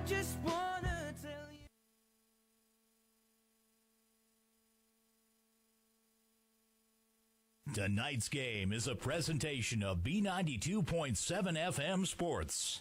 just wanna tell you. Tonight's game is a presentation of B92.7 FM Sports.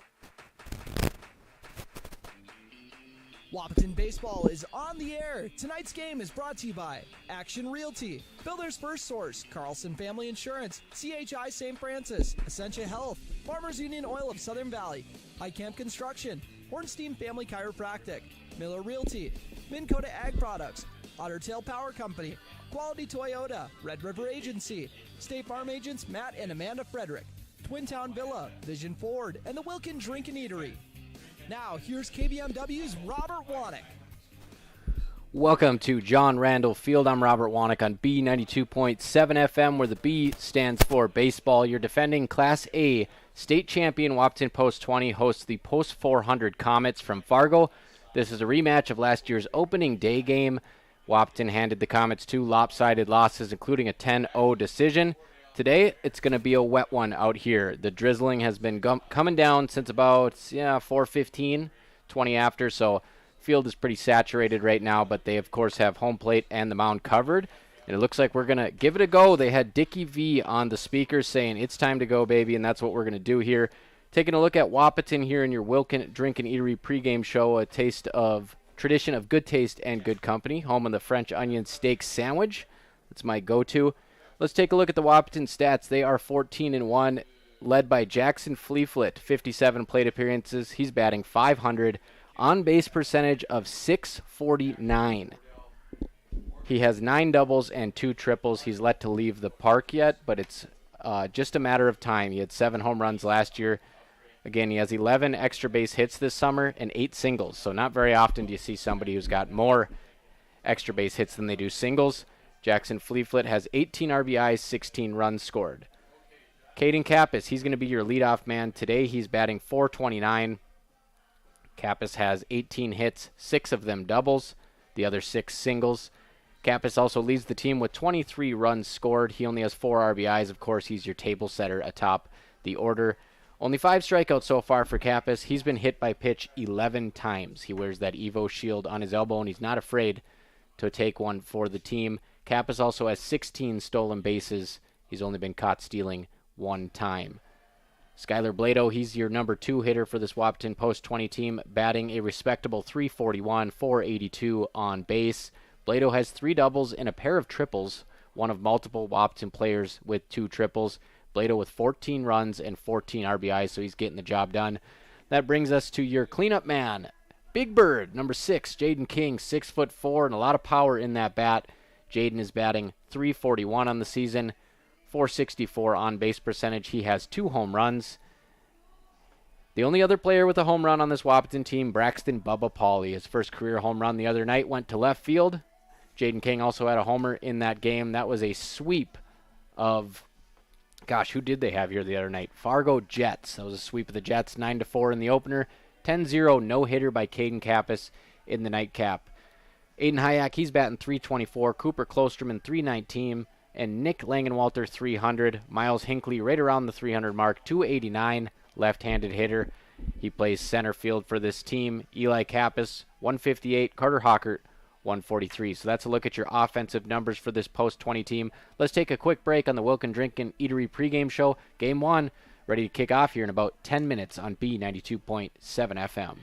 Wahpeton Baseball is on the air. Tonight's game is brought to you by Action Realty, Builder's First Source, Carlson Family Insurance, CHI St. Francis, Essentia Health, Farmers Union Oil of Southern Valley, High Camp Construction, Hornstein Family Chiropractic, Miller Realty, Minn Kota Ag Products, Otter Tail Power Company, Quality Toyota, Red River Agency, State Farm Agents Matt and Amanda Frederick, Twin Town Villa, Vision Ford, and the Wilkin Drink and Eatery. Now, here's KBMW's Robert Wanick. Welcome to John Randall Field. I'm Robert Wanick on B92.7 FM, where the B stands for baseball. Your defending Class A state champion Wahpeton Post 20 hosts the Post 400 Comets from Fargo. This is a rematch of last year's opening day game. Wahpeton handed the Comets 2 lopsided losses, including a 10-0 decision. Today, it's going to be a wet one out here. The drizzling has been coming down since about 4:15, 20 after, so field is pretty saturated right now, but they, of course, have home plate and the mound covered, and it looks like we're going to give it a go. They had Dickie V on the speakers saying, "It's time to go, baby," and that's what we're going to do here. Taking a look at Wahpeton here in your Wilkin Drink and Eatery pregame show, a taste of tradition of good taste and good company, home of the French onion steak sandwich. That's my go-to. Let's take a look at the Wahpeton stats. They are 14-1, led by Jackson Fleeflet, 57 plate appearances. He's batting .500, on-base percentage of .649. He has 9 doubles and 2 triples. He's yet to leave the park yet, but it's just a matter of time. He had 7 home runs last year. Again, he has 11 extra base hits this summer and 8 singles. So not very often do you see somebody who's got more extra base hits than they do singles. Jackson Fleeflet has 18 RBIs, 16 runs scored. Caden Kappas, he's going to be your leadoff man. Today he's batting .429. Kappas has 18 hits, 6 of them doubles, the other 6 singles. Kappas also leads the team with 23 runs scored. He only has 4 RBIs. Of course, he's your table setter atop the order. Only 5 strikeouts so far for Kappas. He's been hit by pitch 11 times. He wears that Evo shield on his elbow, and he's not afraid to take one for the team. Kappas also has 16 stolen bases. He's only been caught stealing 1 time. Skylar Blado, he's your number 2 hitter for this Wahpeton Post 20 team, batting a respectable .341, .482 on base. Blado has 3 doubles and a pair of triples, one of multiple Wahpeton players with 2 triples. Blado with 14 runs and 14 RBIs, so he's getting the job done. That brings us to your cleanup man, Big Bird, number 6, Jaden King, 6'4", and a lot of power in that bat. Jaden is batting .341 on the season, .464 on base percentage. He has 2 home runs. The only other player with a home run on this Wahpeton team, Braxton Bubba Pauley. His first career home run the other night went to left field. Jaden King also had a homer in that game. That was a sweep of, who did they have here the other night? Fargo Jets. That was a sweep of the Jets, 9-4 in the opener. 10-0 no-hitter by Caden Kappas in the nightcap. Aiden Hayek, he's batting .324. Cooper Klosterman, .319. And Nick Langenwalter, .300. Miles Hinckley, right around the .300 mark, .289. Left-handed hitter. He plays center field for this team. Eli Kappas, .158. Carter Hockert, .143. So that's a look at your offensive numbers for this Post 20 team. Let's take a quick break on the Wilkin Drink and Eatery pregame show. Game 1 ready to kick off here in about 10 minutes on B92.7 FM.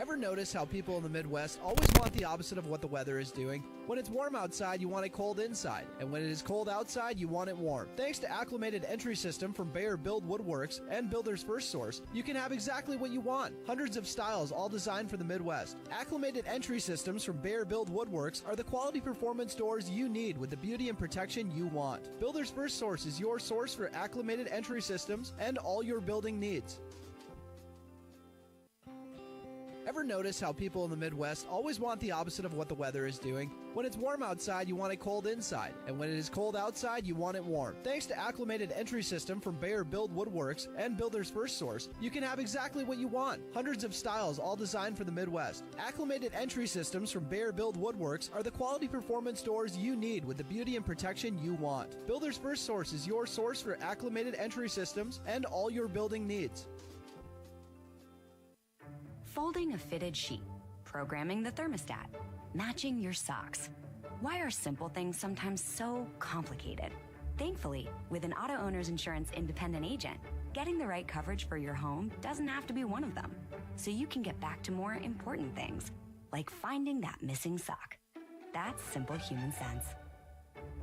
Ever notice how people in the Midwest always want the opposite of what the weather is doing? When it's warm outside, you want it cold inside. And when it is cold outside, you want it warm. Thanks to Acclimated Entry System from Bayer Build Woodworks and Builder's First Source, you can have exactly what you want. Hundreds of styles, all designed for the Midwest. Acclimated Entry Systems from Bayer Build Woodworks are the quality performance doors you need with the beauty and protection you want. Builder's First Source is your source for acclimated entry systems and all your building needs. Ever notice how people in the Midwest always want the opposite of what the weather is doing? When it's warm outside, you want it cold inside. And when it is cold outside, you want it warm. Thanks to Acclimated Entry System from Bayer Build Woodworks and Builder's First Source, you can have exactly what you want. Hundreds of styles, all designed for the Midwest. Acclimated Entry Systems from Bayer Build Woodworks are the quality performance doors you need with the beauty and protection you want. Builder's First Source is your source for acclimated entry systems and all your building needs. Folding a fitted sheet, programming the thermostat, matching your socks. Why are simple things sometimes so complicated? Thankfully, with an auto owner's insurance independent agent, getting the right coverage for your home doesn't have to be one of them. So you can get back to more important things, like finding that missing sock. That's simple human sense.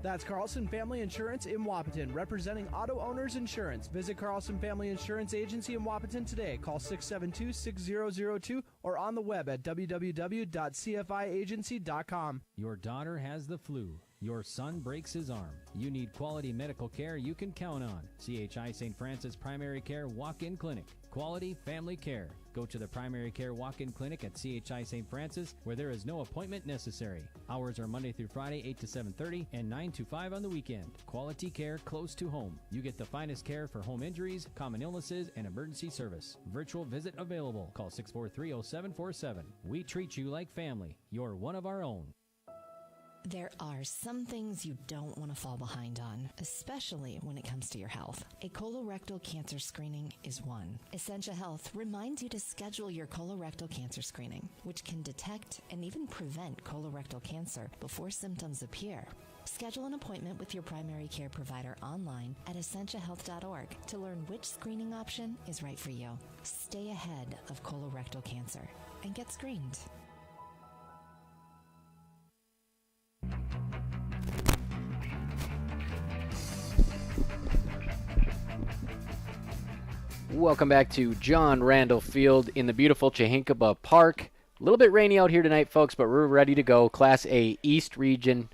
That's Carlson Family Insurance in Wahpeton, representing auto owners insurance. Visit Carlson Family Insurance Agency in Wahpeton today. Call 672-6002 or on the web at www.cfiagency.com. Your daughter has the flu. Your son breaks his arm. You need quality medical care you can count on. CHI St. Francis Primary Care Walk-In Clinic. Quality family care. Go to the Primary Care Walk-In Clinic at CHI St. Francis, where there is no appointment necessary. Hours are Monday through Friday, 8 to 7:30 and 9 to 5 on the weekend. Quality care close to home. You get the finest care for home injuries, common illnesses, and emergency service. Virtual visit available. Call 643-0747. We treat you like family. You're one of our own. There are some things you don't want to fall behind on, especially when it comes to your health. A colorectal cancer screening is one. Essentia Health reminds you to schedule your colorectal cancer screening, which can detect and even prevent colorectal cancer before symptoms appear. Schedule an appointment with your primary care provider online at essentiahealth.org to learn which screening option is right for you. Stay ahead of colorectal cancer and get screened. Welcome back to John Randall Field in the beautiful Chihinkaba Park. A little bit rainy out here tonight, folks, but we're ready to go. Class A East Region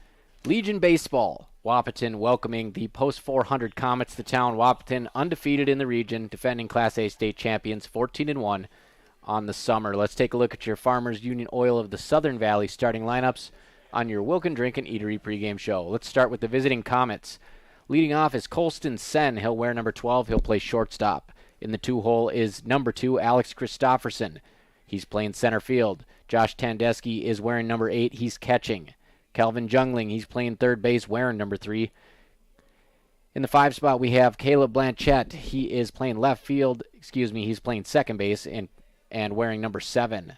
Legion Baseball. Wahpeton welcoming the post-400 Comets to town. Wahpeton undefeated in the region, defending Class A state champions, 14-1 on the summer. Let's take a look at your Farmers Union Oil of the Southern Valley starting lineups on your Wilkin Drink and Eatery pregame show. Let's start with the visiting Comets. Leading off is Colston Sen. He'll wear number 12. He'll play shortstop. In the 2-hole is number 2, Alex Christofferson. He's playing center field. Josh Tandesky is wearing number 8. He's catching. Calvin Jungling, he's playing third base, wearing number 3. In the 5 spot, we have Caleb Blanchette. He is playing left field. He's playing second base and wearing number 7.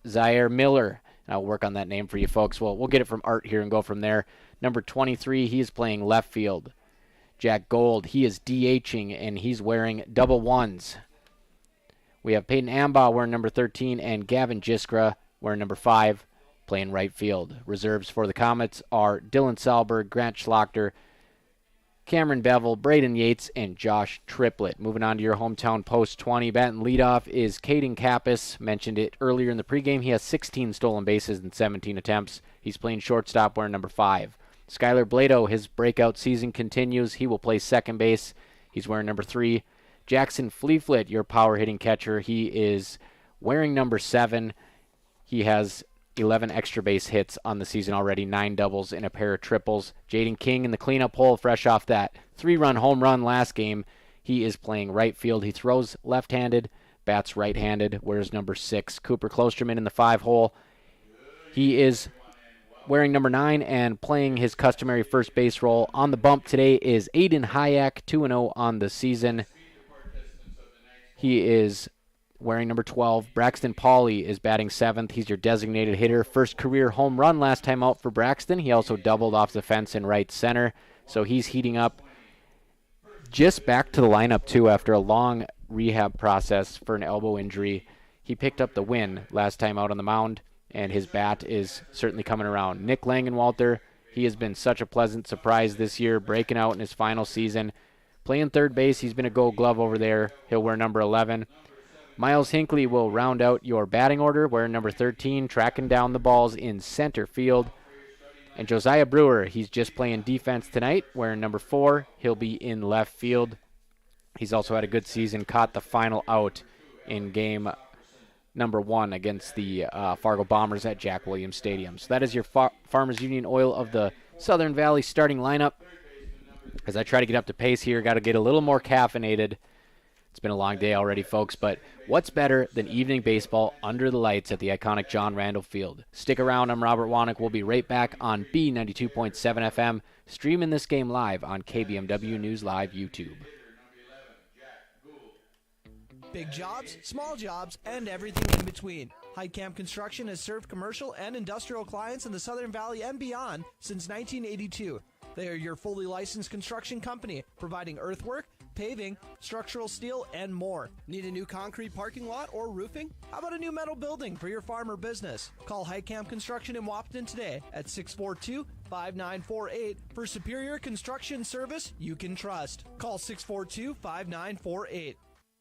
Zaire Miller. I'll work on that name for you folks. Well, we'll get it from Art here and go from there. Number 23, he is playing left field. Jack Gold, he is DHing, and he's wearing double 1s. We have Peyton Ambaugh wearing number 13, and Gavin Jiskra wearing number 5, playing right field. Reserves for the Comets are Dylan Salberg, Grant Schlachter, Cameron Bevel, Braden Yates, and Josh Triplett. Moving on to your hometown post 20. Batting leadoff is Caden Kappas. Mentioned it earlier in the pregame. He has 16 stolen bases in 17 attempts. He's playing shortstop wearing number 5. Skylar Blado, his breakout season continues. He will play second base. He's wearing number 3. Jackson Fleeflet, your power hitting catcher. He is wearing number 7. He has 11 extra base hits on the season already, 9 doubles and a pair of triples. Jaden King in the cleanup hole, fresh off that 3-run home run last game. He is playing right field. He throws left-handed, bats right-handed, wears number 6. Cooper Klosterman in the 5-hole. He is wearing number 9 and playing his customary first base role. On the bump today is Aiden Hayek, 2-0 on the season. He is wearing number 12. Braxton Pauley is batting 7th. He's your designated hitter. First career home run last time out for Braxton. He also doubled off the fence in right center, so he's heating up. Just back to the lineup, too, after a long rehab process for an elbow injury. He picked up the win last time out on the mound, and his bat is certainly coming around. Nick Langenwalter, he has been such a pleasant surprise this year, breaking out in his final season. Playing third base, he's been a gold glove over there. He'll wear number 11. Miles Hinckley will round out your batting order, wearing number 13, tracking down the balls in center field. And Josiah Brewer, he's just playing defense tonight, wearing number 4. He'll be in left field. He's also had a good season, caught the final out in game number 1 against the Fargo Bombers at Jack Williams Stadium. So that is your Farmers Union Oil of the Southern Valley starting lineup. As I try to get up to pace here, got to get a little more caffeinated. It's been a long day already, folks, but what's better than evening baseball under the lights at the iconic John Randall Field? Stick around. I'm Robert Wanick. We'll be right back on B92.7 FM, streaming this game live on KBMW News Live YouTube. Big jobs, small jobs, and everything in between. Heitkamp Construction has served commercial and industrial clients in the Southern Valley and beyond since 1982. They are your fully licensed construction company, providing earthwork, paving, structural steel, and more. Need a new concrete parking lot or roofing? How about a new metal building for your farm or business? Call Heitkamp Construction in Wahpeton today at 642-5948 for superior construction service you can trust. Call 642-5948.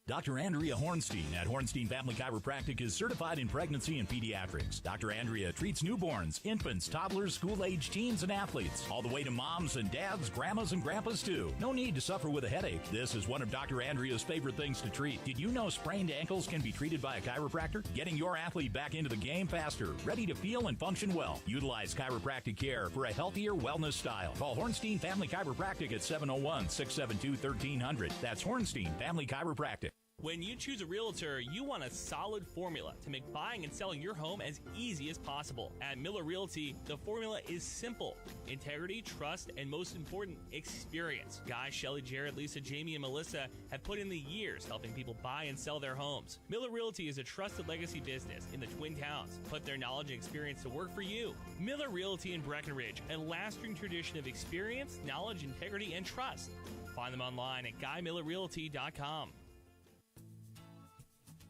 Dr. Andrea Hornstein at Hornstein Family Chiropractic is certified in pregnancy and pediatrics. Dr. Andrea treats newborns, infants, toddlers, school-age teens, and athletes, all the way to moms and dads, grandmas and grandpas too. No need to suffer with a headache. This is one of Dr. Andrea's favorite things to treat. Did you know sprained ankles can be treated by a chiropractor? Getting your athlete back into the game faster, ready to feel and function well. Utilize chiropractic care for a healthier wellness style. Call Hornstein Family Chiropractic at 701-672-1300. That's Hornstein Family Chiropractic. When you choose a realtor, you want a solid formula to make buying and selling your home as easy as possible. At Miller Realty, the formula is simple: integrity, trust, and most important, experience. Guy, Shelley, Jared, Lisa, Jamie, and Melissa have put in the years helping people buy and sell their homes. Miller Realty is a trusted legacy business in the Twin Towns. Put their knowledge and experience to work for you. Miller Realty in Breckenridge, a lasting tradition of experience, knowledge, integrity, and trust. Find them online at GuyMillerRealty.com.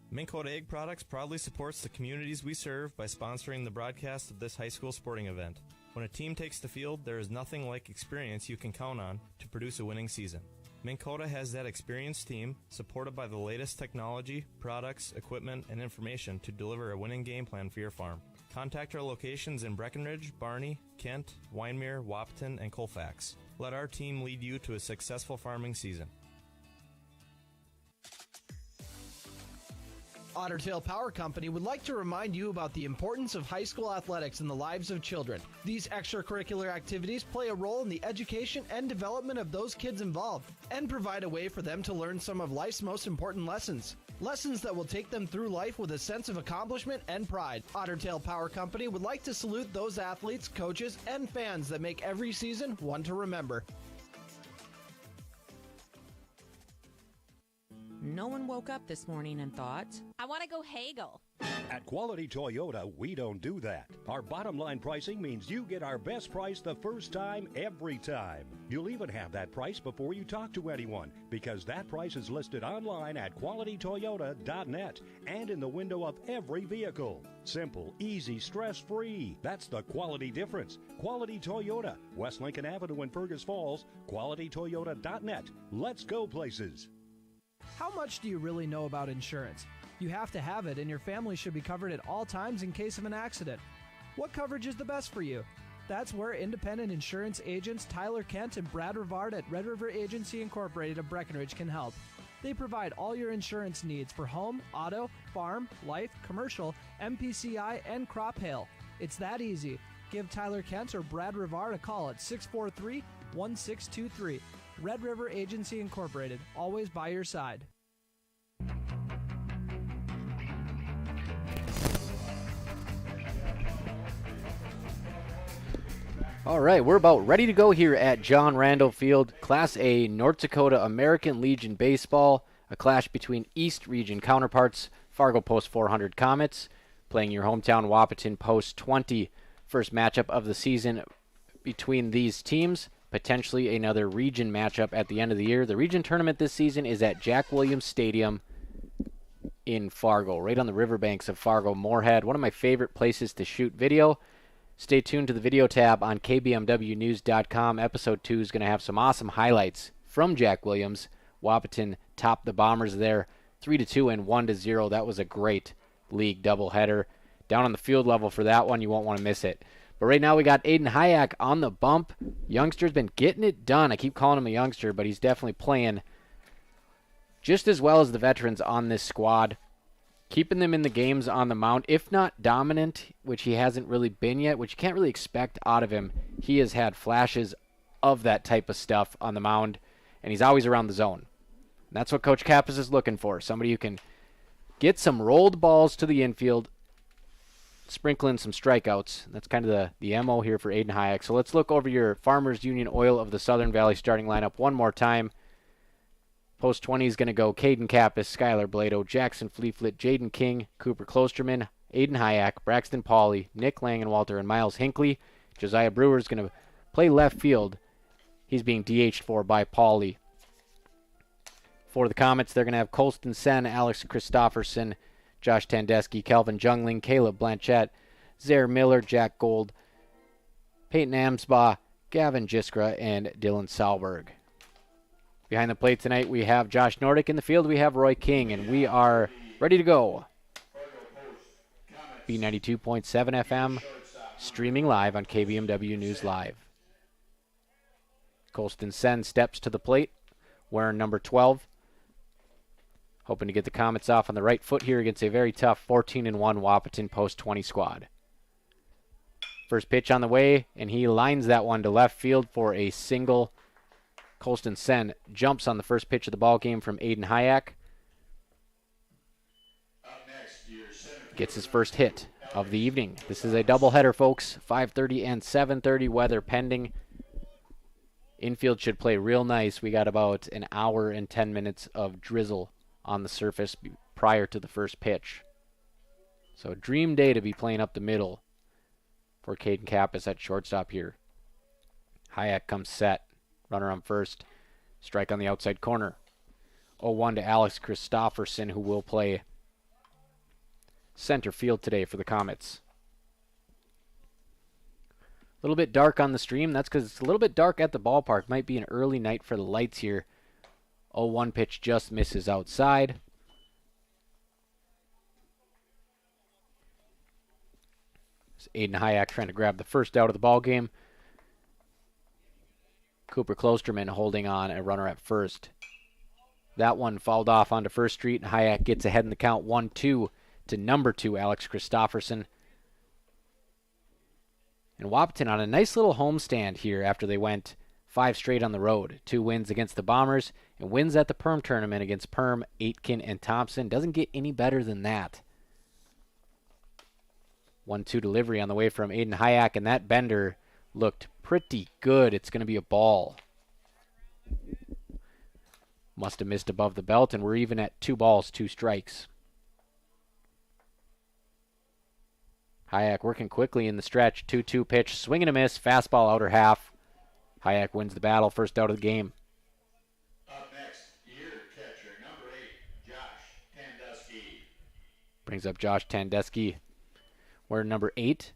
Minn Kota Egg Products proudly supports the communities we serve by sponsoring the broadcast of this high school sporting event. When a team takes the field, there is nothing like experience you can count on to produce a winning season. Minn Kota has that experienced team, supported by the latest technology, products, equipment, and information to deliver a winning game plan for your farm. Contact our locations in Breckenridge, Barney, Kent, Wyndmere, Wahpeton, and Colfax. Let our team lead you to a successful farming season. Otter Tail Power Company would like to remind you about the importance of high school athletics in the lives of children. These extracurricular activities play a role in the education and development of those kids involved and provide a way for them to learn some of life's most important lessons. Lessons that will take them through life with a sense of accomplishment and pride. Otter Tail Power Company would like to salute those athletes, coaches, and fans that make every season one to remember. No one woke up this morning and thought, I want to go haggle. At Quality Toyota, we don't do that. Our bottom line pricing means you get our best price the first time, every time. You'll even have that price before you talk to anyone, because that price is listed online at qualitytoyota.net and in the window of every vehicle. Simple, easy, stress-free. That's the quality difference. Quality Toyota, West Lincoln Avenue in Fergus Falls, qualitytoyota.net. Let's go places. How much do you really know about insurance? You have to have it, and your family should be covered at all times in case of an accident. What coverage is the best for you? That's where independent insurance agents Tyler Kent and Brad Rivard at Red River Agency Incorporated of Breckenridge can help. They provide all your insurance needs for home, auto, farm, life, commercial, MPCI, and crop hail. It's that easy. Give Tyler Kent or Brad Rivard a call at 643-1623. Red River Agency Incorporated, always by your side. All right, we're about ready to go here at John Randall Field. Class A North Dakota American Legion Baseball, a clash between East Region counterparts, Fargo Post 400 Comets, playing your hometown Wahpeton Post 20. First matchup of the season between these teams. Potentially another region matchup at the end of the year. The region tournament this season is at Jack Williams Stadium in Fargo, right on the riverbanks of Fargo Moorhead. One of my favorite places to shoot video. Stay tuned to the video tab on kbmwnews.com. Episode 2 is going to have some awesome highlights from Jack Williams. Wahpeton topped the Bombers there 3-2 and 1-0. That was a great league doubleheader. Down on the field level for that one, you won't want to miss it. But right now we got Aiden Hayek on the bump. Youngster's been getting it done. I keep calling him a youngster, but he's definitely playing just as well as the veterans on this squad. Keeping them in the games on the mound, if not dominant, which he hasn't really been yet, which you can't really expect out of him. He has had flashes of that type of stuff on the mound, and he's always around the zone. And that's what Coach Kappas is looking for, somebody who can get some rolled balls to the infield, sprinkle in some strikeouts. That's kind of the MO here for Aiden Hayek. So let's look over your Farmers Union Oil of the Southern Valley starting lineup one more time. Post 20 is going to go Caden Kappas, Skylar Blado, Jackson Fleetfoot, Jaden King, Cooper Klosterman, Aiden Hayek, Braxton Pauley, Nick Langenwalter, and Miles Hinckley. Josiah Brewer is going to play left field. He's being DH'd for by Pauley. For the Comets, they're going to have Colston Sen, Alex Christofferson, Josh Tandesky, Kelvin Jungling, Caleb Blanchett, Zaire Miller, Jack Gold, Peyton Amsbaugh, Gavin Jiskra, and Dylan Salberg. Behind the plate tonight, we have Josh Nordick. In the field, we have Roy King, and we are ready to go. B92.7 FM, streaming live on KBMW News Live. Colston Sen steps to the plate, wearing number 12. Hoping to get the Comets off on the right foot here against a very tough 14-1 Wahpeton Post 20 squad. First pitch on the way, and he lines that one to left field for a single. Colston Sen jumps on the first pitch of the ball game from Aiden Hayek. Gets his first hit of the evening. This is a doubleheader, folks. 5:30 and 7:30, weather pending. Infield should play real nice. We got about an hour and 10 minutes of drizzle on the surface prior to the first pitch. So dream day to be playing up the middle for Caden Kappas at shortstop here. Hayek comes set. Runner on first. Strike on the outside corner. 0-1 to Alex Christofferson, who will play center field today for the Comets. A little bit dark on the stream. That's because it's a little bit dark at the ballpark. Might be an early night for the lights here. 0-1 pitch just misses outside. It's Aiden Hayek trying to grab the first out of the ball game. Cooper Klosterman holding on a runner at first. That one fouled off onto First Street, and Hayek gets ahead in the count 1-2 to number 2, Alex Christofferson. And Wahpeton on a nice little homestand here after they went 5 straight on the road. 2 wins against the Bombers and wins at the Perm tournament against Perm, Aitken, and Thompson. Doesn't get any better than that. 1-2 delivery on the way from Aiden Hayek, and that bender looked pretty good. It's going to be a ball. Must have missed above the belt, and we're even at 2 balls, 2 strikes. Hayek working quickly in the stretch. 2-2 pitch, swing and a miss, fastball outer half. Hayek wins the battle, first out of the game. Up next, your catcher, number 8, Josh Tandesky. Brings up Josh Tandesky. We're number 8.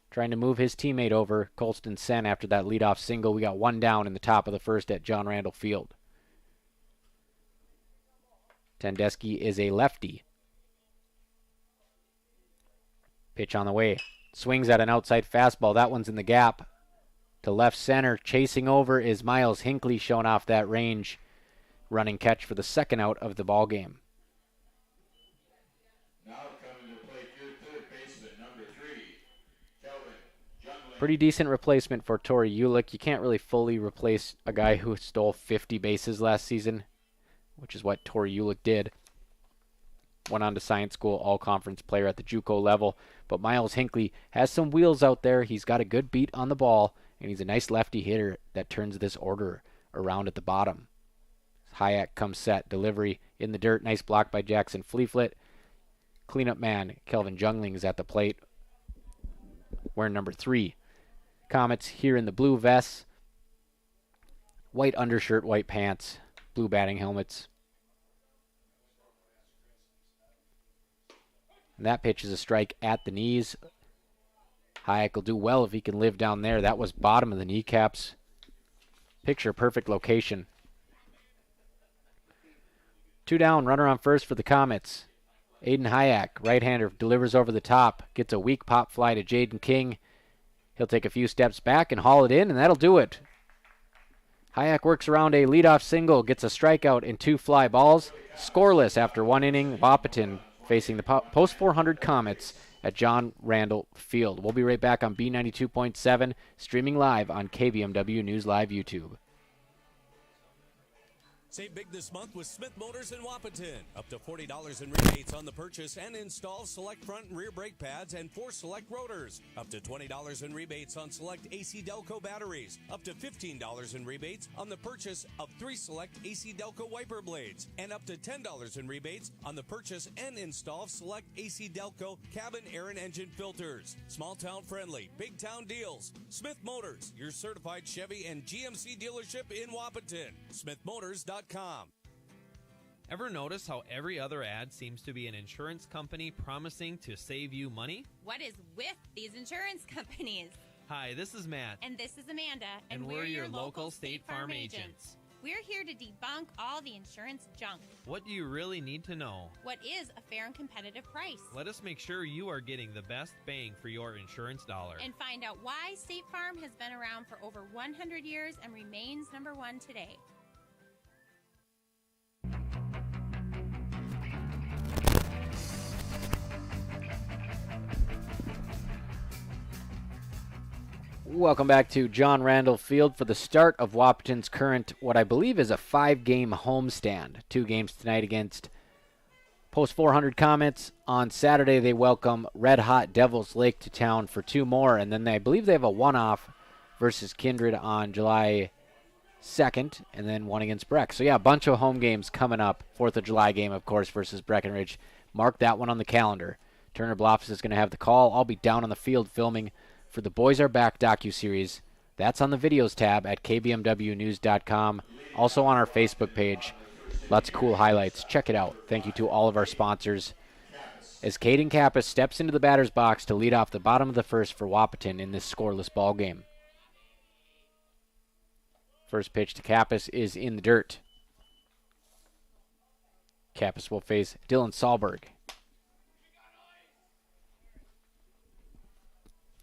Trying to move his teammate over, Colston Sen, after that leadoff single. We got 1 down in the top of the first at John Randall Field. Tandesky is a lefty. Pitch on the way. Swings at an outside fastball. That one's in the gap to left center. Chasing over is Miles Hinckley, showing off that range. Running catch for the second out of the ball game. Now coming to play your third baseman, number 3, Kelvin Jungling. Pretty decent replacement for Tori Ulick. You can't really fully replace a guy who stole 50 bases last season, which is what Tori Ulick did. Went on to science school, all-conference player at the JUCO level. But Miles Hinckley has some wheels out there. He's got a good beat on the ball, and he's a nice lefty hitter that turns this order around at the bottom. Hayek comes set, delivery in the dirt. Nice block by Jackson Fleetfoot. Cleanup man, Kelvin Jungling, is at the plate. Wearing number 3. Comets here in the blue vests. White undershirt, white pants, blue batting helmets. And that pitch is a strike at the knees. Hayek will do well if he can live down there. That was bottom of the kneecaps. Picture perfect location. 2 down, runner on first for the Comets. Aiden Hayek, right-hander, delivers over the top. Gets a weak pop fly to Jaden King. He'll take a few steps back and haul it in, and that'll do it. Hayek works around a leadoff single, gets a strikeout and 2 fly balls. Scoreless after 1 inning. Wahpeton facing the post 400 Comets at John Randall Field. We'll be right back on B92.7, streaming live on KBMW News Live YouTube. Save big this month with Smith Motors in Wahpeton. Up to $40 in rebates on the purchase and install select front and rear brake pads and 4 select rotors. Up to $20 in rebates on select AC Delco batteries. Up to $15 in rebates on the purchase of 3 select AC Delco wiper blades. And up to $10 in rebates on the purchase and install of select AC Delco cabin air and engine filters. Small town friendly, big town deals. Smith Motors, your certified Chevy and GMC dealership in Wahpeton. SmithMotors.com. Ever notice how every other ad seems to be an insurance company promising to save you money? What is with these insurance companies? Hi, this is Matt. And this is Amanda. And we're your local State Farm agents. We're here to debunk all the insurance junk. What do you really need to know? What is a fair and competitive price? Let us make sure you are getting the best bang for your insurance dollar. And find out why State Farm has been around for over 100 years and remains number one today. Welcome back to John Randall Field for the start of Wahpeton's current, what I believe is a 5-game homestand. 2 games tonight against Post 400 Comets. On Saturday, they welcome Red Hot Devils Lake to town for 2 more, and then I believe they have a one-off versus Kindred on July 2nd, and then one against Breck. So yeah, a bunch of home games coming up. 4th of July game, of course, versus Breckenridge. Mark that one on the calendar. Turner Blofs is going to have the call. I'll be down on the field filming for the Boys Are Back docuseries. That's on the videos tab at kbmwnews.com. Also on our Facebook page. Lots of cool highlights. Check it out. Thank you to all of our sponsors. As Caden Kappas steps into the batter's box to lead off the bottom of the first for Wahpeton in this scoreless ball game. First pitch to Kappas is in the dirt. Kappas will face Dylan Sahlberg.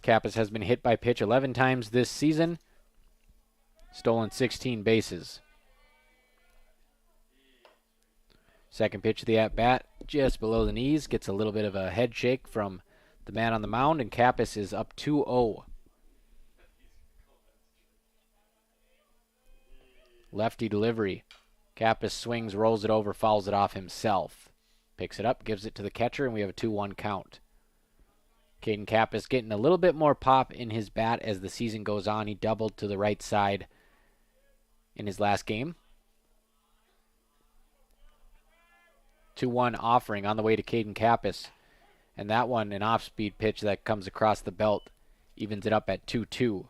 Kappas has been hit by pitch 11 times this season, stolen 16 bases. Second pitch of the at-bat, just below the knees, gets a little bit of a head shake from the man on the mound, and Kappas is up 2-0. Lefty delivery. Kappas swings, rolls it over, fouls it off himself. Picks it up, gives it to the catcher, and we have a 2-1 count. Caden Kappas getting a little bit more pop in his bat as the season goes on. He doubled to the right side in his last game. 2-1 offering on the way to Caden Kappas. And that one, an off-speed pitch that comes across the belt, evens it up at 2-2.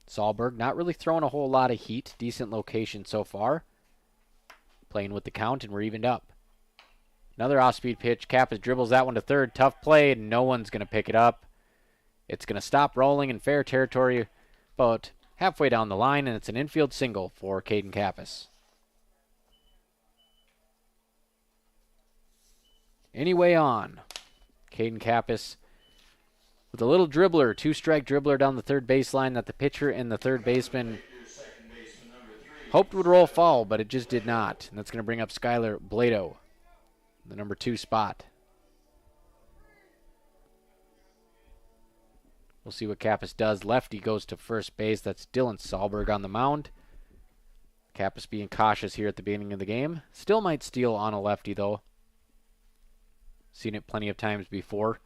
Sahlberg not really throwing a whole lot of heat. Decent location so far. Playing with the count, and we're evened up. Another off-speed pitch. Kappas dribbles that one to third. Tough play, and no one's going to pick it up. It's going to stop rolling in fair territory about halfway down the line, and it's an infield single for Caden Kappas. Anyway on. Caden Kappas with a little dribbler, 2-strike dribbler down the third baseline that the pitcher and the third baseman hoped would roll foul, but it just did not. And that's going to bring up Skylar Blado, the number 2 spot. We'll see what Kappas does. Lefty goes to first base. That's Dylan Sahlberg on the mound. Kappas being cautious here at the beginning of the game. Still might steal on a lefty, though. Seen it plenty of times before.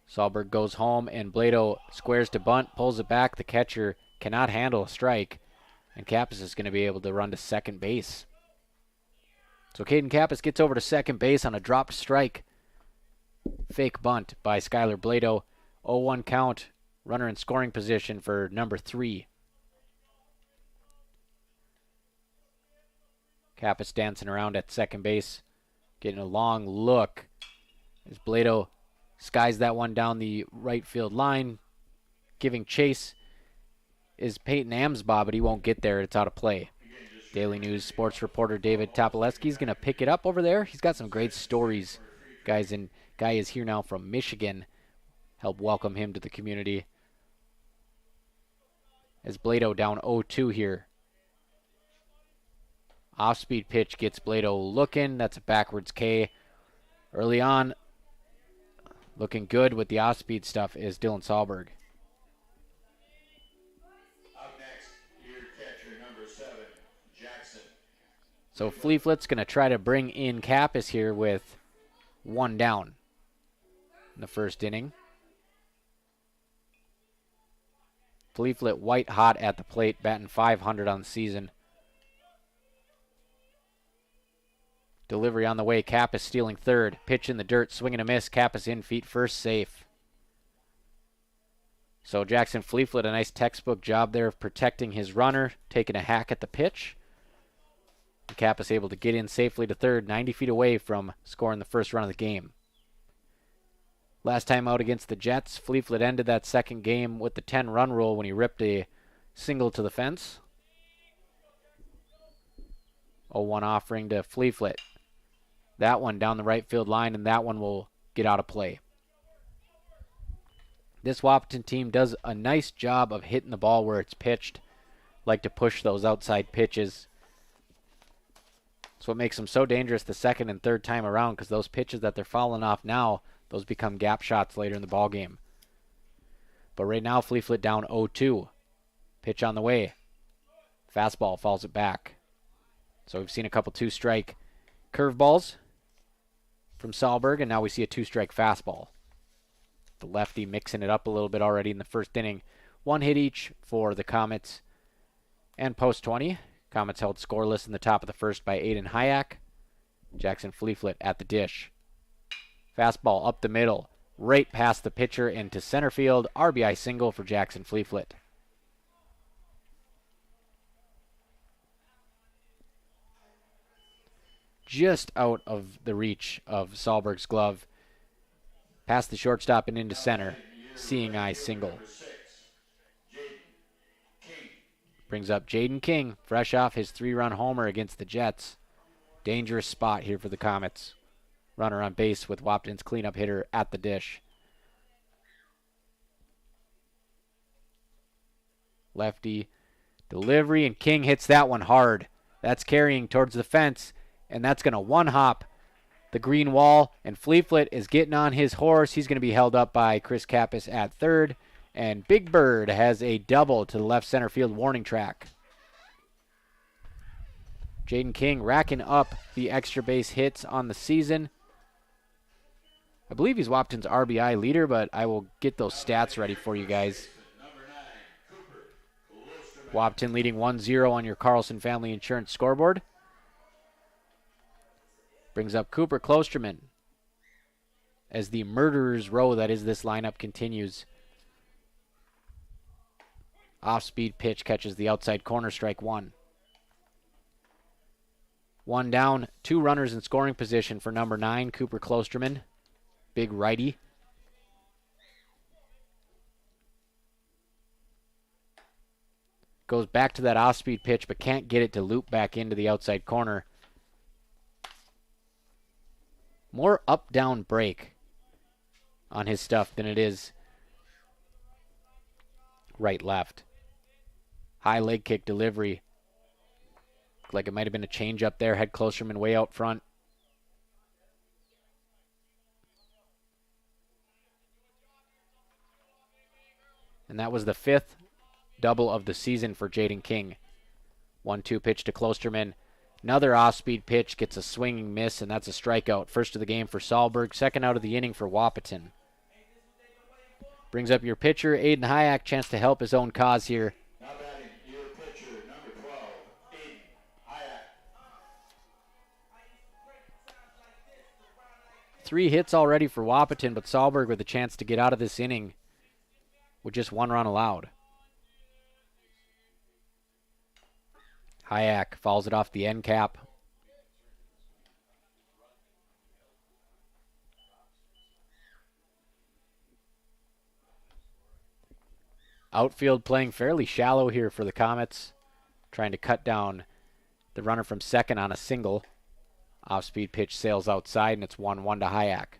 Sahlberg goes home, and Blado squares to bunt, pulls it back. The catcher cannot handle a strike, and Kappas is going to be able to run to second base. So Caden Kappas gets over to second base on a dropped strike. Fake bunt by Skylar Blado. 0-1 count. Runner in scoring position for number 3. Kappas dancing around at second base. Getting a long look as Blado skies that one down the right field line. Giving chase is Peyton Amsbaugh, but he won't get there. It's out of play. Daily News sports reporter David Topolewski is going to pick it up over there. He's got some great stories, guys, and guy is here now from Michigan. Help welcome him to the community. As Blado down 0-2 here. Off-speed pitch gets Blado looking. That's a backwards K. Early on, looking good with the off-speed stuff is Dylan Sahlberg. So Fleeflet's going to try to bring in Kappas here with one down in the first inning. Fleeflet white hot at the plate, batting .500 on the season. Delivery on the way, Kappas stealing third. Pitch in the dirt, swing and a miss. Kappas in, feet first, safe. So Jackson Fleeflet, a nice textbook job there of protecting his runner, taking a hack at the pitch. And Kappas able to get in safely to third, 90 feet away from scoring the first run of the game. Last time out against the Jets, Fleeflet ended that second game with the 10-run rule when he ripped a single to the fence. 0-1 offering to Fleeflet. That one down the right field line, and that one will get out of play. This Wahpeton team does a nice job of hitting the ball where it's pitched. Like to push those outside pitches. That's what makes them so dangerous the second and third time around, because those pitches that they're fouling off now, those become gap shots later in the ball game. But right now, Fleeflet down 0-2. Pitch on the way. Fastball falls it back. So we've seen a couple two-strike curveballs from Sahlberg, and now we see a two-strike fastball. The lefty mixing it up a little bit already in the first inning. One hit each for the Comets and post 20. Comets held scoreless in the top of the first by Aiden Hayek. Jackson Fleeflet at the dish. Fastball up the middle, right past the pitcher into center field. RBI single for Jackson Fleeflet. Just out of the reach of Sahlberg's glove. Past the shortstop and into center. Seeing eye single. Brings up Jaden King, fresh off his 3-run homer against the Jets. Dangerous spot here for the Comets. Runner on base with Wahpeton's cleanup hitter at the dish. Lefty delivery, and King hits that one hard. That's carrying towards the fence, and that's going to one-hop the green wall, and Fleeflet is getting on his horse. He's going to be held up by Chris Kappas at third, and Big Bird has a double to the left center field warning track. Jaden King racking up the extra base hits on the season. I believe he's Wahpeton's RBI leader, but I will get those stats ready for you guys. Wahpeton leading 1-0 on your Carlson Family Insurance scoreboard. Brings up Cooper Klosterman as the murderer's row that is this lineup continues. Off-speed pitch catches the outside corner, strike one. One down, 2 runners in scoring position for number 9, Cooper Klosterman. Big righty. Goes back to that off-speed pitch, but can't get it to loop back into the outside corner. More up-down break on his stuff than it is right-left. High leg kick delivery. Looked like it might have been a change up there. Had Klosterman way out front. And that was the 5th double of the season for Jaden King. 1-2 pitch to Klosterman. Another off-speed pitch, gets a swinging miss, and that's a strikeout. First of the game for Sahlberg, second out of the inning for Wahpeton. Brings up your pitcher, Aiden Hayek, chance to help his own cause here. Now batting your pitcher, number 12, Aiden Hayek. 3 hits already for Wahpeton, but Sahlberg with a chance to get out of this inning with just 1 run allowed. Hayek fouls it off the end cap. Outfield playing fairly shallow here for the Comets. Trying to cut down the runner from second on a single. Off-speed pitch sails outside, and it's 1-1 to Hayek.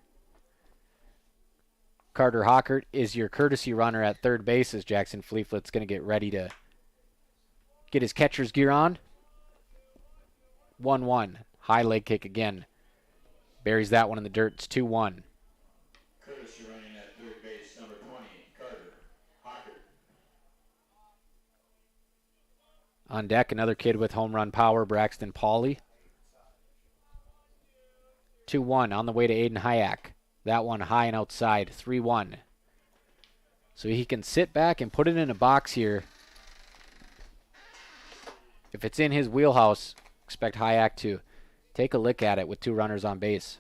Carter Hockert is your courtesy runner at third base as Jackson Fleeflet's going to get ready to get his catcher's gear on. 1-1. High leg kick again. Buries that one in the dirt. It's 2-1. Courtesy running at third base, number 20, Carter Hockert. On deck, another kid with home run power, Braxton Pauley. 2-1 on the way to Aiden Hayek. That one high and outside, 3-1. So he can sit back and put it in a box here. If it's in his wheelhouse, expect Hayek to take a lick at it with 2 runners on base.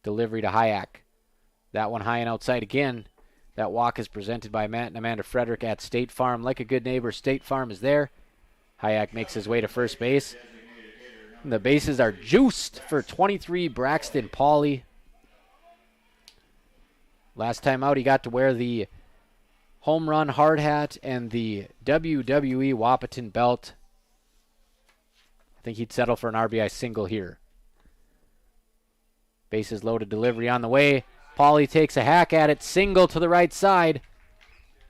Delivery to Hayek. That one high and outside again. That walk is presented by Matt and Amanda Frederick at State Farm. Like a good neighbor, State Farm is there. Hayek makes his way to first base. And the bases are juiced for 23, Braxton Pauley. Last time out, he got to wear the home run hard hat and the WWE Wahpeton belt. I think he'd settle for an RBI single here. Bases loaded, delivery on the way. Pauley takes a hack at it, single to the right side.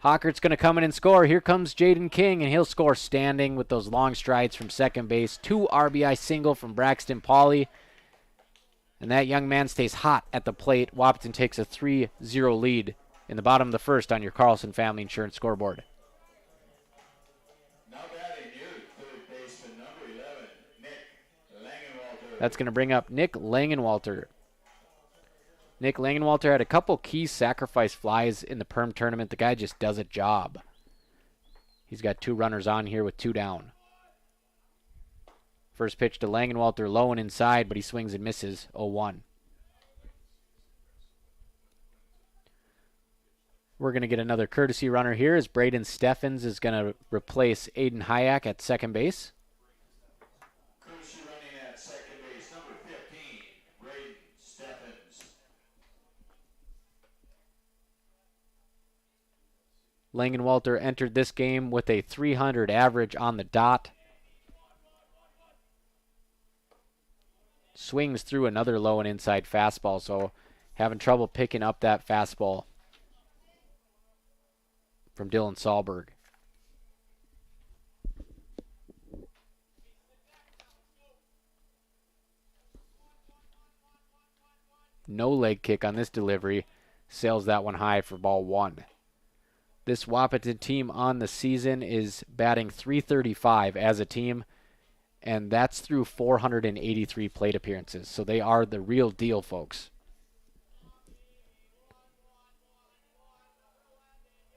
Hockert's going to come in and score. Here comes Jaden King, and he'll score standing with those long strides from second base. 2 RBI single from Braxton Pauley. And that young man stays hot at the plate. Wahpeton takes a 3-0 lead in the bottom of the first on your Carlson Family Insurance scoreboard. Now batting new, third baseman number 11, Nick Langenwalter. That's going to bring up Nick Langenwalter. Nick Langenwalter had a couple key sacrifice flies in the Perm tournament. The guy just does a job. He's got 2 runners on here with 2 down. First pitch to Langenwalter, low and inside, but he swings and misses, 0-1. We're going to get another courtesy runner here as Braden Steffens is going to replace Aiden Hayek at second base. Courtesy running at second base, number 15, Braden Steffens. Langenwalter entered this game with a 300 average on the dot. Swings through another low and inside fastball, so having trouble picking up that fastball from Dylan Sahlberg. No leg kick on this delivery. Sails that one high for ball 1. This Wahpeton team on the season is batting .335 as a team, and that's through 483 plate appearances. So they are the real deal, folks.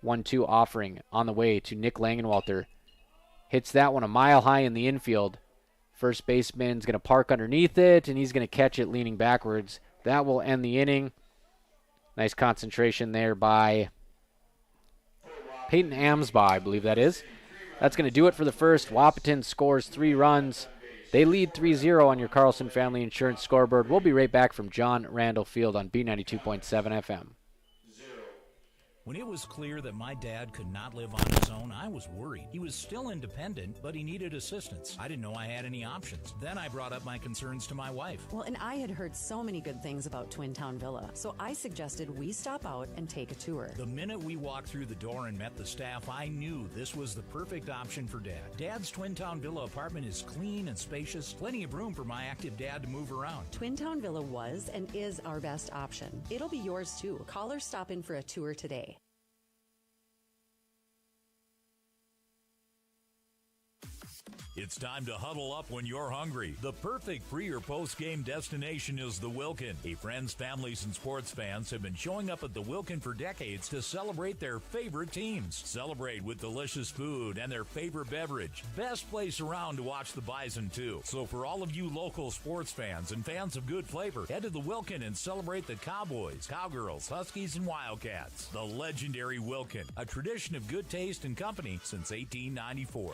1-2 offering on the way to Nick Langenwalter. Hits that one a mile high in the infield. First baseman's going to park underneath it, and he's going to catch it leaning backwards. That will end the inning. Nice concentration there by Peyton Amsbaugh, I believe that is. That's going to do it for the first. Wahpeton scores 3 runs. They lead 3-0 on your Carlson Family Insurance scoreboard. We'll be right back from John Randall Field on B92.7 FM. When it was clear that my dad could not live on his own, I was worried. He was still independent, but he needed assistance. I didn't know I had any options. Then I brought up my concerns to my wife. Well, and I had heard so many good things about Twin Town Villa, so I suggested we stop out and take a tour. The minute we walked through the door and met the staff, I knew this was the perfect option for Dad. Dad's Twin Town Villa apartment is clean and spacious, plenty of room for my active dad to move around. Twin Town Villa was and is our best option. It'll be yours too. Call or stop in for a tour today. It's time to huddle up when you're hungry. The perfect pre- or post-game destination is the Wilkin. Hey, friends, families, and sports fans have been showing up at the Wilkin for decades to celebrate their favorite teams. Celebrate with delicious food and their favorite beverage. Best place around to watch the Bison, too. So for all of you local sports fans and fans of good flavor, head to the Wilkin and celebrate the Cowboys, Cowgirls, Huskies, and Wildcats. The legendary Wilkin, a tradition of good taste and company since 1894.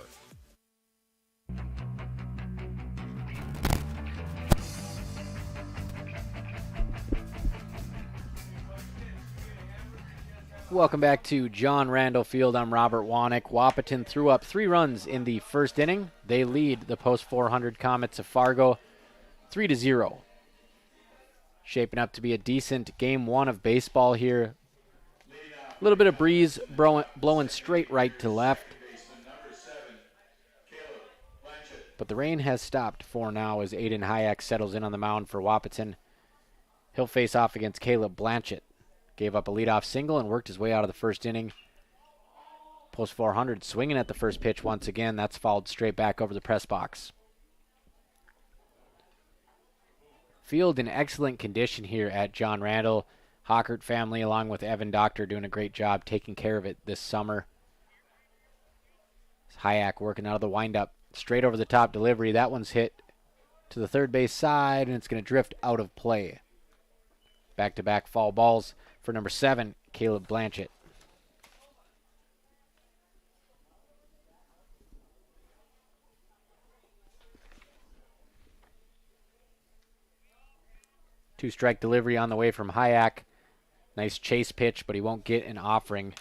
Welcome back to John Randall Field. I'm Robert Wanick. Wahpeton threw up 3 runs in the first inning. They lead the post-400 Comets of Fargo 3-0. Shaping up to be a decent game 1 of baseball here. A little bit of breeze blowing straight right to left. But the rain has stopped for now as Aiden Hayek settles in on the mound for Wahpeton. He'll face off against Caleb Blanchett. Gave up a leadoff single and worked his way out of the first inning. Post 400 swinging at the first pitch once again. That's fouled straight back over the press box. Field in excellent condition here at John Randall. Hockert family along with Evan Doctor doing a great job taking care of it this summer. Hayek working out of the windup. Straight over the top delivery. That one's hit to the third base side, and it's going to drift out of play. Back-to-back foul balls for number 7, Caleb Blanchett. Two-strike delivery on the way from Hayek. Nice chase pitch, but he won't get an offering.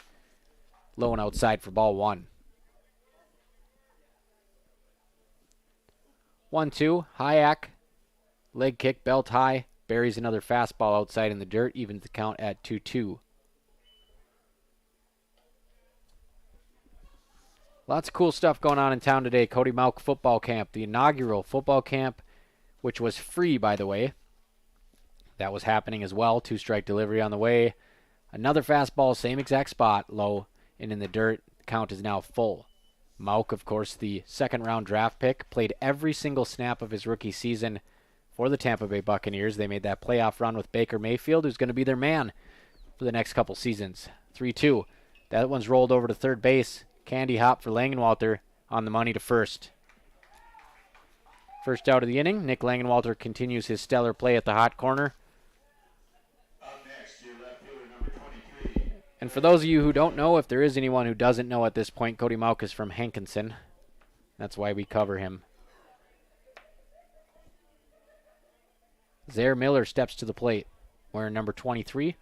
Low and outside for ball 1. 1-2, Hayek. Leg kick, belt high. Buries another fastball outside in the dirt, evens the count at 2-2. Lots of cool stuff going on in town today. Cody Mauck football camp, the inaugural football camp, which was free, by the way. That was happening as well. Two-strike delivery on the way. Another fastball, same exact spot, low and in the dirt. The count is now full. Mauck, of course, the second-round draft pick, played every single snap of his rookie season for the Tampa Bay Buccaneers. They made that playoff run with Baker Mayfield, who's going to be their man for the next couple seasons. 3-2. That one's rolled over to third base. Candy hop for Langenwalter on the money to first. First out of the inning. Nick Langenwalter continues his stellar play at the hot corner. And for those of you who don't know, if there is anyone who doesn't know at this point, Cody Mauck is from Hankinson. That's why we cover him. Zaire Miller steps to the plate, wearing number 23.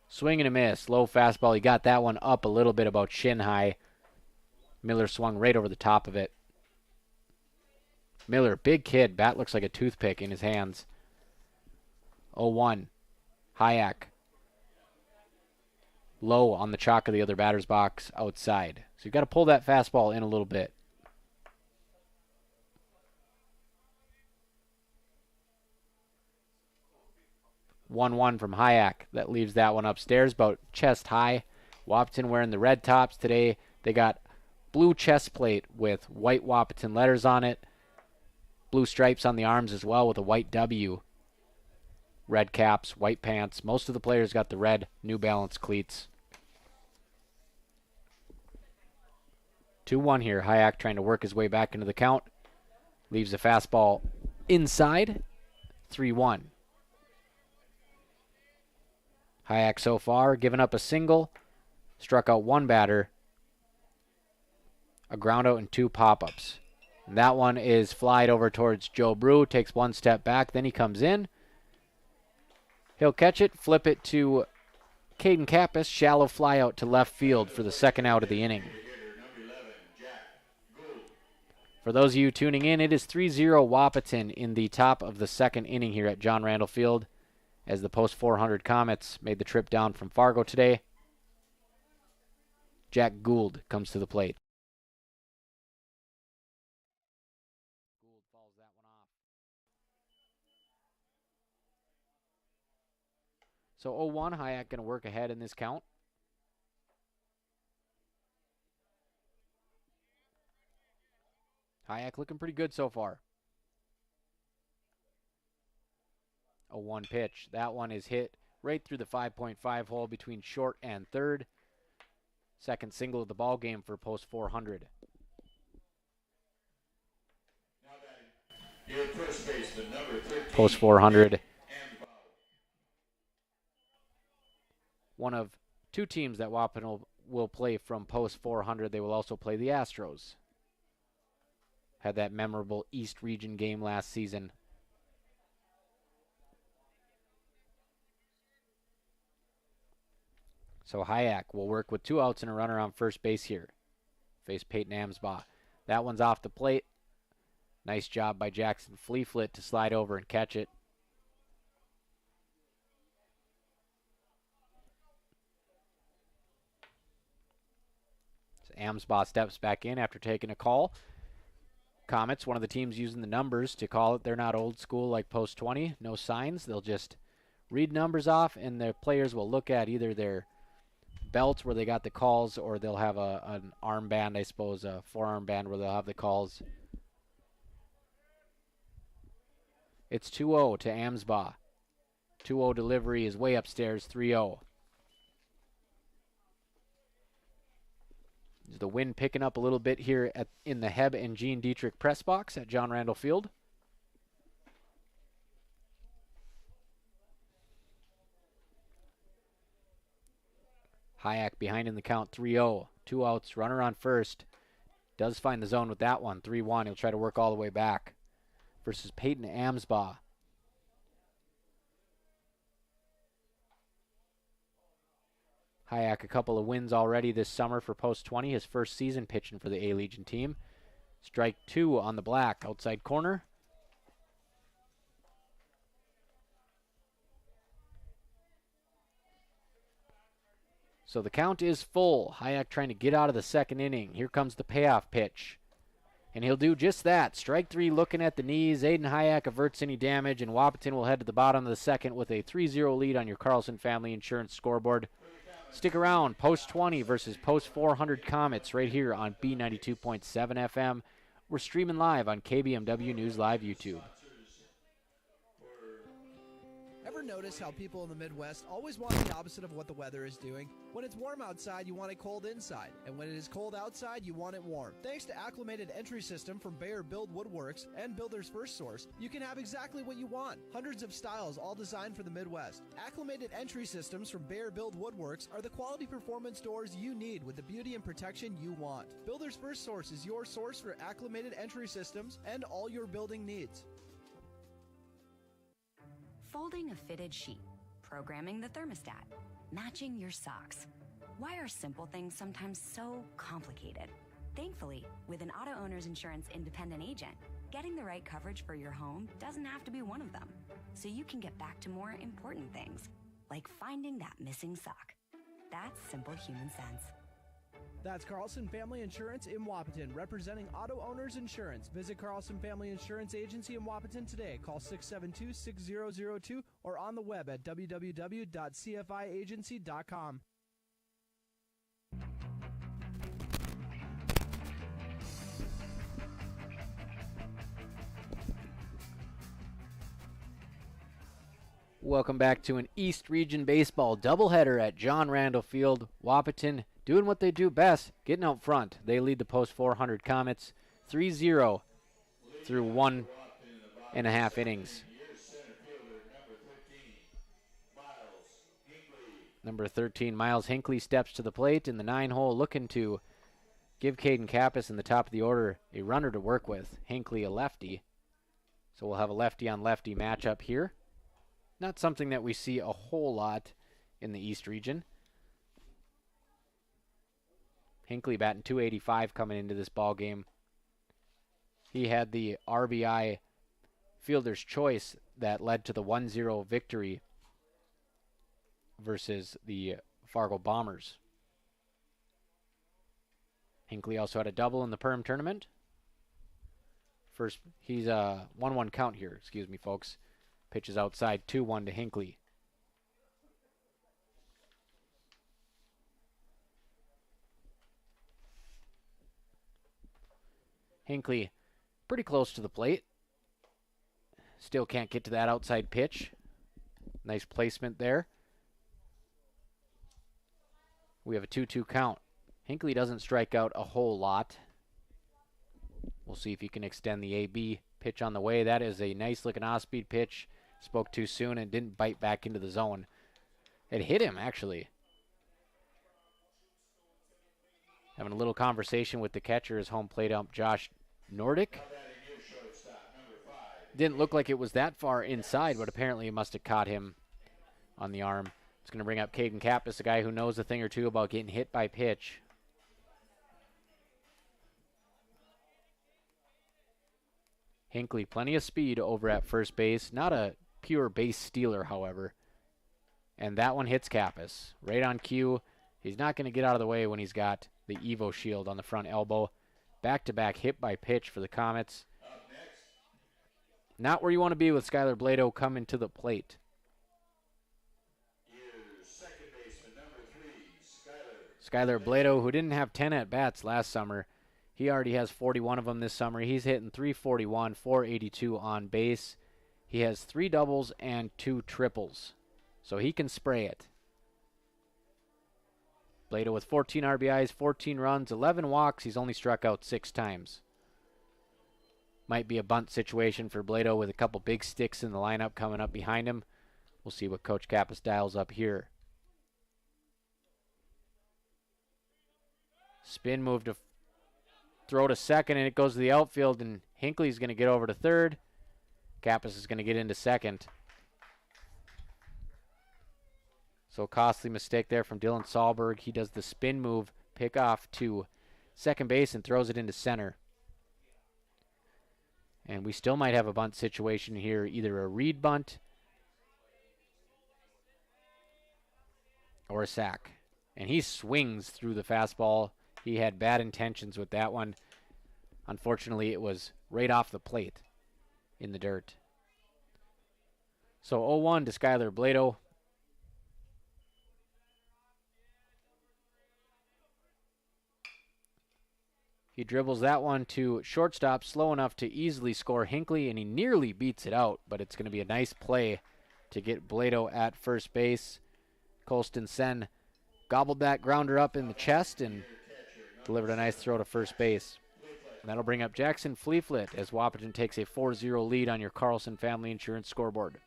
Swing and a miss. Low fastball. He got that one up a little bit, about shin high. Miller swung right over the top of it. Miller, big kid. Bat looks like a toothpick in his hands. 0-1. Hayek. Low on the chalk of the other batter's box outside. So you've got to pull that fastball in a little bit. One from Hayek. That leaves that one upstairs, about chest high. Wahpeton wearing the red tops today. They got blue chest plate with white Wahpeton letters on it. Blue stripes on the arms as well with a white W. Red caps, white pants. Most of the players got the red New Balance cleats. 2-1 here. Hayek trying to work his way back into the count. Leaves a fastball inside. 3-1. Hayek so far giving up a single. Struck out one batter. A ground out and 2 pop-ups. And that one is flied over towards Joe Brew. Takes one step back. Then he comes in. He'll catch it, flip it to Caden Kappas. Shallow fly out to left field for the second out of the inning. For those of you tuning in, it is 3-0 Wahpeton in the top of the second inning here at John Randall Field as the post 400 Comets made the trip down from Fargo today. Jack Gould comes to the plate. Gould falls that one off. So 0-1, Hayek going to work ahead in this count. Hayek looking pretty good so far. 0-1 pitch. That one is hit right through the 5.5 hole between short and third. Second single of the ball game for post 400. Post 400. One of 2 teams that Wahpeton will play from post 400. They will also play the Astros. Had that memorable East Region game last season. So Hayek will work with 2 outs and a runner on first base here. Face Peyton Amsbaugh. That one's off the plate. Nice job by Jackson Fleeflit to slide over and catch it. So Amsbaugh steps back in after taking a call. Comets, one of the teams using the numbers to call it. They're not old school like post 20. No signs. They'll just read numbers off, and the players will look at either their belt where they got the calls, or they'll have an armband, I suppose, a forearm band where they'll have the calls. It's 2-0 to Amsbaugh. 2-0 delivery is way upstairs, 3-0. Is the wind picking up a little bit here in the Heb and Gene Dietrich press box at John Randall Field? Hayek behind in the count, 3-0. 2 outs, runner on first. Does find the zone with that one, 3-1. He'll try to work all the way back. Versus Peyton Amsbaugh. Hayek, a couple of wins already this summer for Post 20, his first season pitching for the A-Legion team. Strike 2 on the black, outside corner. So the count is full. Hayek trying to get out of the second inning. Here comes the payoff pitch. And he'll do just that. Strike 3 looking at the knees. Aiden Hayek averts any damage, and Wahpeton will head to the bottom of the second with a 3-0 lead on your Carlson Family Insurance scoreboard. Stick around. Post 20 versus Post 400 Comets right here on B92.7 FM. We're streaming live on KBMW News Live YouTube. Ever notice how people in the Midwest always want the opposite of what the weather is doing? When it's warm outside, you want it cold inside. And when it is cold outside, you want it warm. Thanks to Acclimated Entry System from Bayer Build Woodworks and Builder's First Source, you can have exactly what you want. Hundreds of styles, all designed for the Midwest. Acclimated Entry Systems from Bayer Build Woodworks are the quality performance doors you need with the beauty and protection you want. Builder's First Source is your source for acclimated entry systems and all your building needs. Folding a fitted sheet, programming the thermostat, matching your socks. Why are simple things sometimes so complicated? Thankfully, with an auto owner's insurance independent agent, getting the right coverage for your home doesn't have to be one of them. So you can get back to more important things, like finding that missing sock. That's simple human sense. That's Carlson Family Insurance in Wahpeton, representing auto owners insurance. Visit Carlson Family Insurance Agency in Wahpeton today. Call 672-6002 or on the web at www.cfiagency.com. Welcome back to an East Region Baseball doubleheader at John Randall Field. Wahpeton doing what they do best, getting out front. They lead the Post 400 Comets 3-0 through 1.5 innings. Number 13, Miles Hinckley, steps to the plate in the 9-hole, looking to give Caden Kappas in the top of the order a runner to work with. Hinckley, a lefty. So we'll have a lefty-on-lefty matchup here. Not something that we see a whole lot in the East Region. Hinckley batting .285 coming into this ball game. He had the RBI fielder's choice that led to the 1-0 victory versus the Fargo Bombers. Hinckley also had a double in the Perm tournament. First, he's a 1-1 count here, excuse me, folks. Pitches outside, 2-1 to Hinckley. Hinckley pretty close to the plate. Still can't get to that outside pitch. Nice placement there. We have a 2-2 count. Hinckley doesn't strike out a whole lot. We'll see if he can extend the AB pitch on the way. That is a nice looking off-speed pitch. Spoke too soon and didn't bite back into the zone. It hit him, actually. Having a little conversation with the catcher, his home plate ump, Josh Nordic. Didn't look like it was that far inside, but apparently it must have caught him on the arm. It's going to bring up Caden Kappas, a guy who knows a thing or two about getting hit by pitch. Hinckley, plenty of speed over at first base. Not a pure base stealer, however. And that one hits Kappas. Right on cue. He's not going to get out of the way when he's got the Evo shield on the front elbow. Back-to-back hit by pitch for the Comets. Not where you want to be with Skylar Blado coming to the plate. Skylar Blado, who didn't have 10 at-bats last summer, he already has 41 of them this summer. He's hitting .341, .482 on base. He has 3 doubles and 2 triples, so he can spray it. Blado with 14 RBIs, 14 runs, 11 walks. He's only struck out 6 times. Might be a bunt situation for Blado with a couple big sticks in the lineup coming up behind him. We'll see what Coach Kappas dials up here. Spin move to throw to second, and it goes to the outfield, and Hinckley's going to get over to third. Kappas is going to get into second. So a costly mistake there from Dylan Sahlberg. He does the spin move, pick off to second base, and throws it into center. And we still might have a bunt situation here, either a read bunt or a sack. And he swings through the fastball. He had bad intentions with that one. Unfortunately, it was right off the plate in the dirt. So 0-1 to Skylar Blado. He dribbles that one to shortstop, slow enough to easily score Hinckley, and he nearly beats it out, but it's going to be a nice play to get Blado at first base. Colston Sen gobbled that grounder up in the chest and delivered a nice throw to first base. And that'll bring up Jackson Fleeflet as Wahpeton takes a 4-0 lead on your Carlson Family Insurance scoreboard.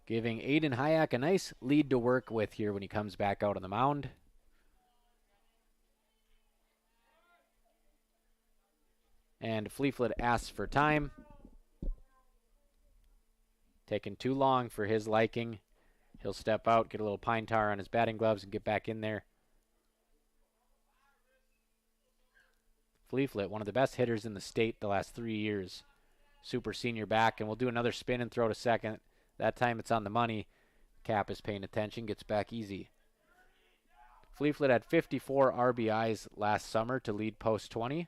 Giving Aiden Hayek a nice lead to work with here when he comes back out on the mound. And Fleeflet asks for time. Taking too long for his liking. He'll step out, get a little pine tar on his batting gloves, and get back in there. Fleeflet, one of the best hitters in the state the last 3 years. Super senior back, and we'll do another spin and throw to second. That time it's on the money. Cap is paying attention, gets back easy. Fleeflet had 54 RBIs last summer to lead post 20.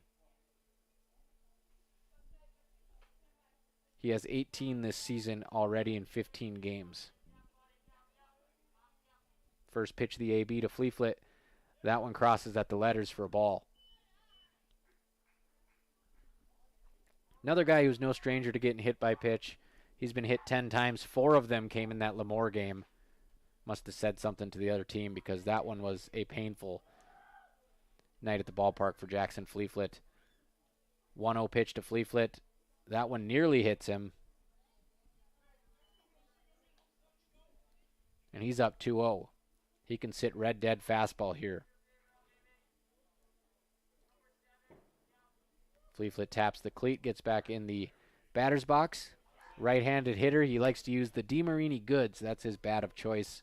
He has 18 this season already in 15 games. First pitch of the AB to Fleeflet. That one crosses at the letters for a ball. Another guy who's no stranger to getting hit by pitch. He's been hit 10 times. 4 of them came in that Lemoore game. Must have said something to the other team because that one was a painful night at the ballpark for Jackson Fleeflet. 1-0 pitch to Fleeflet. That one nearly hits him. And he's up 2-0. He can sit red dead fastball here. Fleeflet taps the cleat, gets back in the batter's box. Right-handed hitter. He likes to use the DeMarini goods. That's his bat of choice.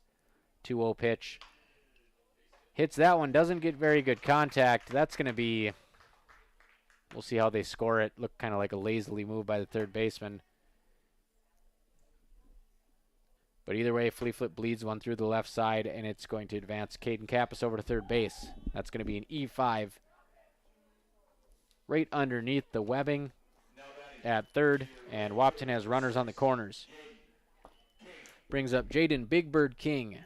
2-0 pitch. Hits that one. Doesn't get very good contact. That's going to be... We'll see how they score it. Looked kind of like a lazily move by the third baseman. But either way, Fleeflet bleeds one through the left side, and it's going to advance Caden Kappas over to third base. That's going to be an E5. Right underneath the webbing at third, and Wahpeton has runners on the corners. Brings up Jaden Big Bird King.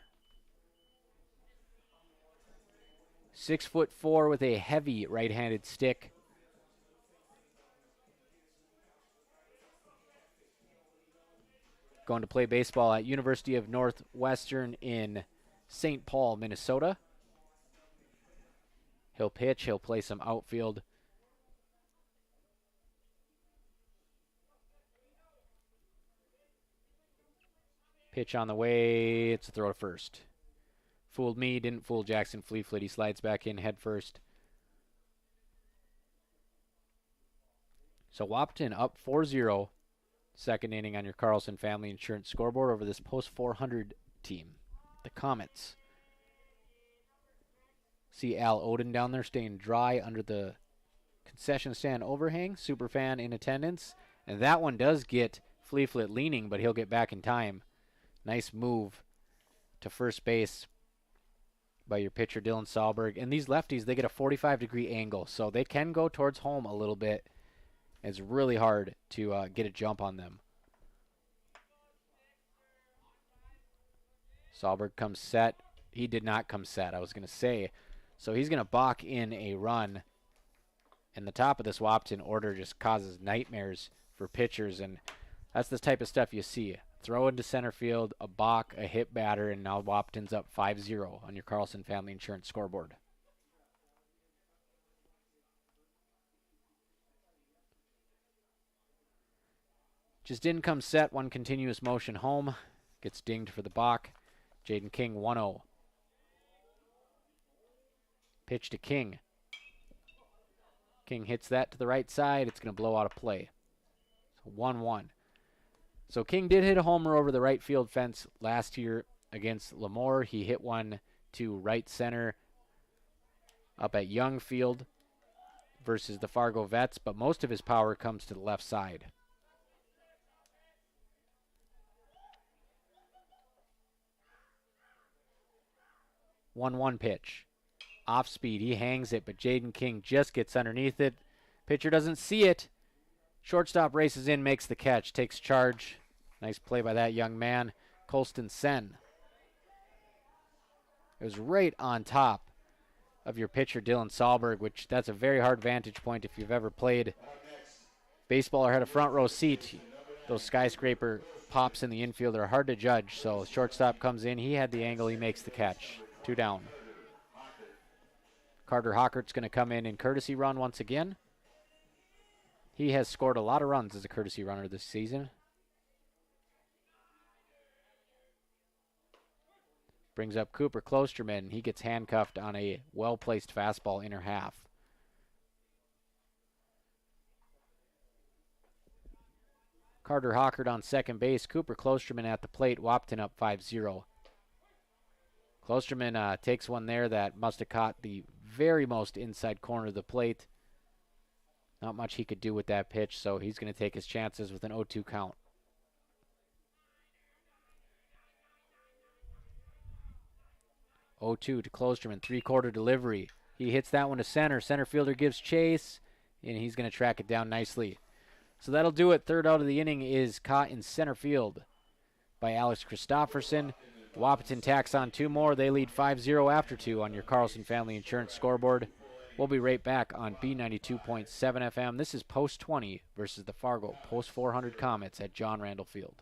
6'4" with a heavy right-handed stick. Going to play baseball at University of Northwestern in St. Paul, Minnesota. He'll pitch. He'll play some outfield. Pitch on the way. It's a throw to first. Fooled me. Didn't fool Jackson Fleeflet. He slides back in head first. So Wahpeton up 4-0. Second inning on your Carlson Family Insurance scoreboard over this post-400 team, the Comets. See Al Odin down there staying dry under the concession stand overhang. Superfan in attendance. And that one does get Fleeflet leaning, but he'll get back in time. Nice move to first base by your pitcher, Dylan Sahlberg. And these lefties, they get a 45-degree angle, so they can go towards home a little bit. It's really hard to get a jump on them. Sahlberg comes set. He did not come set, I was going to say. So he's going to balk in a run. And the top of this Wahpeton order just causes nightmares for pitchers, and that's the type of stuff you see. Throw into center field, a balk, a hit batter, and now Wahpeton's up 5-0 on your Carlson Family Insurance scoreboard. Just didn't come set, one continuous motion home. Gets dinged for the balk. Jaden King 1-0. Pitch to King. King hits that to the right side. It's going to blow out a play. So 1-1. So King did hit a homer over the right field fence last year against Lemoore. He hit one to right center up at Young Field versus the Fargo Vets, but most of his power comes to the left side. One pitch. Off speed. He hangs it, but Jaden King just gets underneath it. Pitcher doesn't see it. Shortstop races in, makes the catch, takes charge. Nice play by that young man, Colston Sen. It was right on top of your pitcher, Dylan Sahlberg, which that's a very hard vantage point if you've ever played baseball or had a front row seat. Those skyscraper pops in the infield are hard to judge. So shortstop comes in. He had the angle. He makes the catch. 2 down. Carter Hockert's going to come in courtesy run once again. He has scored a lot of runs as a courtesy runner this season. Brings up Cooper Klosterman. He gets handcuffed on a well-placed fastball inner half. Carter Hockert on second base. Cooper Klosterman at the plate. Wahpeton up 5-0. Klosterman takes one there that must have caught the very most inside corner of the plate. Not much he could do with that pitch, so he's going to take his chances with an 0-2 count. To Klosterman, 3-quarter delivery. He hits that one to center. Center fielder gives chase, and he's going to track it down nicely. So that'll do it. Third out of the inning is caught in center field by Alex Christofferson. Wahpeton tacks on 2 more. They lead 5-0 after 2 on your Carlson Family Insurance scoreboard. We'll be right back on B92.7 FM. This is Post 20 versus the Fargo Post 400 Comets at John Randall Field.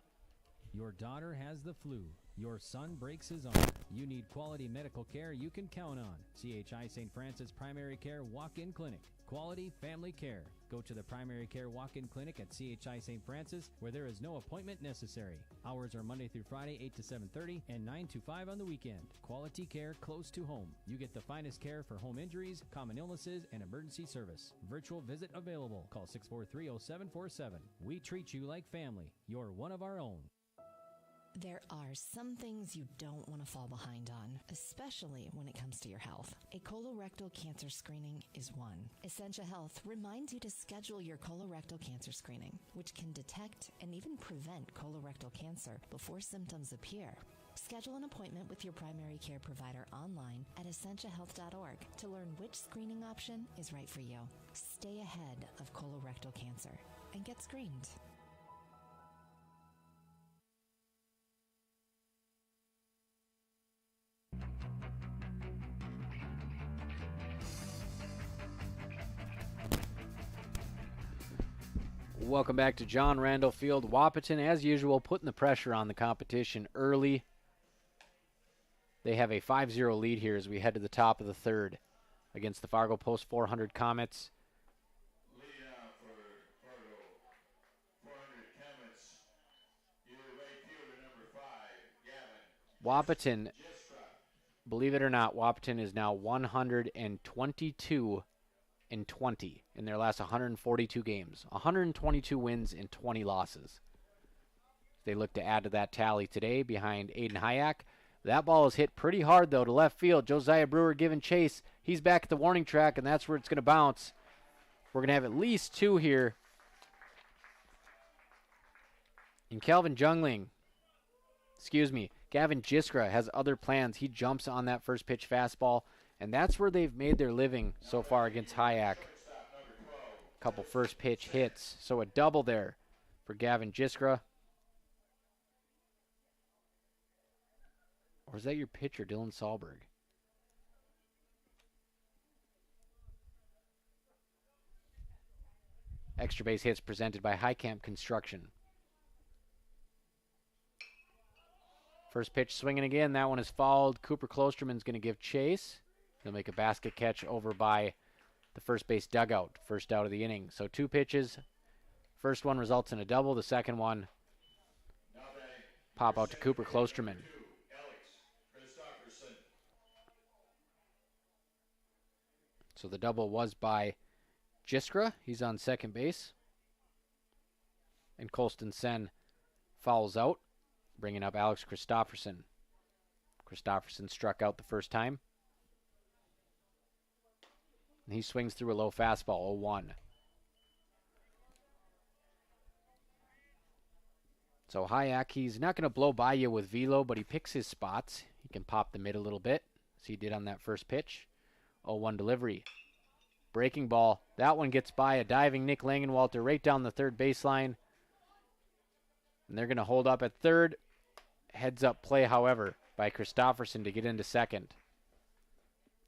Your daughter has the flu. Your son breaks his arm. You need quality medical care you can count on. CHI St. Francis Primary Care Walk-In Clinic. Quality family care. Go to the Primary Care Walk-In Clinic at CHI St. Francis, where there is no appointment necessary. Hours are Monday through Friday, 8 to 7:30, and 9 to 5 on the weekend. Quality care close to home. You get the finest care for home injuries, common illnesses, and emergency service. Virtual visit available. Call 643-0747. We treat you like family. You're one of our own. There are some things you don't want to fall behind on, especially when it comes to your health. A colorectal cancer screening is one. Essentia Health reminds you to schedule your colorectal cancer screening, which can detect and even prevent colorectal cancer before symptoms appear. Schedule an appointment with your primary care provider online at essentiahealth.org to learn which screening option is right for you. Stay ahead of colorectal cancer and get screened. Welcome back to John Randall Field. Wahpeton, as usual, putting the pressure on the competition early. They have a 5-0 lead here as we head to the top of the third against the Fargo Post 400 Comets. Lead out for Fargo 400 Comets. Your right fielder, number 5, Gavin. Wahpeton, believe it or not, Wahpeton is now 122-20 in their last 142 games. 122 wins and 20 losses. They look to add to that tally today behind Aiden Hayek. That ball is hit pretty hard, though, to left field. Josiah Brewer giving chase. He's back at the warning track, and that's where it's going to bounce. We're going to have at least 2 here. And Gavin Jiskra has other plans. He jumps on that first pitch fastball, and that's where they've made their living so far against Hayek. Couple first pitch hits. So a double there for Gavin Jiskra. Or is that your pitcher, Dylan Sahlberg? Extra base hits presented by High Camp Construction. First pitch swinging again. That one is fouled. Cooper Klosterman's going to give chase. He'll make a basket catch over by the first base dugout. First out of the inning. So 2 pitches. First one results in a double. The second one pop out to Cooper Klosterman. So the double was by Jiskra. He's on second base. And Colston Sen fouls out, bringing up Alex Christopherson. Christopherson struck out the first time. And he swings through a low fastball, 0-1. So Hayek, he's not going to blow by you with velo, but he picks his spots. He can pop the mid a little bit, as he did on that first pitch. 0-1 delivery. Breaking ball. That one gets by a diving Nick Langenwalter right down the third baseline. And they're going to hold up at third. Heads up play, however, by Christopherson to get into second.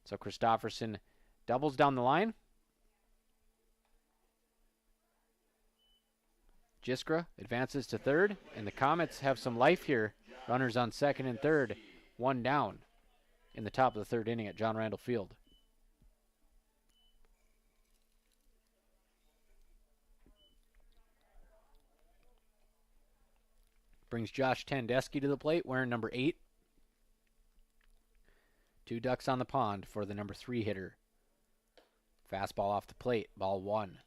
So Christopherson doubles down the line. Jiskra advances to third, and the Comets have some life here. Runners on second and third, 1 down in the top of the third inning at John Randall Field. Brings Josh Tandesky to the plate, wearing number 8. 2 ducks on the pond for the number 3 hitter. Fastball off the plate, ball 1.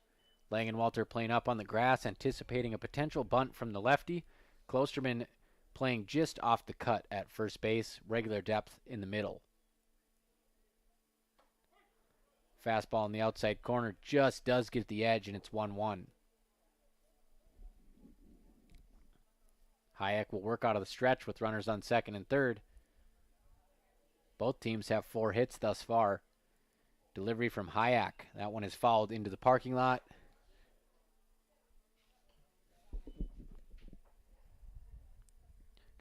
Langenwalter playing up on the grass, anticipating a potential bunt from the lefty. Klosterman playing just off the cut at first base, regular depth in the middle. Fastball in the outside corner just does get the edge, and it's 1-1. Hayek will work out of the stretch with runners on second and third. Both teams have 4 hits thus far. Delivery from Hayek. That one is fouled into the parking lot.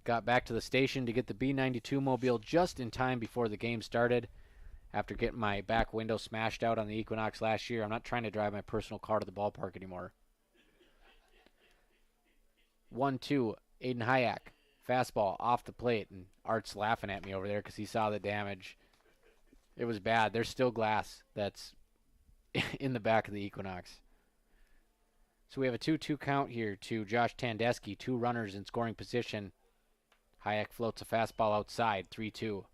Got back to the station to get the B-92 mobile just in time before the game started. After getting my back window smashed out on the Equinox last year, I'm not trying to drive my personal car to the ballpark anymore. 1-2, Aiden Hayek. Fastball off the plate, and Art's laughing at me over there because he saw the damage. It was bad. There's still glass that's in the back of the Equinox. So we have a 2-2 count here to Josh Tandesky, 2 runners in scoring position. Hayek floats a fastball outside, 3-2.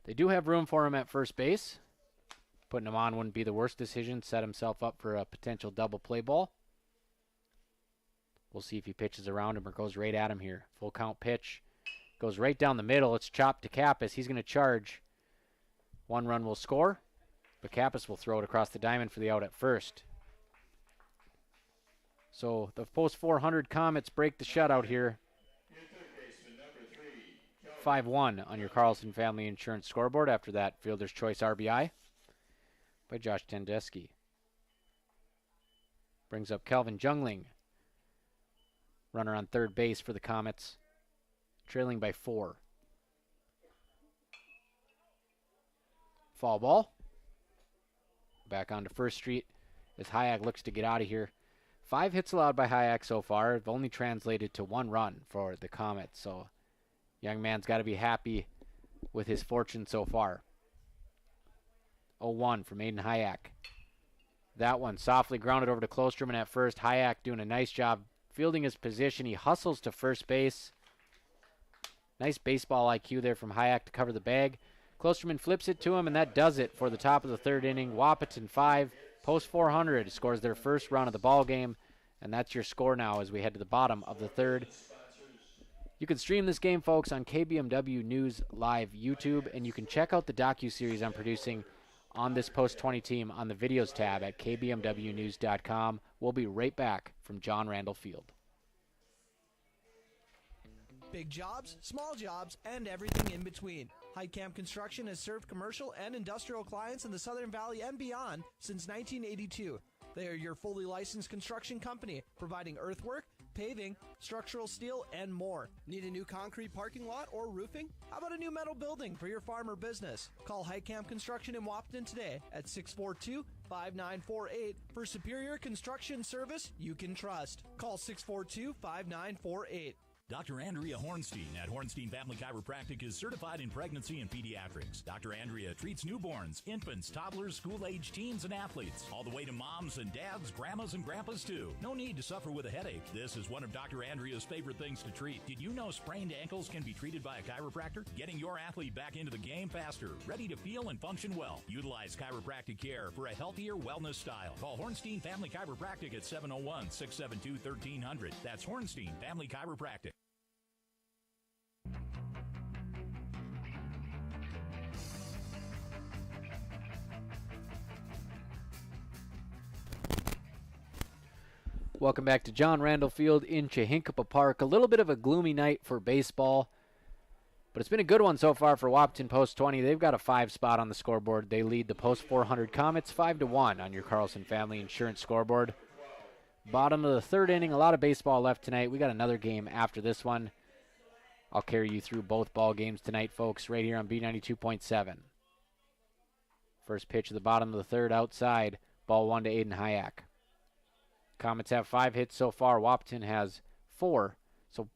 They do have room for him at first base. Putting him on wouldn't be the worst decision. Set himself up for a potential double play ball. We'll see if he pitches around him or goes right at him here. Full count pitch. Goes right down the middle. It's chopped to Kappas. He's going to charge. 1 run will score, but Kappas will throw it across the diamond for the out at first. So the post 400 Comets break the shutout here. 5-1 on your Carlson Family Insurance scoreboard after that Fielder's Choice RBI by Josh Tandesky. Brings up Calvin Jungling. Runner on third base for the Comets, trailing by 4. Foul ball. Back onto First Street as Hayek looks to get out of here. 5 hits allowed by Hayek so far. Have only translated to 1 run for the Comets. So young man's got to be happy with his fortune so far. 0-1 from Aiden Hayek. That one softly grounded over to Klosterman at first. Hayek doing a nice job fielding his position. He hustles to first base. Nice baseball IQ there from Hayek to cover the bag. Klosterman flips it to him, and that does it for the top of the third inning. Wahpeton 5, post 400 scores their first run of the ball game, and that's your score now as we head to the bottom of the third. You can stream this game, folks, on KBMW News Live YouTube, and you can check out the docuseries I'm producing on this Post 20 team on the videos tab at kbmwnews.com. We'll be right back from John Randall Field. Big jobs, small jobs, and everything in between. Heitkamp Construction has served commercial and industrial clients in the Southern Valley and beyond since 1982. They are your fully licensed construction company, providing earthwork, paving, structural steel, and more. Need a new concrete parking lot or roofing? How about a new metal building for your farm or business? Call Heitkamp Construction in Wahpeton today at 642-5948 for superior construction service you can trust. Call 642-5948. Dr. Andrea Hornstein at Hornstein Family Chiropractic is certified in pregnancy and pediatrics. Dr. Andrea treats newborns, infants, toddlers, school-age teens, and athletes, all the way to moms and dads, grandmas and grandpas too. No need to suffer with a headache. This is one of Dr. Andrea's favorite things to treat. Did you know sprained ankles can be treated by a chiropractor? Getting your athlete back into the game faster, ready to feel and function well. Utilize chiropractic care for a healthier wellness style. Call Hornstein Family Chiropractic at 701-672-1300. That's Hornstein Family Chiropractic. Welcome back to John Randall Field in Chihinkapa Park. A little bit of a gloomy night for baseball, but it's been a good one so far for Wahpeton Post 20. They've got a 5 spot on the scoreboard. They lead the Post 400 Comets 5-1 on your Carlson Family Insurance scoreboard. Bottom of the third inning, a lot of baseball left tonight. We got another game after this one. I'll carry you through both ball games tonight, folks, right here on B92.7. First pitch of the bottom of the third outside. Ball 1 to Aiden Hayek. Comets have 5 hits so far. Wahpeton has 4. So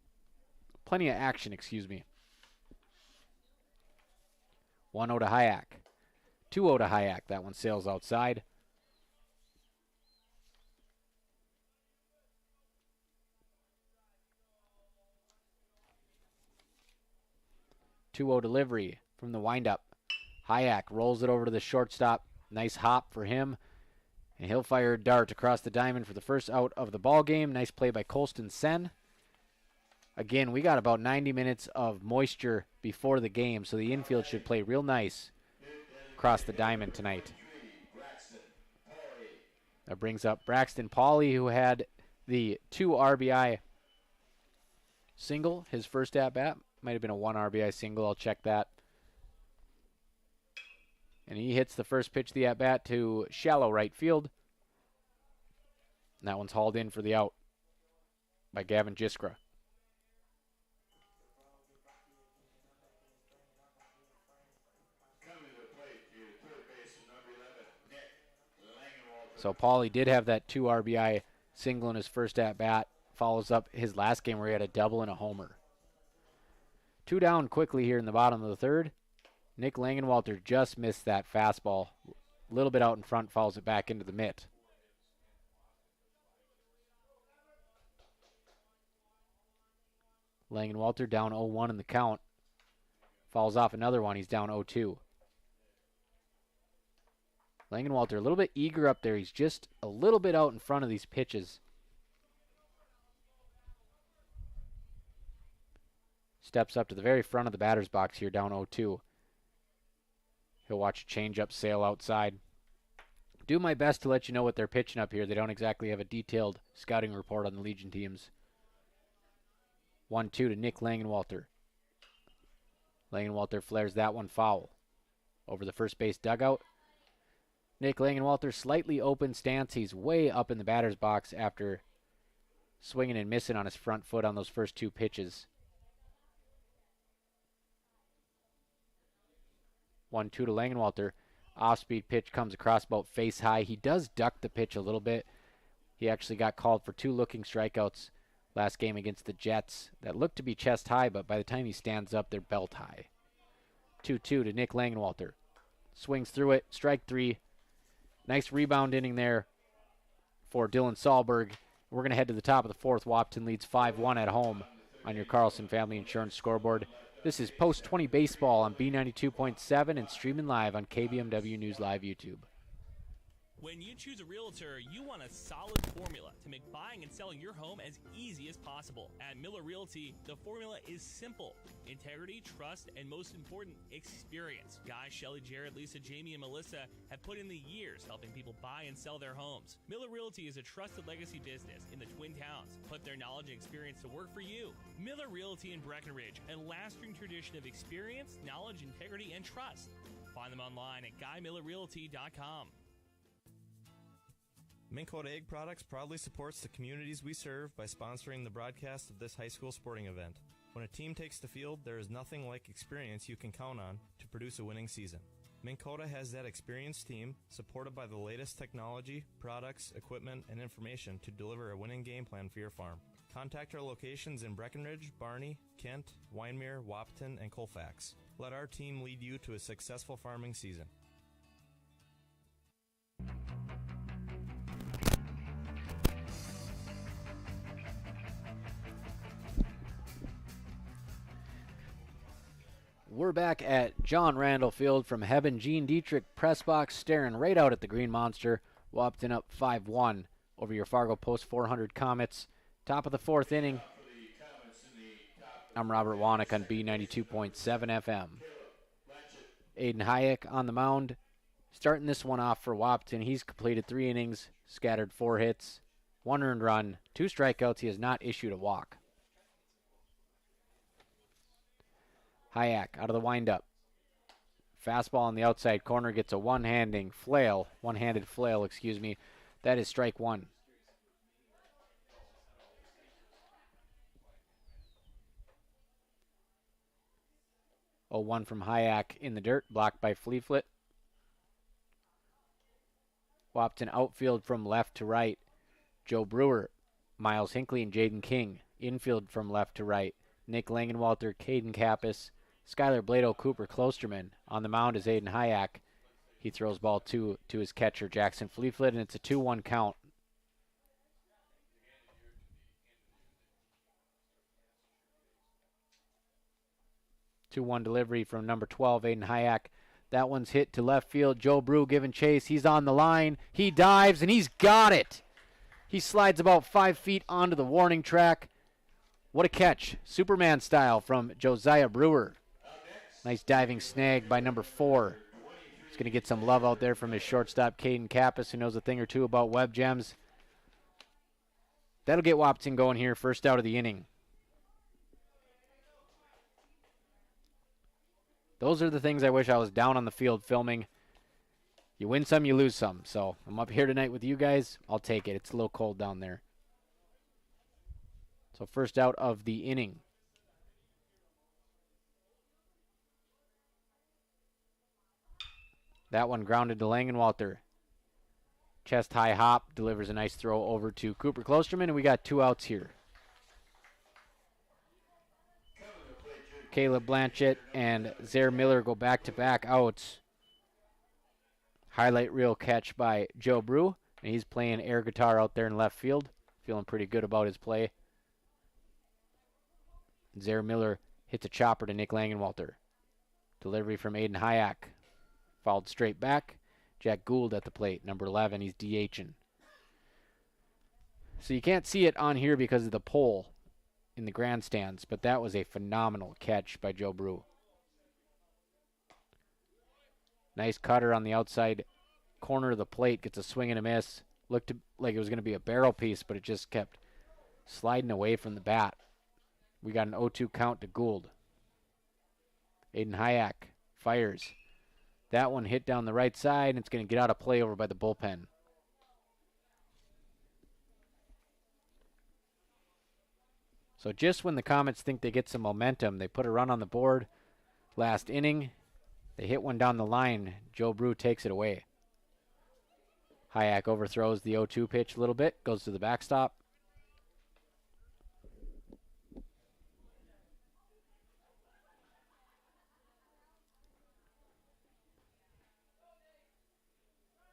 plenty of action, excuse me. 1-0 to Hayek. 2-0 to Hayek. That one sails outside. Delivery from the windup. Hayek rolls it over to the shortstop. Nice hop for him. And he'll fire a dart across the diamond for the first out of the ball game. Nice play by Colston Sen. Again, we got about 90 minutes of moisture before the game, so the infield should play real nice across the diamond tonight. That brings up Braxton Pauley, who had the 2 RBI single, his first at-bat. Might have been a 1 RBI single. I'll check that. And he hits the first pitch of the at-bat to shallow right field. And that one's hauled in for the out by Gavin Jiskra. So Paulie did have that 2 RBI single in his first at-bat. Follows up his last game where he had a double and a homer. 2 down quickly here in the bottom of the third. Nick Langenwalter just missed that fastball. A little bit out in front, fouls it back into the mitt. Langenwalter down 0-1 in the count. Fouls off another one. He's down 0-2. Langenwalter a little bit eager up there. He's just a little bit out in front of these pitches. Steps up to the very front of the batter's box here, down 0-2. He'll watch a changeup sail outside. Do my best to let you know what they're pitching up here. They don't exactly have a detailed scouting report on the Legion teams. 1-2 to Nick Langenwalter. Langenwalter flares that one foul. Over the first base dugout. Nick Langenwalter, slightly open stance. He's way up in the batter's box after swinging and missing on his front foot on those first 2 pitches. 1-2 to Langenwalter. Off-speed pitch comes across about face high. He does duck the pitch a little bit. He actually got called for 2 looking strikeouts last game against the Jets that looked to be chest high, but by the time he stands up, they're belt high. 2-2 to Nick Langenwalter. Swings through it. Strike 3. Nice rebound inning there for Dylan Sahlberg. We're going to head to the top of the 4th. Wahpeton leads 5-1 at home on your Carlson Family Insurance scoreboard. This is Post 20 Baseball on B92.7 and streaming live on KBMW News Live YouTube. When you choose a realtor, you want a solid formula to make buying and selling your home as easy as possible. At Miller Realty, the formula is simple. Integrity, trust, and most important, experience. Guy, Shelley, Jared, Lisa, Jamie, and Melissa have put in the years helping people buy and sell their homes. Miller Realty is a trusted legacy business in the Twin Towns. Put their knowledge and experience to work for you. Miller Realty in Breckenridge, a lasting tradition of experience, knowledge, integrity, and trust. Find them online at GuyMillerRealty.com. Minn Kota Egg Products proudly supports the communities we serve by sponsoring the broadcast of this high school sporting event. When a team takes the field, there is nothing like experience you can count on to produce a winning season. Minn Kota has that experienced team, supported by the latest technology, products, equipment, and information to deliver a winning game plan for your farm. Contact our locations in Breckenridge, Barney, Kent, Wyndmere, Wahpeton, and Colfax. Let our team lead you to a successful farming season. We're back at John Randall Field from Hebben. Gene Dietrich press box staring right out at the Green Monster. Wahpeton up 5-1 over your Fargo Post 400 Comets. Top of the fourth inning. I'm Robert Wanick on B92.7 FM. Aiden Hayek on the mound. Starting this one off for Wahpeton. He's completed 3 innings, scattered 4 hits, 1 earned run, 2 strikeouts. He has not issued a walk. Hayek out of the windup. Fastball on the outside corner gets a one-handed flail. That is strike 1. 0-1 from Hayek in the dirt, blocked by Fleeflet. Wahpeton outfield from left to right. Joe Brewer, Miles Hinckley, and Jaden King. Infield from left to right. Nick Langenwalter, Caden Kappas, Skylar Blado, Cooper Klosterman. On the mound is Aiden Hayek. He throws ball 2 to his catcher, Jackson Fleeflet, and it's a 2-1 count. Two-one delivery from number 12, Aiden Hayek. That one's hit to left field. Joe Brew giving chase. He's on the line. He dives, and he's got it. He slides about 5 feet onto the warning track. What a catch. Superman style from Josiah Brewer. Nice diving snag by number 4. He's going to get some love out there from his shortstop, Caden Kappas, who knows a thing or two about web gems. That'll get Wahpeton going here, first out of the inning. Those are the things I wish I was down on the field filming. You win some, you lose some. So I'm up here tonight with you guys. I'll take it. It's a little cold down there. So first out of the inning. That one grounded to Langenwalter. Chest high hop, delivers a nice throw over to Cooper Klosterman, and we got 2 outs here. Caleb Blanchett and Zaire Miller go back-to-back outs. Highlight reel catch by Joe Brew, and he's playing air guitar out there in left field. Feeling pretty good about his play. Zaire Miller hits a chopper to Nick Langenwalter. Delivery from Aiden Hayek. Fouled straight back. Jack Gould at the plate, number 11. He's DHing. So you can't see it on here because of the pole in the grandstands, but that was a phenomenal catch by Joe Brew. Nice cutter on the outside corner of the plate. Gets a swing and a miss. Looked like it was going to be a barrel piece, but it just kept sliding away from the bat. We got an 0-2 count to Gould. Aiden Hayek fires. That one hit down the right side, and it's going to get out of play over by the bullpen. So just when the Comets think they get some momentum, they put a run on the board. Last inning, they hit one down the line. Joe Brew takes it away. Hayek overthrows the 0-2 pitch a little bit, goes to the backstop.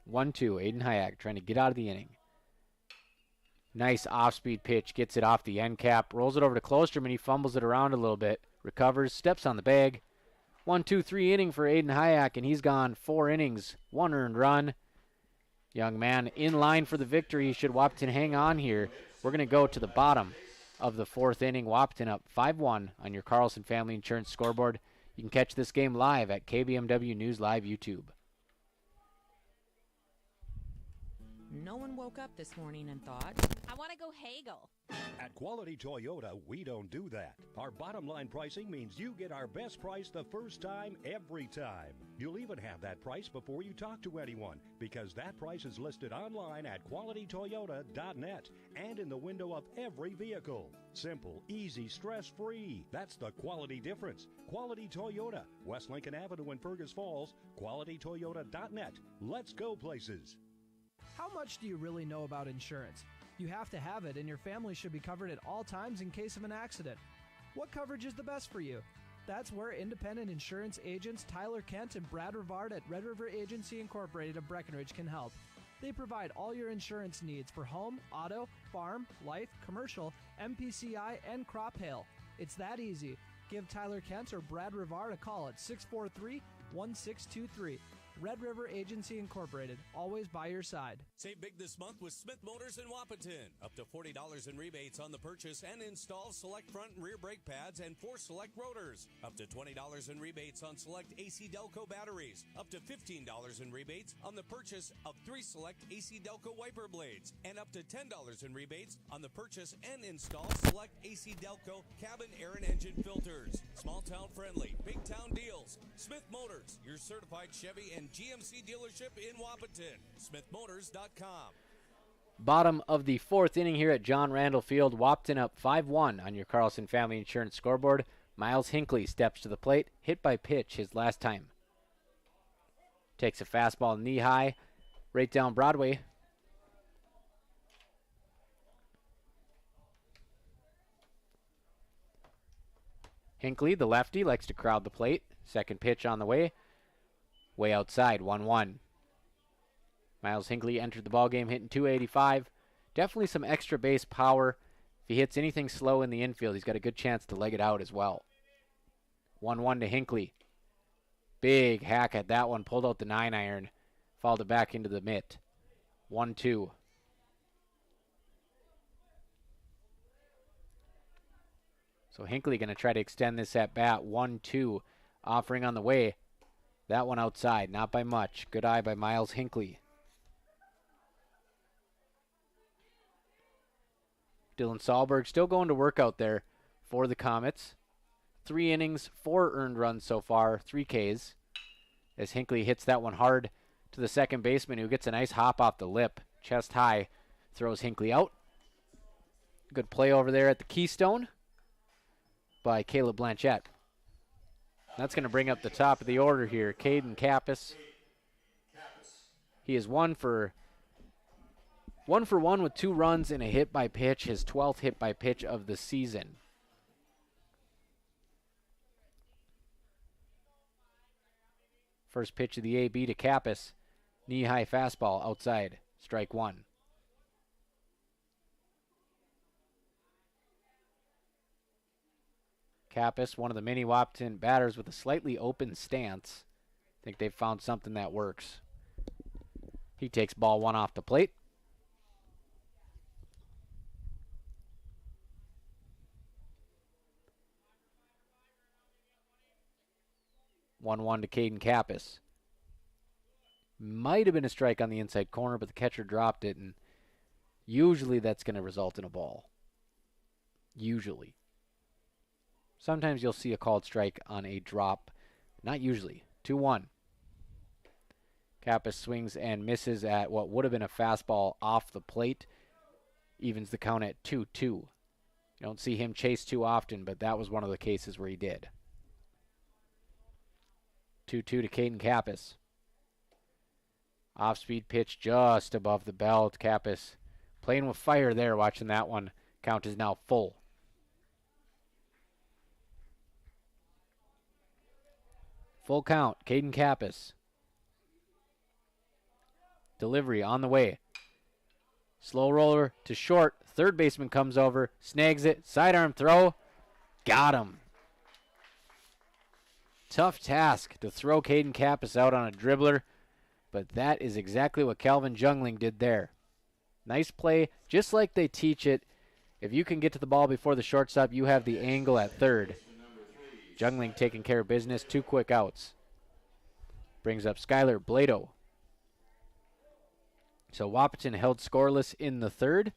One-two, Aiden Hayek trying to get out of the inning. Nice off-speed pitch, gets it off the end cap, rolls it over to Klosterman. He fumbles it around a little bit, recovers, steps on the bag. 1-2-3 inning for Aiden Hayek, and he's gone 4 innings, 1 earned run. Young man in line for the victory. Should Wahpeton hang on here, we're going to go to the bottom of the 4th inning. Wahpeton up 5-1 on your Carlson Family Insurance scoreboard. You can catch this game live at KBMW News Live YouTube. No one woke up this morning and thought, I want to go haggle. At Quality Toyota, we don't do that. Our bottom line pricing means you get our best price the first time, every time. You'll even have that price before you talk to anyone, because that price is listed online at qualitytoyota.net and in the window of every vehicle. Simple, easy, stress-free. That's the quality difference. Quality Toyota, West Lincoln Avenue in Fergus Falls, qualitytoyota.net. Let's go places. How much do you really know about insurance? You have to have it, and your family should be covered at all times in case of an accident. What coverage is the best for you? That's where independent insurance agents Tyler Kent and Brad Rivard at Red River Agency Incorporated of Breckenridge can help. They provide all your insurance needs for home, auto, farm, life, commercial, MPCI, and crop hail. It's that easy. Give Tyler Kent or Brad Rivard a call at 643-1623. Red River Agency Incorporated, always by your side. Save big this month with Smith Motors in Wahpeton. Up to $40 in rebates on the purchase and install select front and rear brake pads and 4 select rotors. Up to $20 in rebates on select AC Delco batteries. Up to $15 in rebates on the purchase of 3 select AC Delco wiper blades. And up to $10 in rebates on the purchase and install select AC Delco cabin air and engine filters. Small town friendly, big town deals. Smith Motors, your certified Chevy and GMC dealership in Wahpeton. SmithMotors.com. Bottom of the 4th inning here at John Randall Field. Wahpeton up 5-1 on your Carlson Family Insurance scoreboard. Miles Hinckley steps to the plate, hit by pitch his last time. Takes a fastball knee high, right down Broadway. Hinckley, the lefty, likes to crowd the plate. Second pitch on the way. Way outside, 1-1. Miles Hinckley entered the ballgame hitting .285. Definitely some extra base power. If he hits anything slow in the infield, he's got a good chance to leg it out as well. 1-1 to Hinckley. Big hack at that one. Pulled out the 9-iron. Fouled it back into the mitt. 1-2. So Hinckley going to try to extend this at bat. 1-2. Offering on the way. That one outside, not by much. Good eye by Miles Hinckley. Dylan Sahlberg still going to work out there for the Comets. 3 innings, 4 earned runs so far, 3 Ks. As Hinckley hits that one hard to the second baseman, who gets a nice hop off the lip. Chest high, throws Hinckley out. Good play over there at the Keystone by Caleb Blanchette. That's going to bring up the top of the order here. Caden Kappas. He is 1 for 1 with 2 runs and a hit by pitch, his 12th hit by pitch of the season. First pitch of the AB to Kappas. Knee-high fastball outside. Strike 1. Kappas, one of the many Wahpeton batters with a slightly open stance. I think they've found something that works. He takes ball 1 off the plate. One to Caden Kappas. Might have been a strike on the inside corner, but the catcher dropped it, and usually that's going to result in a ball. Usually. Sometimes you'll see a called strike on a drop. Not usually. 2-1. Kappas swings and misses at what would have been a fastball off the plate. Evens the count at 2-2. You don't see him chase too often, but that was one of the cases where he did. 2-2 to Caden Kappas. Off-speed pitch just above the belt. Kappas playing with fire there, watching that one. Count is now full. Full count, Caden Kappas. Delivery on the way. Slow roller to short. Third baseman comes over, snags it, sidearm throw. Got him. Tough task to throw Caden Kappas out on a dribbler, but that is exactly what Calvin Jungling did there. Nice play, just like they teach it. If you can get to the ball before the shortstop, you have the angle at third. Jungling taking care of business, 2 quick outs. Brings up Skylar Blado. So Wahpeton held scoreless in the third.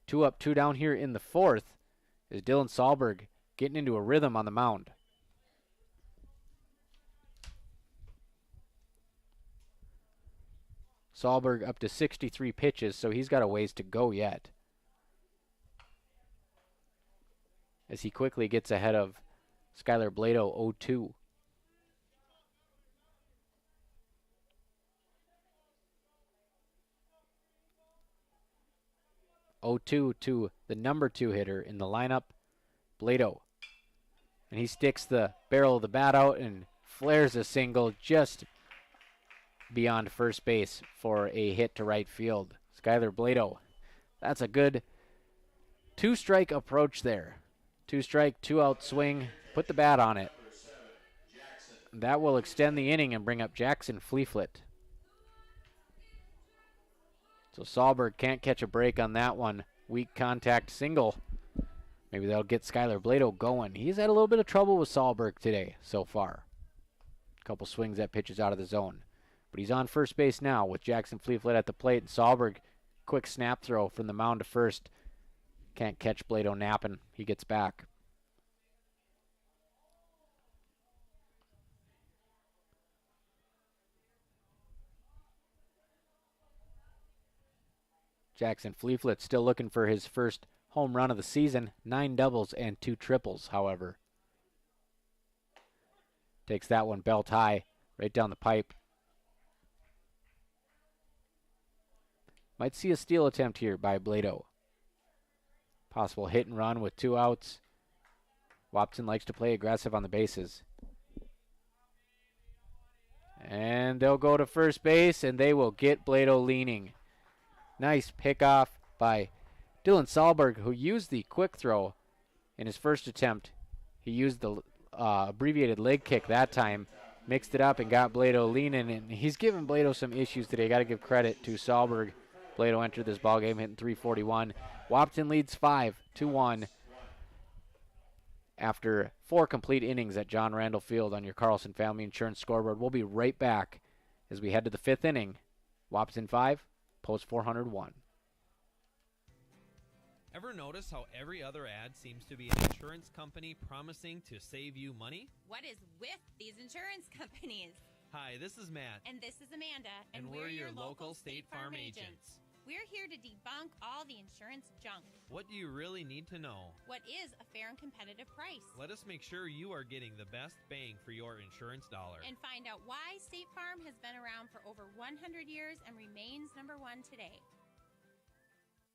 2 up, 2 down here in the fourth is Dylan Sahlberg getting into a rhythm on the mound. Sahlberg up to 63 pitches, so he's got a ways to go yet, as he quickly gets ahead of Skylar Blado 0-2. To the number 2 hitter in the lineup, Blado. And he sticks the barrel of the bat out and flares a single just beyond first base for a hit to right field. Skylar Blado. That's a good 2-strike approach there. 2-strike, 2-out swing. Put the bat on it. That will extend the inning and bring up Jackson Fleeflet. So Sahlberg can't catch a break on that one. Weak contact single. Maybe that'll get Skylar Blado going. He's had a little bit of trouble with Sahlberg today so far. A couple swings at pitches out of the zone. But he's on first base now with Jackson Fleeflet at the plate. And Sahlberg, quick snap throw from the mound to first. Can't catch Blado napping. He gets back. Jackson Fleeflet still looking for his first home run of the season. 9 doubles and 2 triples, however. Takes that one belt high, right down the pipe. Might see a steal attempt here by Blado. Possible hit and run with 2 outs. Wahpeton likes to play aggressive on the bases. And they'll go to first base, and they will get Blado leaning. Nice pickoff by Dylan Sahlberg, who used the quick throw in his first attempt. He used the abbreviated leg kick that time, mixed it up and got Blado leaning, and he's given Blado some issues today. Got to give credit to Sahlberg. Blado entered this ballgame hitting .341. Wahpeton leads 5-1 after 4 complete innings at John Randall Field on your Carlson Family Insurance scoreboard. We'll be right back as we head to the 5th inning. Wahpeton 5, Post 401. Ever notice how every other ad seems to be an insurance company promising to save you money? What is with these insurance companies? Hi, this is Matt. And this is Amanda. And we're your local State Farm agents. We're here to debunk all the insurance junk. What do you really need to know? What is a fair and competitive price? Let us make sure you are getting the best bang for your insurance dollar. And find out why State Farm has been around for over 100 years and remains number 1 today.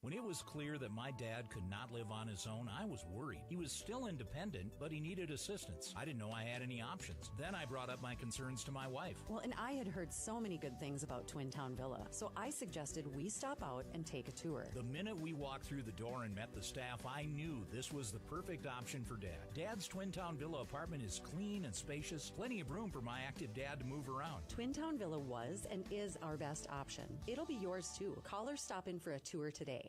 When it was clear that my dad could not live on his own, I was worried. He was still independent, but he needed assistance. I didn't know I had any options. Then I brought up my concerns to my wife. Well, and I had heard so many good things about Twin Town Villa, so I suggested we stop out and take a tour. The minute we walked through the door and met the staff, I knew this was the perfect option for Dad. Dad's Twin Town Villa apartment is clean and spacious, plenty of room for my active dad to move around. Twin Town Villa was and is our best option. It'll be yours too. Call or stop in for a tour today.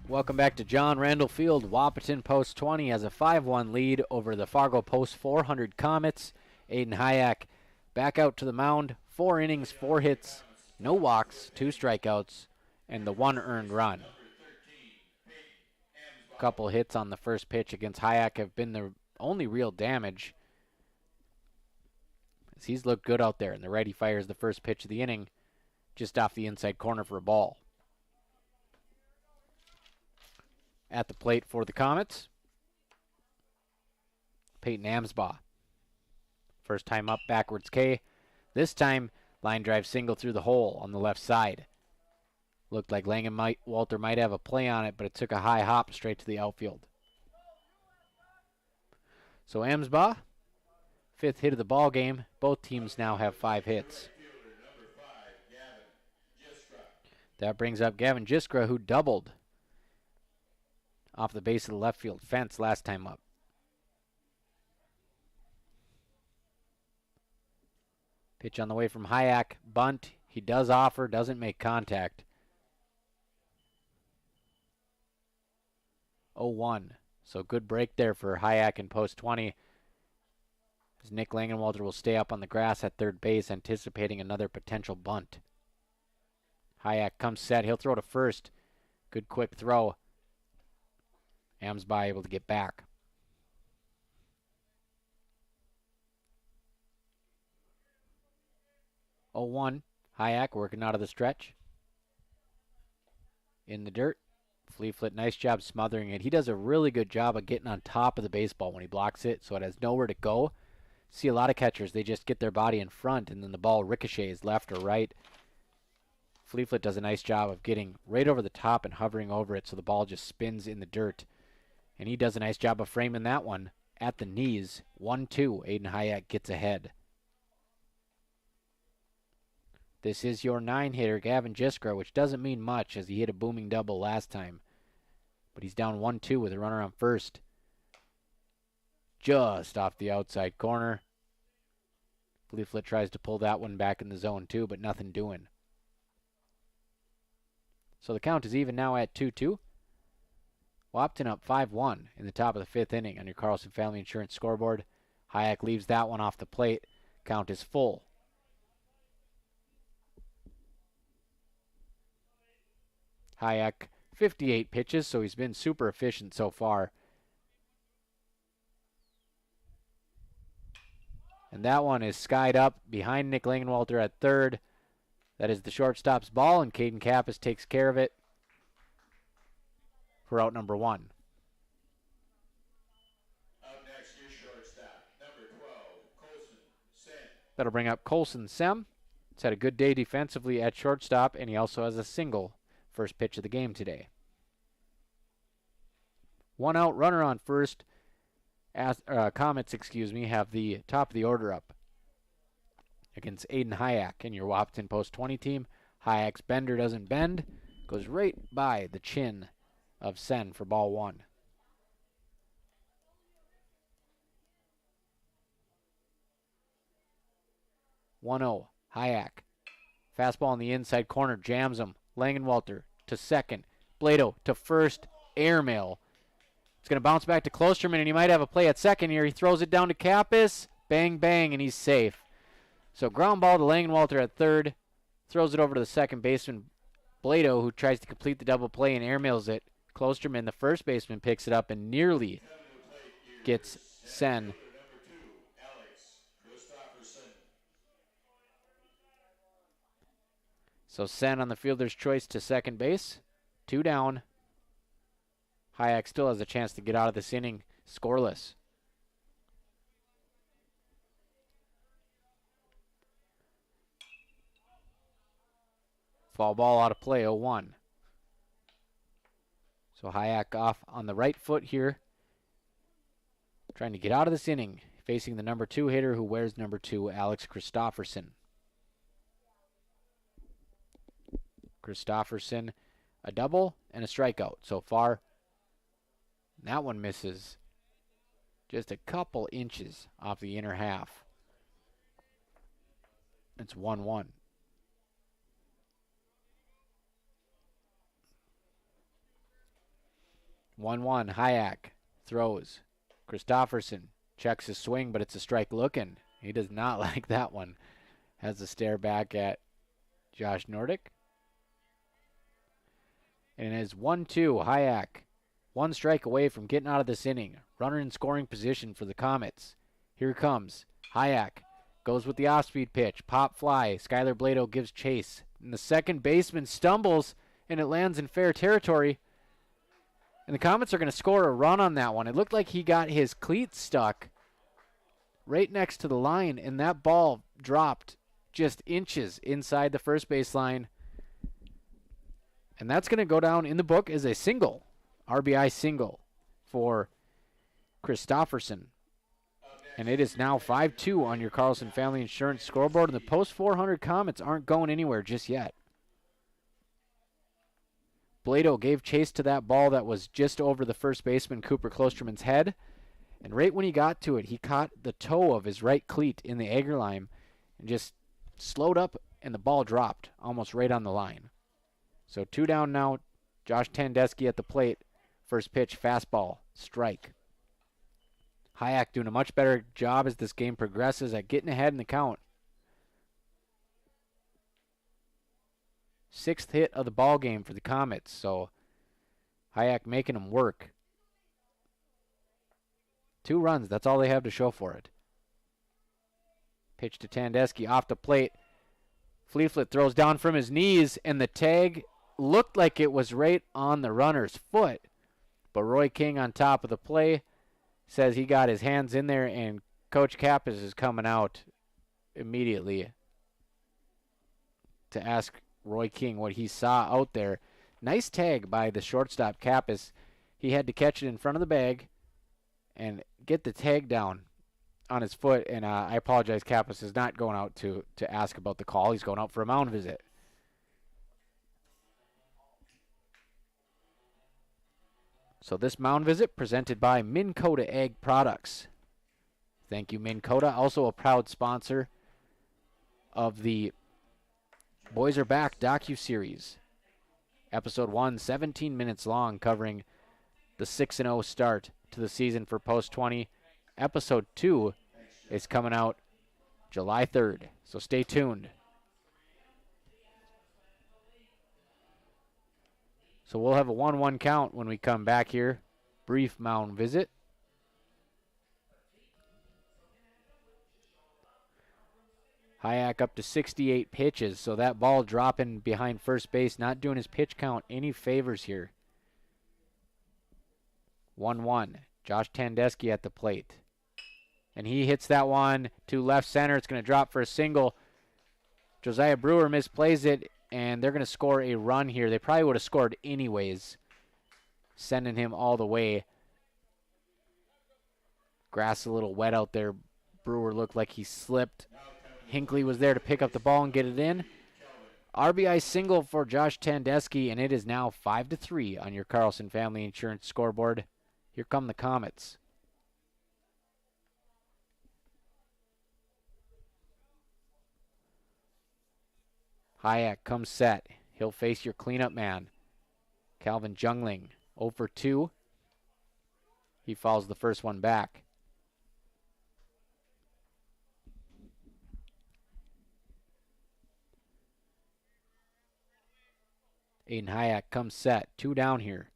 Welcome back to John Randall Field. Wahpeton Post 20 has a 5-1 lead over the Fargo Post 400 Comets. Aiden Hayek back out to the mound. 4 innings, 4 hits, no walks, 2 strikeouts, and the 1 earned run. A couple hits on the first pitch against Hayek have been the only real damage, as he's looked good out there, and the righty fires the first pitch of the inning just off the inside corner for a ball. At the plate for the Comets, Peyton Amsbaugh. First time up, backwards K. This time, line drive single through the hole on the left side. Looked like Walter might have a play on it, but it took a high hop straight to the outfield. So Amsbaugh, 5th hit of the ball game. Both teams now have 5 hits. That brings up Gavin Jiskra, who doubled off the base of the left field fence last time up. Pitch on the way from Hayek. Bunt. He does offer, doesn't make contact. 0-1. So good break there for Hayek in post 20. As Nick Langenwalter will stay up on the grass at third base, anticipating another potential bunt. Hayek comes set. He'll throw to first. Good quick throw. Amsby able to get back. 0-1. Hayek working out of the stretch. In the dirt. Fleetfoot, nice job smothering it. He does a really good job of getting on top of the baseball when he blocks it, so it has nowhere to go. See a lot of catchers, they just get their body in front, and then the ball ricochets left or right. Fleetfoot does a nice job of getting right over the top and hovering over it, so the ball just spins in the dirt. And he does a nice job of framing that one at the knees. 1-2. Aiden Hayek gets ahead. This is your 9-hitter, Gavin Jiskra, which doesn't mean much as he hit a booming double last time. But he's down 1-2 with a runner on first. Just off the outside corner. Fleetfoot tries to pull that one back in the zone too, but nothing doing. So the count is even now at 2-2. Wahpeton up 5-1 in the top of the fifth inning on your Carlson Family Insurance scoreboard. Hayek leaves that one off the plate. Count is full. Hayek, 58 pitches, so he's been super efficient so far. And that one is skied up behind Nick Langenwalter at third. That is the shortstop's ball, and Caden Kappas takes care of it for out number 1. Up next, your shortstop, number 12, Colson Sen. That'll bring up Colson Sem. He's had a good day defensively at shortstop, and he also has a single first pitch of the game today. 1 out, runner on first. Comets, have the top of the order up against Aiden Hayek in your Wahpeton Post 20 team. Hayek's bender doesn't bend. Goes right by the chin of Sen for ball 1. One-0. Hayek. Fastball in the inside corner. Jams him. Langenwalter to second. Blado to first. Airmail. It's going to bounce back to Klosterman, and he might have a play at second here. He throws it down to Kappas. Bang, bang, and he's safe. So ground ball to Langenwalter at third. Throws it over to the second baseman, Blado, who tries to complete the double play and airmails it. Klosterman, the first baseman, picks it up and nearly gets Sen. So Sen on the fielder's choice to second base. 2 down. Hayek still has a chance to get out of this inning scoreless. Foul ball out of play, 0-1. So Hayek off on the right foot here. Trying to get out of this inning. Facing the number 2 hitter who wears number 2, Alex Christofferson. Christofferson, a double and a strikeout so far. That one misses just a couple inches off the inner half. It's 1-1. Hayek throws. Christofferson checks his swing, but it's a strike looking. He does not like that one. Has a stare back at Josh Nordic. And it is 1-2. Hayek, 1 strike away from getting out of this inning. Runner in scoring position for the Comets. Here comes Hayek. Goes with the off-speed pitch. Pop fly. Skylar Blado gives chase. And the second baseman stumbles, and it lands in fair territory. And the Comets are going to score a run on that one. It looked like he got his cleat stuck right next to the line, and that ball dropped just inches inside the first base line. And that's going to go down in the book as a single, RBI single for Christofferson. And it is now 5-2 on your Carlson Family Insurance scoreboard, and the post 400 Comets aren't going anywhere just yet. Blado gave chase to that ball that was just over the first baseman Cooper Klosterman's head, and right when he got to it, he caught the toe of his right cleat in the agar line and just slowed up, and the ball dropped almost right on the line. So 2 down now. Josh Tandesky at the plate First pitch, fastball, strike. Hayek doing a much better job as this game progresses at getting ahead in the count. 6th hit of the ball game for the Comets, so Hayek making them work. 2 runs, that's all they have to show for it. Pitch to Tandeschi off the plate. Fleetfoot throws down from his knees, and the tag looked like it was right on the runner's foot. But Roy King on top of the play says he got his hands in there, and Coach Kappas is coming out immediately to ask Roy King what he saw out there. Nice tag by the shortstop Kappas. He had to catch it in front of the bag and get the tag down on his foot, and I apologize, Kappas is not going out to ask about the call. He's going out for a mound visit. So this mound visit presented by Minn Kota Ag Products. Thank you, Minn Kota. Also a proud sponsor of the Boys Are Back docuseries. Episode 1, 17 minutes long, covering the 6-0 start to the season for Post 20. Episode 2 is coming out July 3rd, so stay tuned. So we'll have a 1-1 count when we come back here. Brief mound visit. Hayek up to 68 pitches, so that ball dropping behind first base, not doing his pitch count any favors here. 1-1. Josh Tandeschi at the plate. And he hits that one to left center. It's going to drop for a single. Josiah Brewer misplays it, and they're going to score a run here. They probably would have scored anyways, sending him all the way. Grass a little wet out there. Brewer looked like he slipped. Hinckley was there to pick up the ball and get it in. RBI single for Josh Tandeschi, and it is now 5-3 on your Carlson Family Insurance scoreboard. Here come the Comets. Hayek comes set. He'll face your cleanup man, Calvin Jungling. 0 for 2. He fouls the first one back. Aiden Hayek comes set. 2 down here.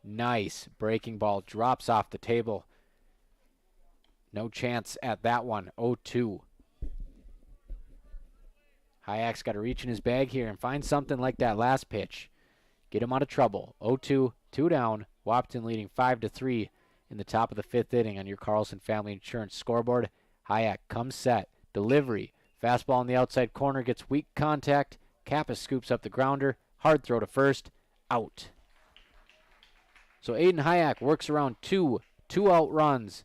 Nice breaking ball. Drops off the table. No chance at that one. 0-2. Hayek's got to reach in his bag here and find something like that last pitch. Get him out of trouble. 0-2, 2 down. Wahpeton leading 5-3 in the top of the 5th inning on your Carlson Family Insurance scoreboard. Hayek comes set. Delivery. Fastball on the outside corner gets weak contact. Kappa scoops up the grounder. Hard throw to first. Out. So Aiden Hayek works around 2 out runs.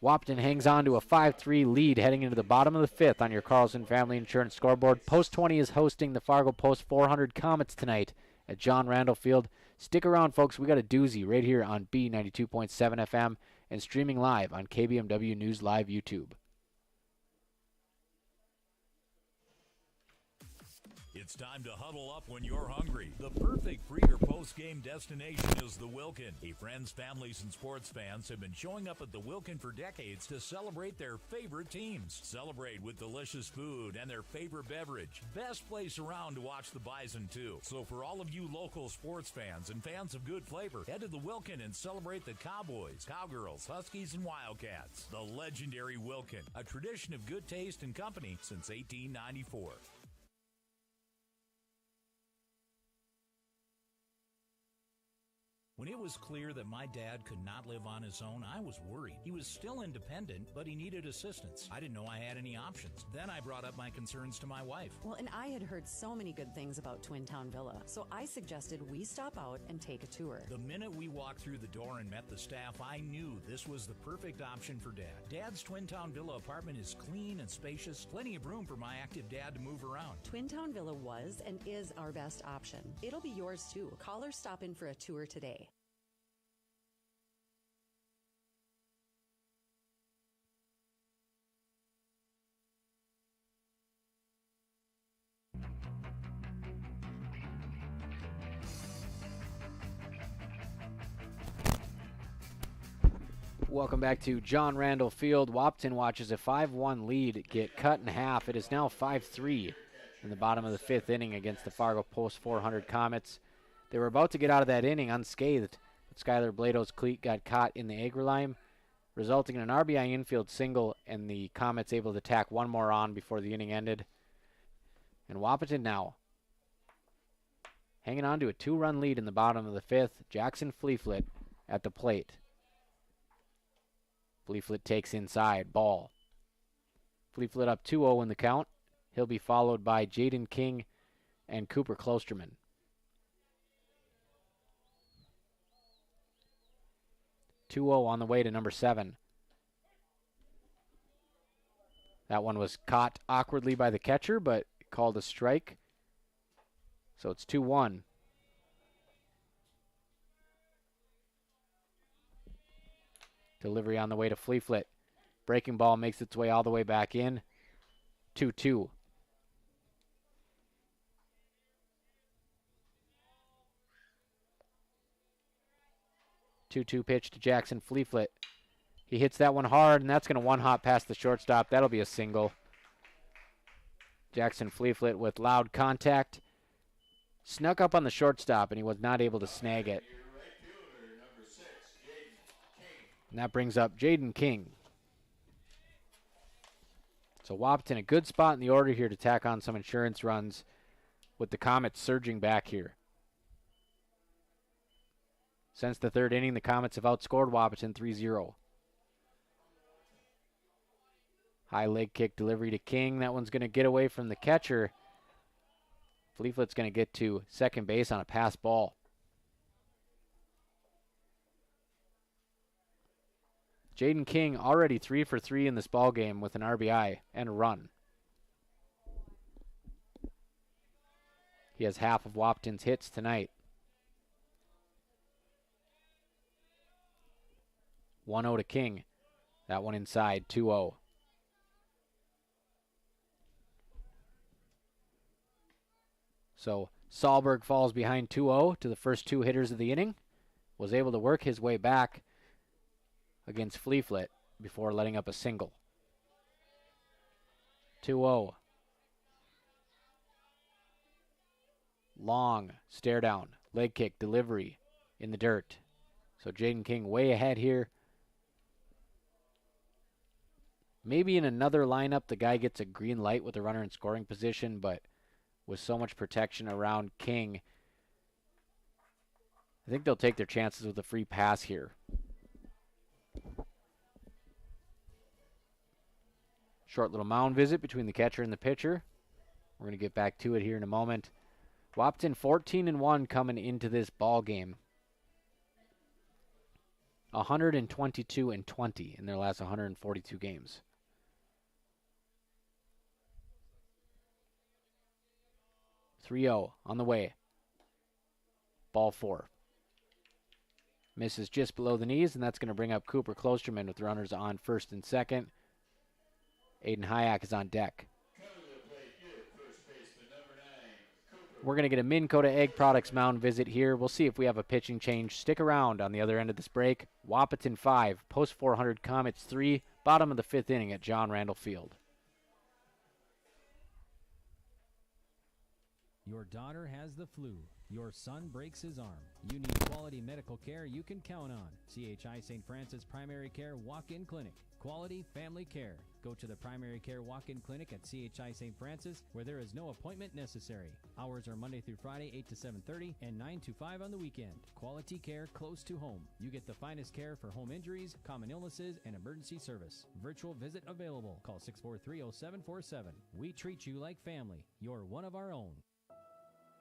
Wahpeton hangs on to a 5-3 lead heading into the bottom of the 5th on your Carlson Family Insurance scoreboard. Post 20 is hosting the Fargo Post 400 Comets tonight at John Randall Field. Stick around, folks. We got a doozy right here on B92.7 FM and streaming live on KBMW News Live YouTube. It's time to huddle up when you're hungry. The perfect pre- or post-game destination is the Wilkin. Hey, friends, families, and sports fans have been showing up at the Wilkin for decades to celebrate their favorite teams. Celebrate with delicious food and their favorite beverage. Best place around to watch the Bison, too. So for all of you local sports fans and fans of good flavor, head to the Wilkin and celebrate the Cowboys, Cowgirls, Huskies, and Wildcats. The legendary Wilkin, a tradition of good taste and company since 1894. When it was clear that my dad could not live on his own, I was worried. He was still independent, but he needed assistance. I didn't know I had any options. Then I brought up my concerns to my wife. Well, and I had heard so many good things about Twin Town Villa, so I suggested we stop out and take a tour. The minute we walked through the door and met the staff, I knew this was the perfect option for Dad. Dad's Twin Town Villa apartment is clean and spacious, plenty of room for my active dad to move around. Twin Town Villa was and is our best option. It'll be yours too. Call or stop in for a tour today. Welcome back to John Randall Field. Wahpeton watches a 5-1 lead get cut in half. It is now 5-3 in the bottom of the fifth inning against the Fargo Post 400 Comets. They were about to get out of that inning unscathed, but Skylar Blado's cleat got caught in the agrolime, resulting in an RBI infield single, and the Comets able to tack one more on before the inning ended. And Wahpeton now hanging on to a 2-run lead in the bottom of the fifth. Jackson Fleeflet at the plate. Fleeflet takes inside, ball. Fleeflet up 2-0 in the count. He'll be followed by Jaden King and Cooper Klosterman. On the way to number 7. That one was caught awkwardly by the catcher, but called a strike. So it's 2-1. Delivery on the way to Fleeflet. Breaking ball makes its way all the way back in. 2-2. Pitch to Jackson Fleeflet. He hits that one hard, and that's going to one-hop past the shortstop. That'll be a single. Jackson Fleeflet with loud contact. Snuck up on the shortstop, and he was not able to snag it. And that brings up Jaden King. So Wahpeton, a good spot in the order here to tack on some insurance runs with the Comets surging back here. Since the third inning, the Comets have outscored Wahpeton 3-0. High leg kick delivery to King. That one's going to get away from the catcher. Fleeflet's going to get to second base on a pass ball. Jaden King already 3 for 3 in this ball game with an RBI and a run. He has half of Wahpeton's hits tonight. 1-0 to King. That one inside, 2-0. So Sahlberg falls behind 2-0 to the first 2 hitters of the inning. Was able to work his way back against Fleeflet before letting up a single. 2-0. Long stare down, leg kick delivery in the dirt. So Jaden King way ahead here. Maybe in another lineup the guy gets a green light with a runner in scoring position, but with so much protection around King, I think they'll take their chances with a free pass here. Short little mound visit between the catcher and the pitcher. We're going to get back to it here in a moment. Wahpeton 14-1 coming into this ball game. 122-20 in their last 142 games. 3-0 on the way. Ball 4. Misses just below the knees, and that's going to bring up Cooper Klosterman with runners on first and second. Aiden Hayek is on deck. We're going to get a Minn Kota Egg Products mound visit here. We'll see if we have a pitching change. Stick around on the other end of this break. Wahpeton 5, post 400 Comets 3, bottom of the fifth inning at John Randall Field. Your daughter has the flu. Your son breaks his arm. You need quality medical care you can count on. CHI St. Francis Primary Care Walk-In Clinic. Quality family care. Go to the Primary Care Walk-In Clinic at CHI St. Francis, where there is no appointment necessary. Hours are Monday through Friday, 8 to 7:30, and 9 to 5 on the weekend. Quality care close to home. You get the finest care for home injuries, common illnesses, and emergency service. Virtual visit available. Call 643-0747. We treat you like family. You're one of our own.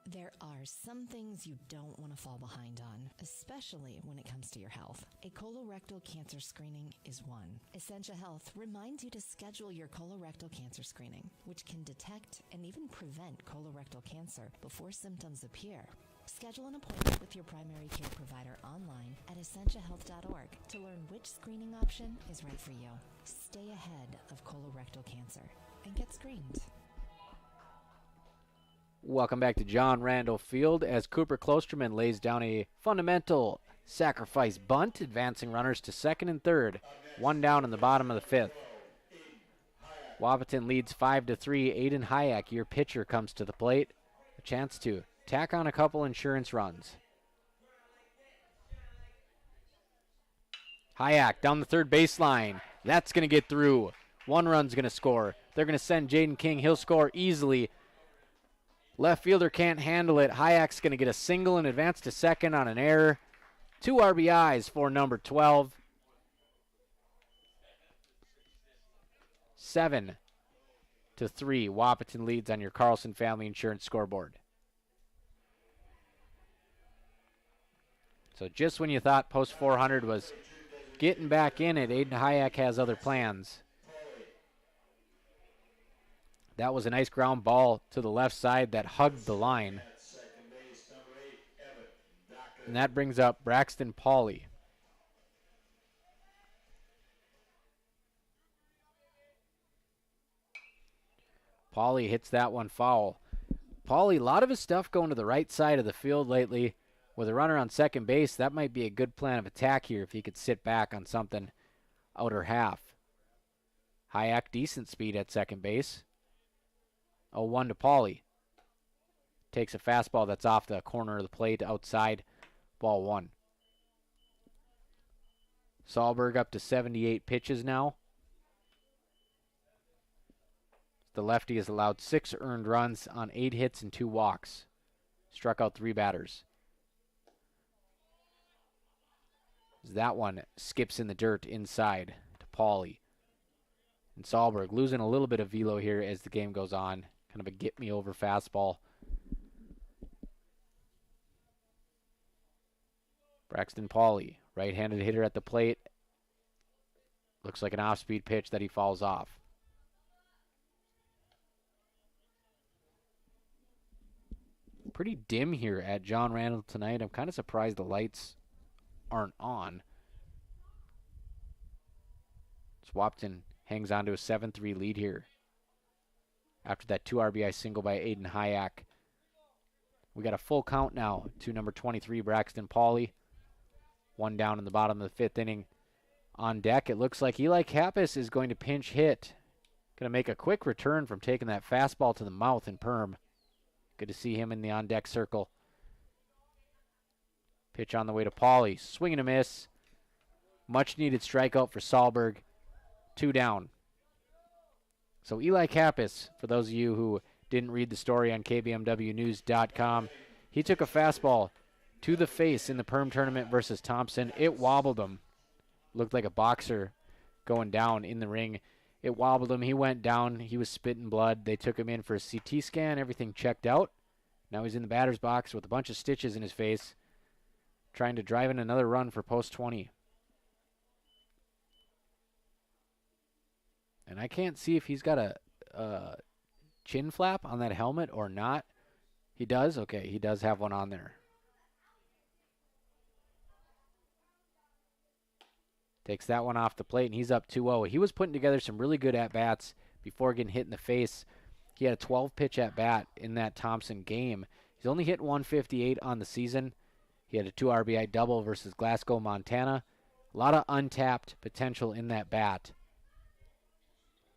There are some things you don't want to fall behind on, especially when it comes to your health. A colorectal cancer screening is one. Essentia Health reminds you to schedule your colorectal cancer screening, which can detect and even prevent colorectal cancer before symptoms appear. Schedule an appointment with your primary care provider online at essentiahealth.org to learn which screening option is right for you. Stay ahead of colorectal cancer and get screened. Welcome back to John Randall Field as Cooper Klosterman lays down a fundamental sacrifice bunt, advancing runners to second and third. One down in the bottom of the fifth. Wahpeton leads 5-3. Aiden Hayek, your pitcher, comes to the plate. A chance to tack on a couple insurance runs. Hayek down the third baseline. That's going to get through. One run's going to score. They're going to send Jaden King. He'll score easily. Left fielder can't handle it. Hayek's going to get a single and advance to second on an error. 2 RBIs for number 12. 7-3. Wahpeton leads on your Carlson Family Insurance scoreboard. So just when you thought post 400 was getting back in it, Aiden Hayek has other plans. That was a nice ground ball to the left side that hugged the line. And that brings up Braxton Pauly. Pauly hits that one foul. Pauly, a lot of his stuff going to the right side of the field lately. With a runner on second base, that might be a good plan of attack here if he could sit back on something outer half. Hayek, decent speed at second base. 0-1 to Pauly. Takes a fastball that's off the corner of the plate outside. Ball 1. Sahlberg up to 78 pitches now. The lefty has allowed 6 earned runs on 8 hits and 2 walks. Struck out 3 batters. That one skips in the dirt inside to Pauly. And Sahlberg losing a little bit of velo here as the game goes on. Kind of a get-me-over fastball. Braxton Pauly, right-handed hitter at the plate. Looks like an off-speed pitch that he fouls off. Pretty dim here at John Randall tonight. I'm kind of surprised the lights aren't on. Wahpeton hangs on to a 7-3 lead here. After that 2 RBI single by Aiden Hayek. We got a full count now to number 23, Braxton Pauly. 1 down in the bottom of the 5th inning. On deck, it looks like Eli Kappas is going to pinch hit. Going to make a quick return from taking that fastball to the mouth in perm. Good to see him in the on-deck circle. Pitch on the way to Pauly. Swing and a miss. Much needed strikeout for Sahlberg. 2 down. So Eli Kappas, for those of you who didn't read the story on KBMWnews.com, he took a fastball to the face in the perm tournament versus Thompson. It wobbled him. Looked like a boxer going down in the ring. It wobbled him. He went down. He was spitting blood. They took him in for a CT scan. Everything checked out. Now he's in the batter's box with a bunch of stitches in his face, trying to drive in another run for post 20. And I can't see if he's got a chin flap on that helmet or not. He does? Okay, he does have one on there. Takes that one off the plate, and he's up 2-0. He was putting together some really good at-bats before getting hit in the face. He had a 12-pitch at-bat in that Thompson game. He's only hit 158 on the season. He had a 2 RBI double versus Glasgow, Montana. A lot of untapped potential in that bat.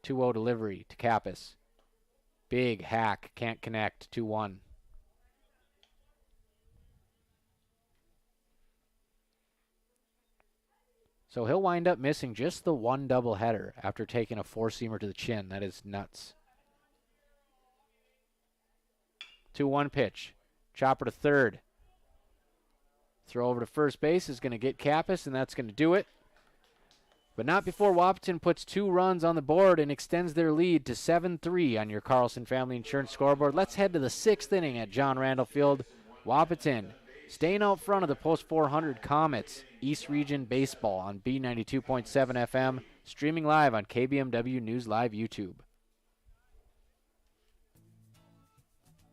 2-0 delivery to Kappas. Big hack, can't connect, 2-1. So he'll wind up missing just the 1 doubleheader after taking a 4-seamer to the chin. That is nuts. 2-1 pitch. Chopper to third. Throw over to first base is going to get Kappas, and that's going to do it. But not before Wahpeton puts 2 runs on the board and extends their lead to 7-3 on your Carlson Family Insurance scoreboard. Let's head to the 6th inning at John Randall Field. Wahpeton staying out front of the post 400 Comets, East Region Baseball on B92.7 FM, streaming live on KBMW News Live YouTube.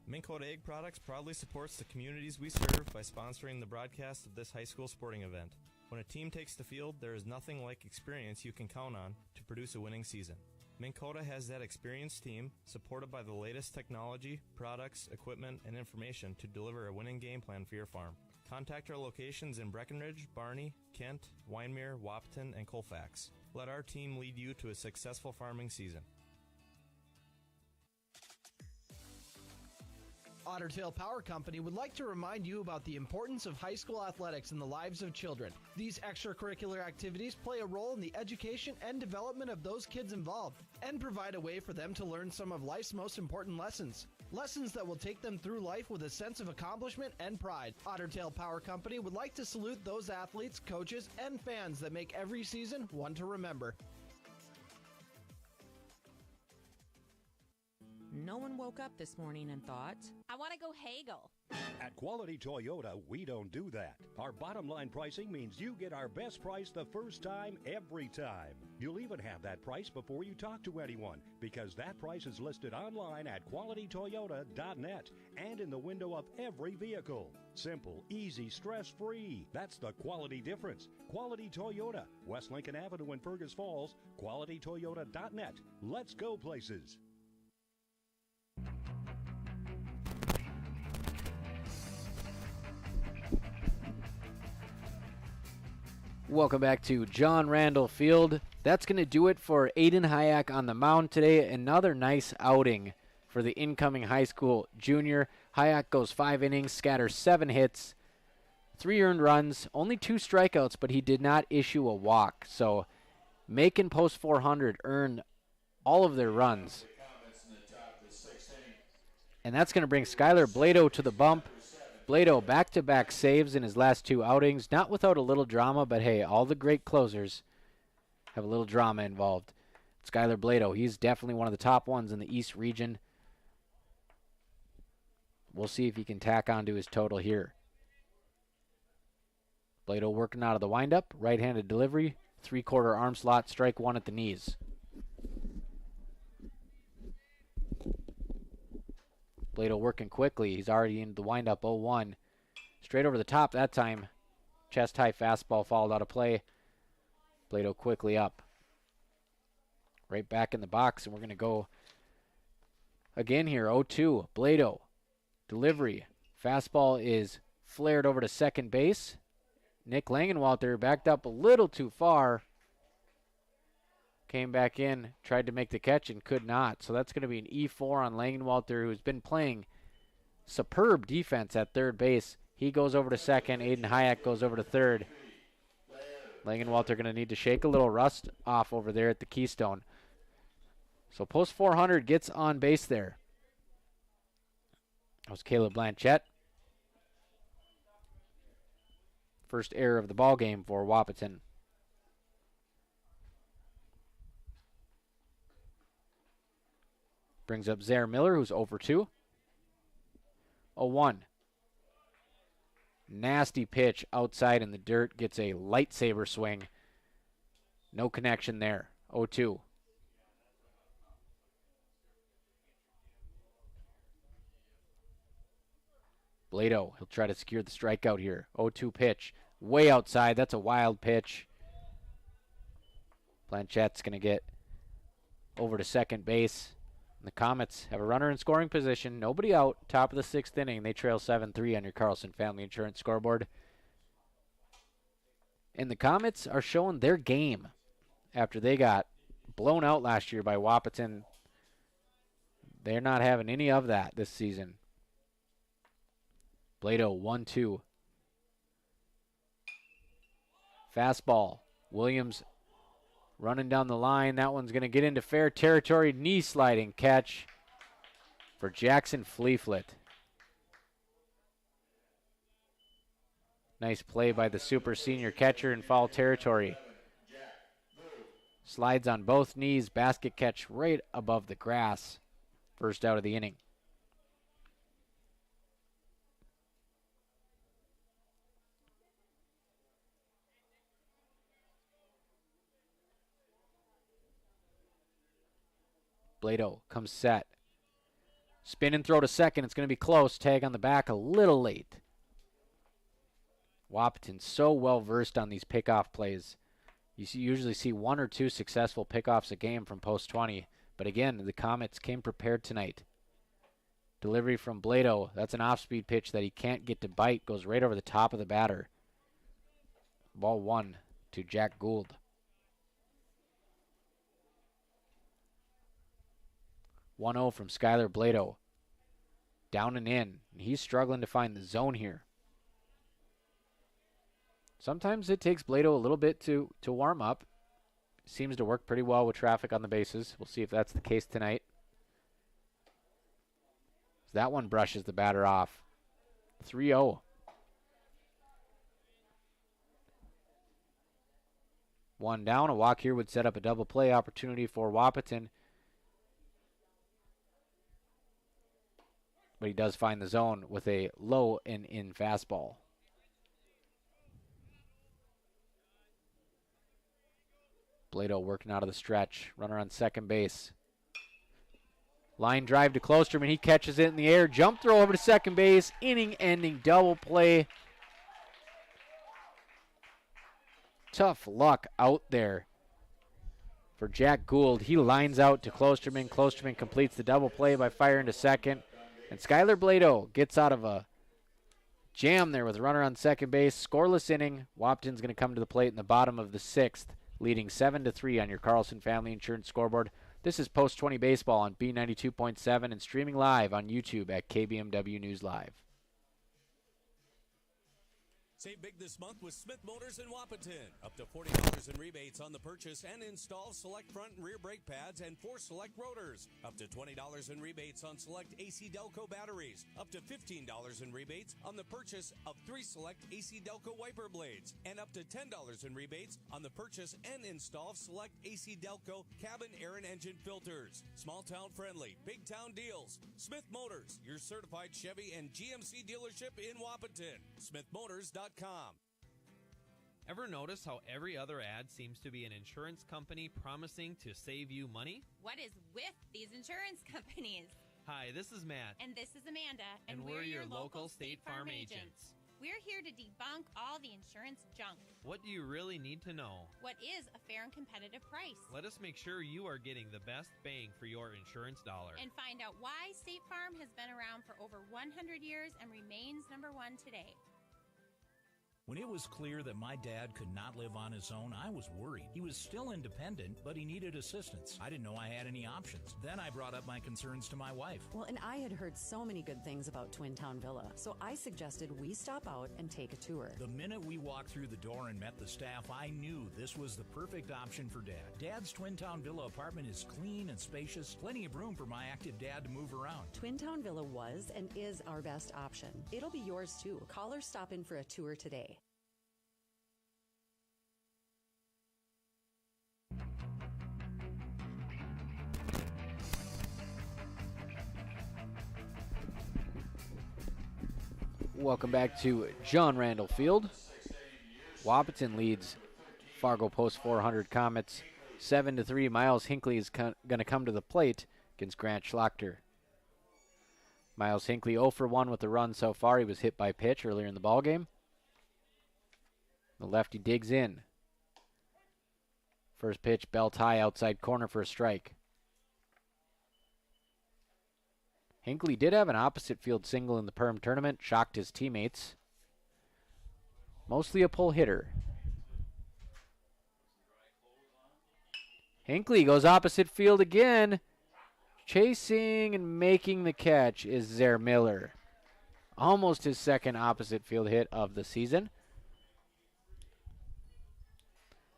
Minn Kota Egg Products proudly supports the communities we serve by sponsoring the broadcast of this high school sporting event. When a team takes the field, there is nothing like experience you can count on to produce a winning season. Minn Kota has that experienced team, supported by the latest technology, products, equipment, and information to deliver a winning game plan for your farm. Contact our locations in Breckenridge, Barney, Kent, Wyndmere, Wahpeton, and Colfax. Let our team lead you to a successful farming season. Otter Tail Power Company would like to remind you about the importance of high school athletics in the lives of children. These extracurricular activities play a role in the education and development of those kids involved and provide a way for them to learn some of life's most important lessons. Lessons that will take them through life with a sense of accomplishment and pride. Otter Tail Power Company would like to salute those athletes, coaches, and fans that make every season one to remember. No one woke up this morning and thought, I want to go haggle. At Quality Toyota, we don't do that. Our bottom line pricing means you get our best price the first time, every time. You'll even have that price before you talk to anyone, because that price is listed online at qualitytoyota.net and in the window of every vehicle. Simple, easy, stress-free. That's the quality difference. Quality Toyota, West Lincoln Avenue in Fergus Falls, qualitytoyota.net. Let's go places. Welcome back to John Randall Field. That's going to do it for Aiden Hayek on the mound today. Another nice outing for the incoming high school junior. Hayek goes 5 innings, scatters 7 hits, 3 earned runs, only 2 strikeouts, but he did not issue a walk. So Macon post 400 earned all of their runs. And that's going to bring Skylar Blado to the bump. Blado back-to-back saves in his last 2 outings, not without a little drama, but hey, all the great closers have a little drama involved. Skylar Blado, he's definitely one of the top ones in the East region. We'll see if he can tack onto his total here. Blado working out of the windup, right-handed delivery, 3/4 arm slot, strike 1 at the knees. Blado working quickly. He's already into the windup, 0-1. Straight over the top that time. Chest high fastball fouled out of play. Blado quickly up. Right back in the box, and we're going to go again here. 0-2. Blado. Delivery. Fastball is flared over to second base. Nick Langenwalter backed up a little too far. Came back in, tried to make the catch, and could not. So that's going to be an E4 on Langenwalter, who's been playing superb defense at third base. He goes over to second. Aiden Hayek goes over to third. Langenwalter going to need to shake a little rust off over there at the Keystone. So post 400 gets on base there. That was Caleb Blanchette. First error of the ball game for Wahpeton. Brings up Zaire Miller, who's over 2. 0-1. Nasty pitch outside in the dirt. Gets a lightsaber swing. No connection there. 0-2. Blado, he'll try to secure the strikeout here. 0-2 pitch. Way outside. That's a wild pitch. Blanchette's going to get over to second base. The Comets have a runner in scoring position. Nobody out. Top of the 6th inning. They trail 7-3 on your Carlson Family Insurance scoreboard. And the Comets are showing their game after they got blown out last year by Wahpeton. They're not having any of that this season. Blado, 1-2. Fastball. Williams running down the line. That one's going to get into fair territory. Knee sliding catch for Jackson Fleeflet. Nice play by the super senior catcher in foul territory. Slides on both knees. Basket catch right above the grass. First out of the inning. Blado comes set. Spin and throw to second. It's going to be close. Tag on the back a little late. Wahpeton so well versed on these pickoff plays. You usually see 1 or 2 successful pickoffs a game from post 20. But again, the Comets came prepared tonight. Delivery from Blado. That's an off-speed pitch that he can't get to bite. Goes right over the top of the batter. Ball 1 to Jack Gould. 1-0 from Skylar Blado. Down and in. He's struggling to find the zone here. Sometimes it takes Blado a little bit to warm up. Seems to work pretty well with traffic on the bases. We'll see if that's the case tonight. That one brushes the batter off. 3-0. One down. A walk here would set up a double play opportunity for Wahpeton. But he does find the zone with a low and in fastball. Blado working out of the stretch. Runner on second base. Line drive to Klosterman. He catches it in the air. Jump throw over to second base. Inning-ending double play. Tough luck out there for Jack Gould. He lines out to Klosterman. Klosterman completes the double play by firing to second. And Skylar Blado gets out of a jam there with a runner on second base. Scoreless inning. Wahpeton's going to come to the plate in the bottom of the 6th, leading 7-3 on your Carlson Family Insurance scoreboard. This is Post 20 Baseball on B92.7 and streaming live on YouTube at KBMW News Live. Save big this month with Smith Motors in Wahpeton. Up to $40 in rebates on the purchase and install select front and rear brake pads and 4 select rotors. Up to $20 in rebates on select AC Delco batteries. Up to $15 in rebates on the purchase of 3 select AC Delco wiper blades. And up to $10 in rebates on the purchase and install of select AC Delco cabin air and engine filters. Small town friendly, big town deals. Smith Motors, your certified Chevy and GMC dealership in Wahpeton. SmithMotors.com. Ever notice how every other ad seems to be an insurance company promising to save you money? What is with these insurance companies? Hi, this is Matt. And this is Amanda. And we're your local State Farm agents. We're here to debunk all the insurance junk. What do you really need to know? What is a fair and competitive price? Let us make sure you are getting the best bang for your insurance dollar. And find out why State Farm has been around for over 100 years and remains number 1 today. When it was clear that my dad could not live on his own, I was worried. He was still independent, but he needed assistance. I didn't know I had any options. Then I brought up my concerns to my wife. Well, and I had heard so many good things about Twin Town Villa, so I suggested we stop out and take a tour. The minute we walked through the door and met the staff, I knew this was the perfect option for Dad. Dad's Twin Town Villa apartment is clean and spacious, plenty of room for my active dad to move around. Twin Town Villa was and is our best option. It'll be yours too. Call or stop in for a tour today. Welcome back to John Randall Field. Wahpeton leads Fargo Post 400 Comets 7-3. Miles Hinckley is going to come to the plate against Grant Schlachter. Miles Hinckley 0 for 1 with the run so far. He was hit by pitch earlier in the ballgame. The lefty digs in. First pitch, belt high, outside corner for a strike. Hinckley did have an opposite field single in the Perm tournament, shocked his teammates. Mostly a pull hitter. Hinckley goes opposite field again. Chasing and making the catch is Zer Miller. Almost his second opposite field hit of the season.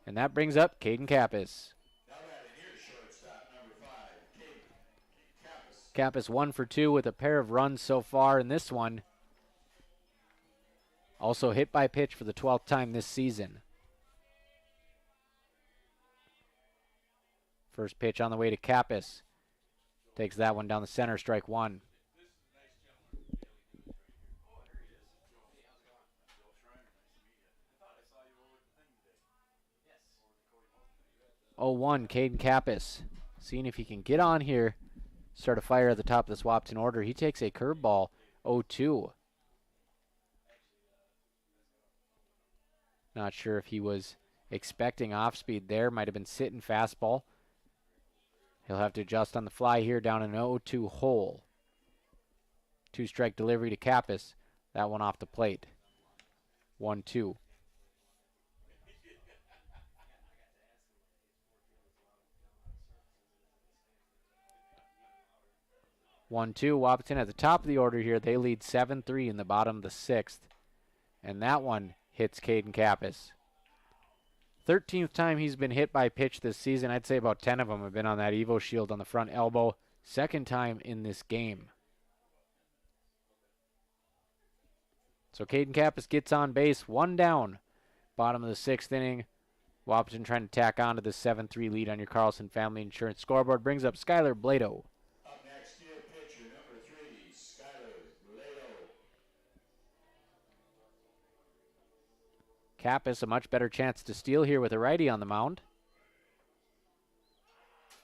And that brings up Caden Kappas. Kappas 1 for 2 with a pair of runs so far in this one. Also hit by pitch for the 12th time this season. First pitch on the way to Kappas. Takes that one down the center, strike 1. Oh, 1, Caden Kappas. Seeing if he can get on here. Start a fire at the top of this Wahpeton order. He takes a curveball, 0-2. Not sure if he was expecting off speed there. Might have been sitting fastball. He'll have to adjust on the fly here down an 0-2 hole. 2-strike delivery to Kappas. That one off the plate. 1-2. 1-2. Wahpeton at the top of the order here. They lead 7-3 in the bottom of the 6th. And that one hits Caden Kappas. 13th time he's been hit by pitch this season. I'd say about 10 of them have been on that Evo Shield on the front elbow. Second time in this game. So Caden Kappas gets on base. 1 down. Bottom of the 6th inning. Wahpeton trying to tack on to the 7-3 lead on your Carlson Family Insurance scoreboard. Brings up Skylar Blado. Up next, deal pitcher number 3, Skylar Blado. Kappas a much better chance to steal here with a righty on the mound.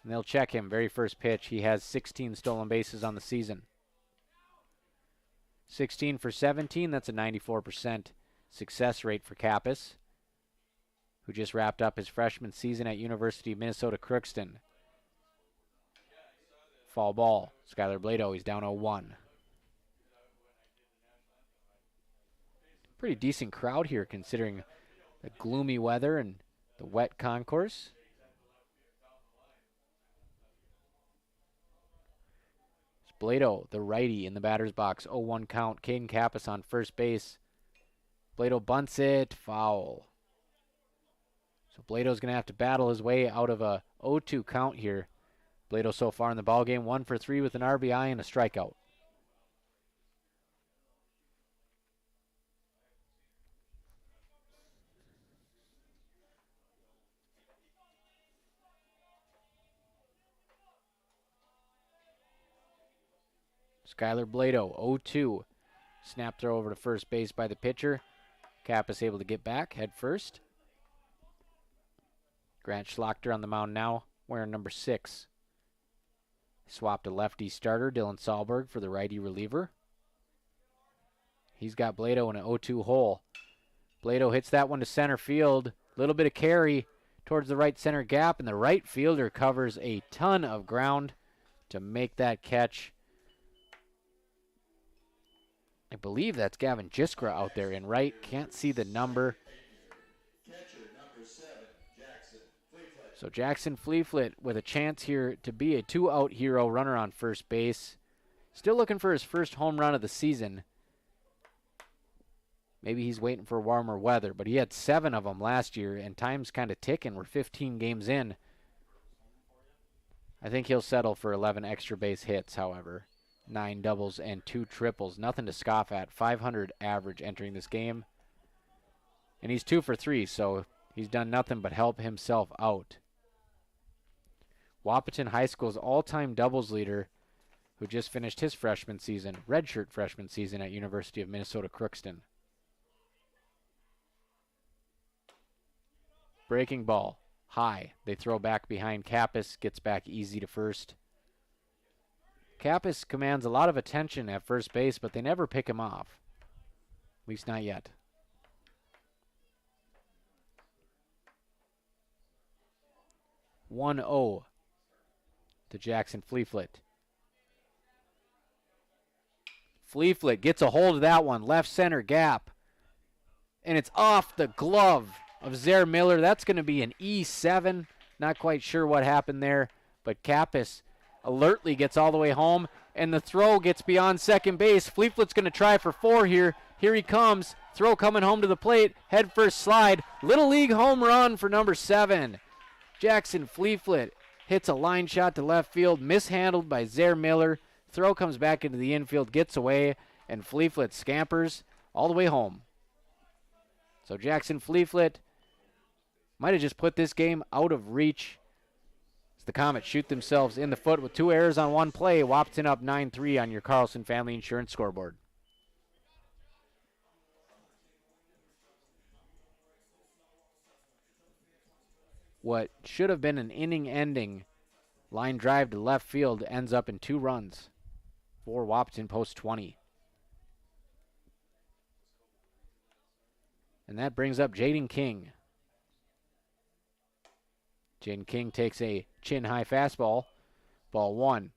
And they'll check him. Very first pitch. He has 16 stolen bases on the season. 16 for 17. That's a 94% success rate for Kappas, who just wrapped up his freshman season at University of Minnesota Crookston. Fall ball. Skylar Blado, he's down 0-1. Pretty decent crowd here considering the gloomy weather and the wet concourse. It's Blado, the righty, in the batter's box. 0-1 count. Caden Kappas on first base. Blado bunts it. Foul. So Blado's going to have to battle his way out of a 0-2 count here. Blado so far in the ballgame, 1 for 3 with an RBI and a strikeout. Skylar Blado, 0-2. Snap throw over to first base by the pitcher. Kappas able to get back, head first. Grant Schlachter on the mound now, wearing number 6. Swapped a lefty starter, Dylan Sahlberg, for the righty reliever. He's got Blado in an 0-2 hole. Blado hits that one to center field. Little bit of carry towards the right center gap, and the right fielder covers a ton of ground to make that catch. I believe that's Gavin Jiskra out there in right. Can't see the number. Catcher number 7, Jackson Fleetfoot. So Jackson Fleetfoot with a chance here to be a 2-out hero, runner on first base. Still looking for his first home run of the season. Maybe he's waiting for warmer weather, but he had 7 of them last year, and time's kind of ticking. We're 15 games in. I think he'll settle for 11 extra base hits, however. 9 doubles and 2 triples. Nothing to scoff at. 500 average entering this game. And he's 2 for 3, so he's done nothing but help himself out. Wahpeton High School's all-time doubles leader, who just finished his freshman season, redshirt freshman season at University of Minnesota Crookston. Breaking ball. High. They throw back behind Kappas. Gets back easy to first. Kappas commands a lot of attention at first base, but they never pick him off. At least not yet. (1-0) to Jackson Fleetfoot. Fleetfoot gets a hold of that one, left center gap. And it's off the glove of Zaire Miller. That's going to be an E7. Not quite sure what happened there, but Kappas alertly gets all the way home, and the throw gets beyond second base. Fleetfoot's going to try for 4 here. Here he comes. Throw coming home to the plate. Head first slide. Little league home run for number 7. Jackson Fleetfoot hits a line shot to left field, mishandled by Zaire Miller. Throw comes back into the infield, gets away, and Fleetfoot scampers all the way home. So Jackson Fleetfoot might have just put this game out of reach. The Comets shoot themselves in the foot with 2 errors on 1 play. Wahpeton up 9-3 on your Carlson Family Insurance scoreboard. What should have been an inning-ending line drive to left field ends up in 2 runs for Wahpeton post 20. And that brings up Jaden King. Jaden King takes a chin-high fastball. Ball 1.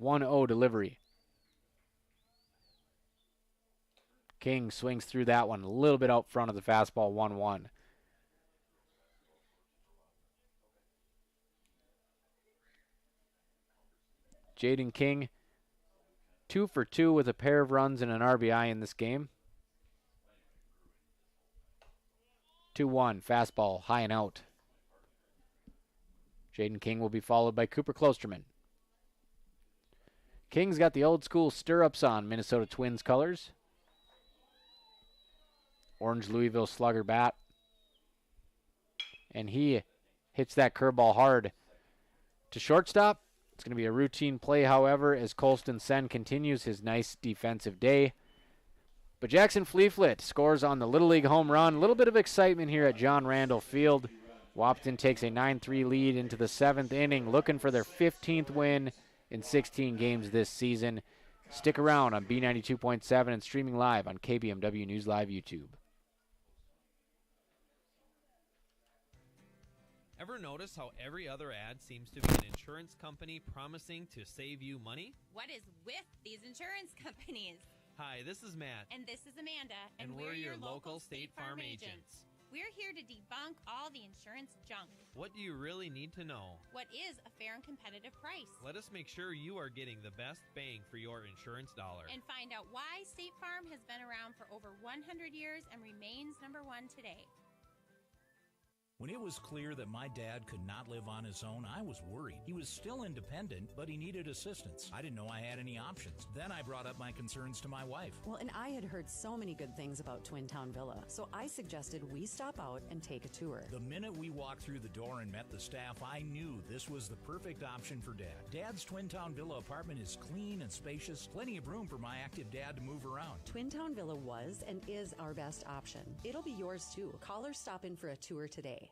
1-0 delivery. King swings through that one a little bit out front of the fastball, 1-1. Jaden King, 2 for 2 with a pair of runs and an RBI in this game. 2-1, fastball, high and out. Jaden King will be followed by Cooper Klosterman. King's got the old school stirrups on, Minnesota Twins colors. Orange Louisville Slugger bat. And he hits that curveball hard to shortstop. It's going to be a routine play, however, as Colston Sen continues his nice defensive day. But Jackson Fleeflet scores on the Little League home run. A little bit of excitement here at John Randall Field. Wahpeton takes a 9-3 lead into the 7th inning, looking for their 15th win in 16 games this season. Stick around on B92.7 and streaming live on KBMW News Live YouTube. Ever notice how every other ad seems to be an insurance company promising to save you money? What is with these insurance companies? Hi, this is Matt. And this is Amanda. And we're your local State Farm agents. We're here to debunk all the insurance junk. What do you really need to know? What is a fair and competitive price? Let us make sure you are getting the best bang for your insurance dollar. And find out why State Farm has been around for over 100 years and remains number one today. When it was clear that my dad could not live on his own, I was worried. He was still independent, but he needed assistance. I didn't know I had any options. Then I brought up my concerns to my wife. Well, and I had heard so many good things about Twin Town Villa, so I suggested we stop out and take a tour. The minute we walked through the door and met the staff, I knew this was the perfect option for Dad. Dad's Twin Town Villa apartment is clean and spacious, plenty of room for my active dad to move around. Twin Town Villa was and is our best option. It'll be yours too. Call or stop in for a tour today.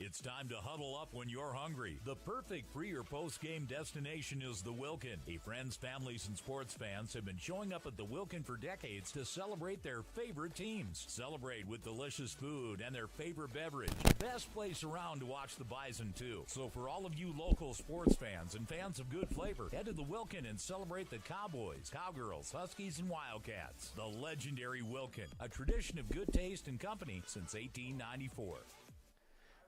It's time to huddle up when you're hungry. The perfect pre- or post-game destination is the Wilkin. Hey, friends, families, and sports fans have been showing up at the Wilkin for decades to celebrate their favorite teams. Celebrate with delicious food and their favorite beverage. Best place around to watch the Bison, too. So for all of you local sports fans and fans of good flavor, head to the Wilkin and celebrate the Cowboys, Cowgirls, Huskies, and Wildcats. The legendary Wilkin, a tradition of good taste and company since 1894.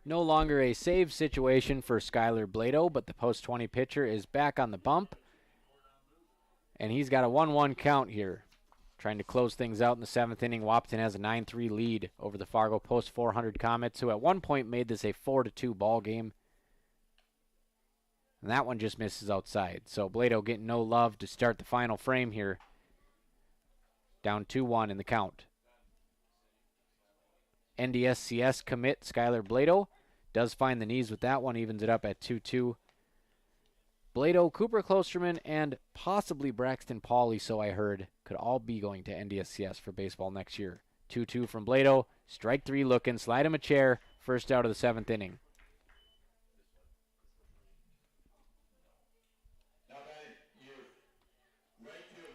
No longer a save situation for Skylar Blado, but the post-20 pitcher is back on the bump. And he's got a 1-1 count here. Trying to close things out in the 7th inning. Wahpeton has a 9-3 lead over the Fargo post 400 Comets, who at one point made this a 4-2 ball game. And that one just misses outside. So Blado getting no love to start the final frame here. Down 2-1 in the count. NDSCS commit Skylar Blado does find the knees with that one, evens it up at 2-2. Blado, Cooper Klosterman, and possibly Braxton Pauley, so I heard, could all be going to NDSCS for baseball next year. 2-2 from Blado, strike 3 looking, slide him a chair, first out of the 7th inning.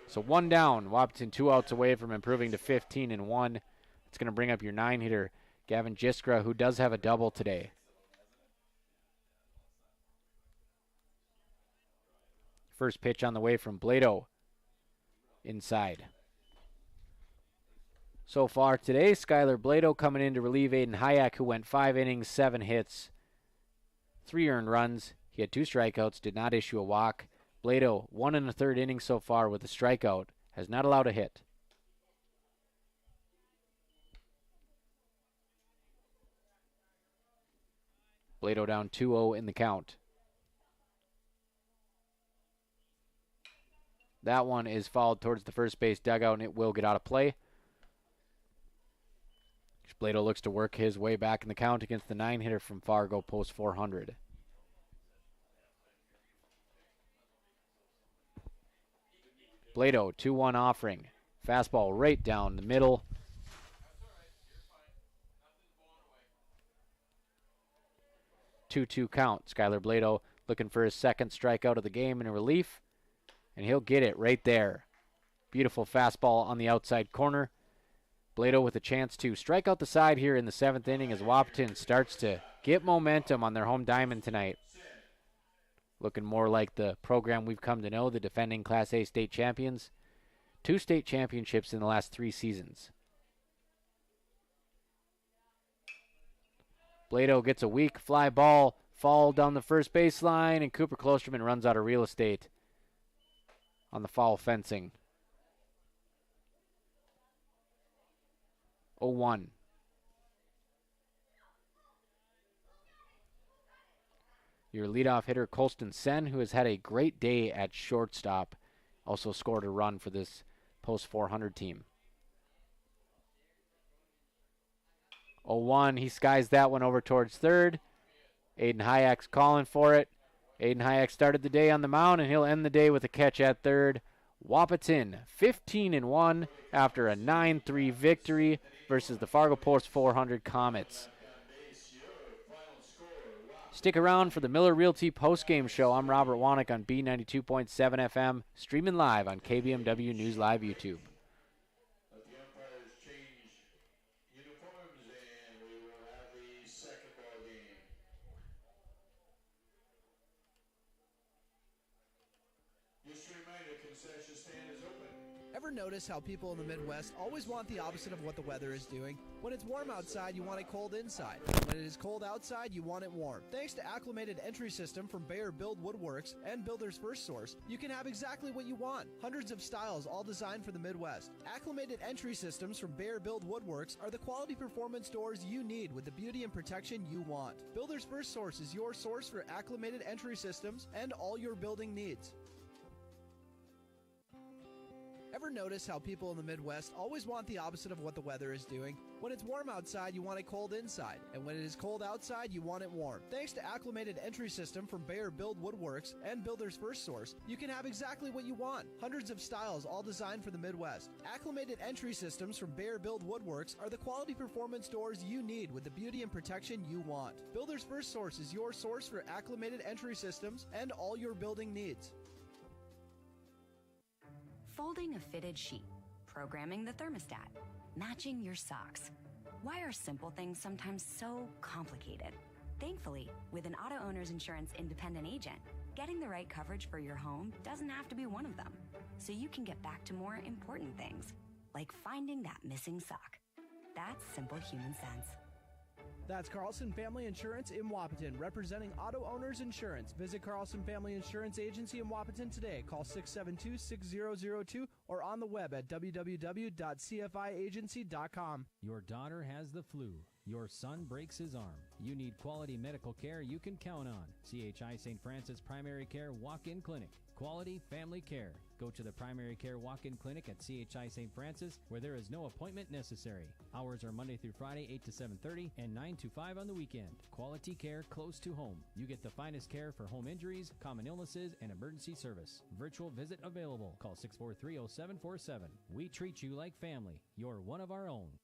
So 1 down, Wahpeton 2 outs away from improving to 15-1. It's going to bring up your 9-hitter, Gavin Jiskra, who does have a double today. First pitch on the way from Blado. Inside. So far today, Skylar Blado coming in to relieve Aiden Hayek, who went 5 innings, 7 hits, 3 earned runs. He had 2 strikeouts, did not issue a walk. Blado, 1 1/3 innings so far with a strikeout, has not allowed a hit. Blado down 2-0 in the count. That one is fouled towards the first base dugout, and it will get out of play. Blado looks to work his way back in the count against the 9-hitter from Fargo, post 400. Blado, 2-1 offering. Fastball right down the middle. Two count. Skylar Blado looking for his second strikeout of the game in a relief, and he'll get it right there. Beautiful fastball on the outside corner. Blado with a chance to strike out the side here in the 7th inning as Wahpeton starts to get momentum on their home diamond tonight. looking more like the program we've come to know, the defending Class A state champions. 2 state championships in the last 3 seasons. Blado gets a weak fly ball, fall down the first baseline, and Cooper Klosterman runs out of real estate on the foul fencing. 0-1. Your leadoff hitter, Colston Sen, who has had a great day at shortstop, also scored a run for this post 400 team. 0-1, he skies that one over towards third. Aiden Hayek's calling for it. Aiden Hayek started the day on the mound, and he'll end the day with a catch at third. Wahpeton 15-1 after a 9-3 victory versus the Fargo Post 400 Comets. Stick around for the Miller Realty postgame show. I'm Robert Wanick on B92.7 FM, streaming live on KBMW News Live YouTube. Let the umpires change uniforms, and we will have the second ball game. Just a reminder, concession stand is open. Ever notice how people in the Midwest always want the opposite of what the weather is doing? When it's warm outside, you want it cold inside. When it is cold outside, you want it warm. Thanks to Acclimated Entry System from Bayer Build Woodworks and Builder's First Source, you can have exactly what you want. Hundreds of styles, all designed for the Midwest. Acclimated Entry Systems from Bayer Build Woodworks are the quality performance doors you need with the beauty and protection you want. Builder's First Source is your source for acclimated entry systems and all your building needs. Ever notice how people in the Midwest always want the opposite of what the weather is doing? When it's warm outside, you want it cold inside. And when it is cold outside, you want it warm. Thanks to Acclimated Entry System from Bayer Build Woodworks and Builder's First Source, you can have exactly what you want. Hundreds of styles, all designed for the Midwest. Acclimated Entry Systems from Bayer Build Woodworks are the quality performance doors you need with the beauty and protection you want. Builder's First Source is your source for acclimated entry systems and all your building needs. Folding a fitted sheet, programming the thermostat, matching your socks. Why are simple things sometimes so complicated? Thankfully, with an auto owner's insurance independent agent, getting the right coverage for your home doesn't have to be one of them. So you can get back to more important things, like finding that missing sock. That's simple human sense. That's Carlson Family Insurance in Wahpeton, representing auto owners insurance. Visit Carlson Family Insurance Agency in Wahpeton today. Call 672-6002 or on the web at www.cfiagency.com. Your daughter has the flu. Your son breaks his arm. You need quality medical care you can count on. CHI St. Francis Primary Care Walk-In Clinic. Quality family care. Go to the Primary Care Walk-In Clinic at CHI St. Francis, where there is no appointment necessary. Hours are Monday through Friday, 8 to 7:30 and 9 to 5 on the weekend. Quality care close to home. You get the finest care for home injuries, common illnesses, and emergency service. Virtual visit available. Call 643-0747. We treat you like family. You're one of our own.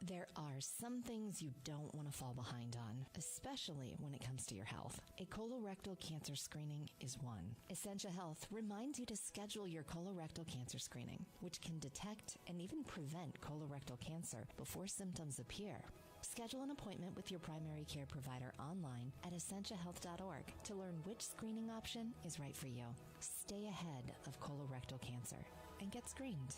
There are some things you don't want to fall behind on, especially when it comes to your health. A colorectal cancer screening is one. Essentia Health reminds you to schedule your colorectal cancer screening, which can detect and even prevent colorectal cancer before symptoms appear. Schedule an appointment with your primary care provider online at essentiahealth.org to learn which screening option is right for you. Stay ahead of colorectal cancer and get screened.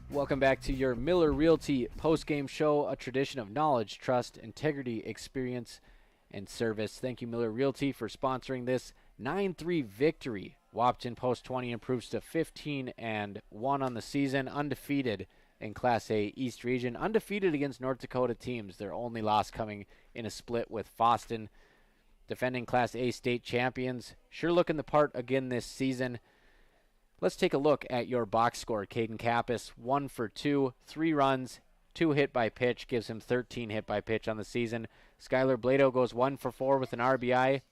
Welcome back to your Miller Realty postgame show, a tradition of knowledge, trust, integrity, experience, and service. Thank you, Miller Realty, for sponsoring this 9-3 victory. Wahpeton Post 20 improves to 15-1 on the season, undefeated in Class A East Region, undefeated against North Dakota teams. Their only loss coming in a split with Fosston, defending Class A state champions. Sure looking the part again this season. Let's take a look at your box score. Caden Kappas, 1 for 2, 3 runs, 2 hit by pitch, gives him 13 hit by pitch on the season. Skylar Blado goes 1 for 4 with an RBI.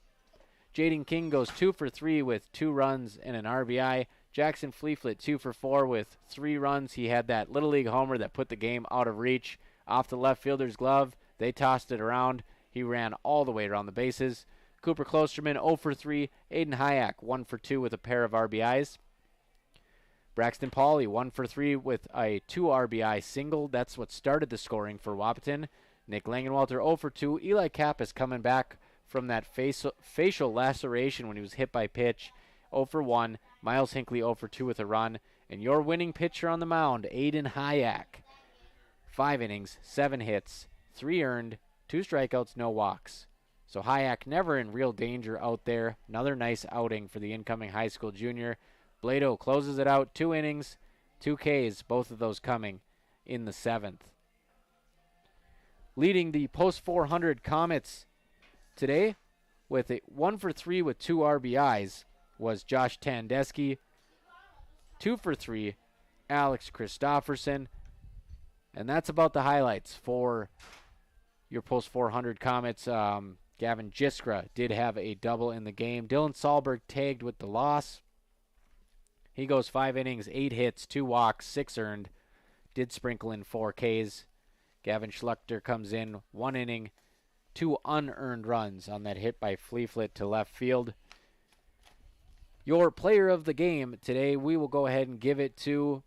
Jaden King goes 2 for 3 with 2 runs and an RBI. Jackson Fleeflet 2 for 4 with 3 runs. He had that Little League homer that put the game out of reach. Off the left fielder's glove, they tossed it around. He ran all the way around the bases. Cooper Klosterman 0 for 3. Aiden Hayek 1 for 2 with a pair of RBIs. Braxton Pauley, 1 for 3 with a 2 RBI single. That's what started the scoring for Wahpeton. Nick Langenwalter, 0 for 2. Eli Kappas coming back from that facial laceration when he was hit by pitch, 0 for 1. Miles Hinckley, 0 for 2 with a run. And your winning pitcher on the mound, Aiden Hayek. 5 innings, 7 hits, 3 earned, 2 strikeouts, no walks. So Hayek never in real danger out there. Another nice outing for the incoming high school junior. Blado closes it out, 2 innings, 2 Ks, both of those coming in the 7th. Leading the post 400 Comets today with a 1 for 3 with 2 RBIs was Josh Tandesky. 2 for 3, Alex Christofferson. And that's about the highlights for your post 400 Comets. Gavin Jiskra did have a double in the game. Dylan Sahlberg tagged with the loss. He goes 5 innings, 8 hits, 2 walks, 6 earned. Did sprinkle in 4 Ks. Gavin Schluchter comes in 1 inning, 2 unearned runs on that hit by Fleeflet to left field. Your player of the game today, we will go ahead and give it to,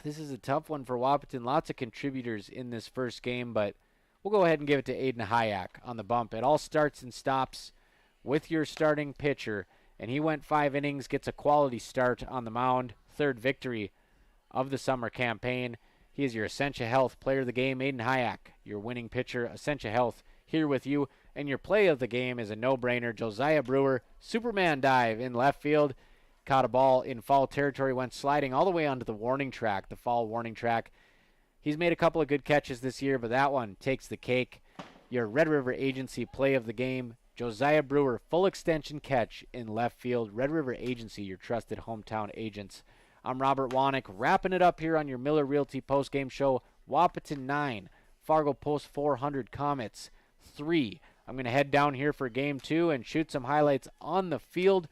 this is a tough one for Wahpeton. Lots of contributors in this first game, but we'll go ahead and give it to Aiden Hayek on the bump. It all starts and stops with your starting pitcher, and he went 5 innings, gets a quality start on the mound. 3rd victory of the summer campaign. He is your Essentia Health player of the game, Aiden Hayek, your winning pitcher, Essentia Health, here with you. And your play of the game is a no-brainer. Josiah Brewer, Superman dive in left field. Caught a ball in foul territory, went sliding all the way onto the warning track, the fall warning track. He's made a couple of good catches this year, but that one takes the cake. Your Red River Agency play of the game, Josiah Brewer, full extension catch in left field. Red River Agency, your trusted hometown agents. I'm Robert Wanick, wrapping it up here on your Miller Realty postgame show. Wahpeton 9, Fargo Post 400 Comets 3. I'm going to head down here for game 2 and shoot some highlights on the field.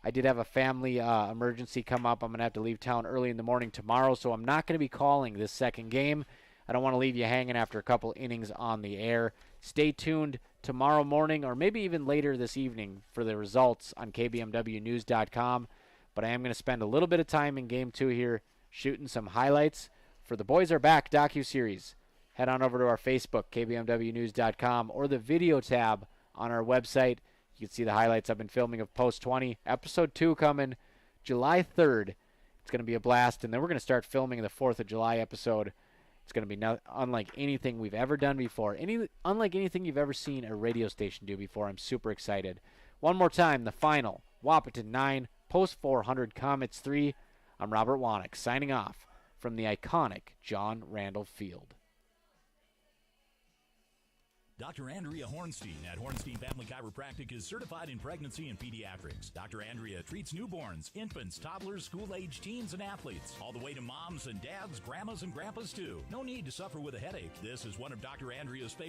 I did have a family emergency come up. I'm going to have to leave town early in the morning tomorrow, so I'm not going to be calling this second game. I don't want to leave you hanging after a couple innings on the air. Stay tuned tomorrow morning or maybe even later this evening for the results on kbmwnews.com. But I am going to spend a little bit of time in game 2 here shooting some highlights for the Boys Are Back docuseries. Head on over to our Facebook, kbmwnews.com, or the video tab on our website. You can see the highlights I've been filming of Post 20. Episode 2 coming July 3rd. It's going to be a blast. And then we're going to start filming the 4th of July episode. It's going to be unlike anything we've ever done before. Unlike anything you've ever seen a radio station do before. I'm super excited. One more time, the final. Wahpeton 9, Post 400 Comets 3. I'm Robert Wanick, signing off from the iconic John Randall Field. Dr. Andrea Hornstein at Hornstein Family Chiropractic is certified in pregnancy and pediatrics. Dr. Andrea treats newborns, infants, toddlers, school-age teens, and athletes, all the way to moms and dads, grandmas and grandpas too. No need to suffer with a headache. This is one of Dr. Andrea's favorite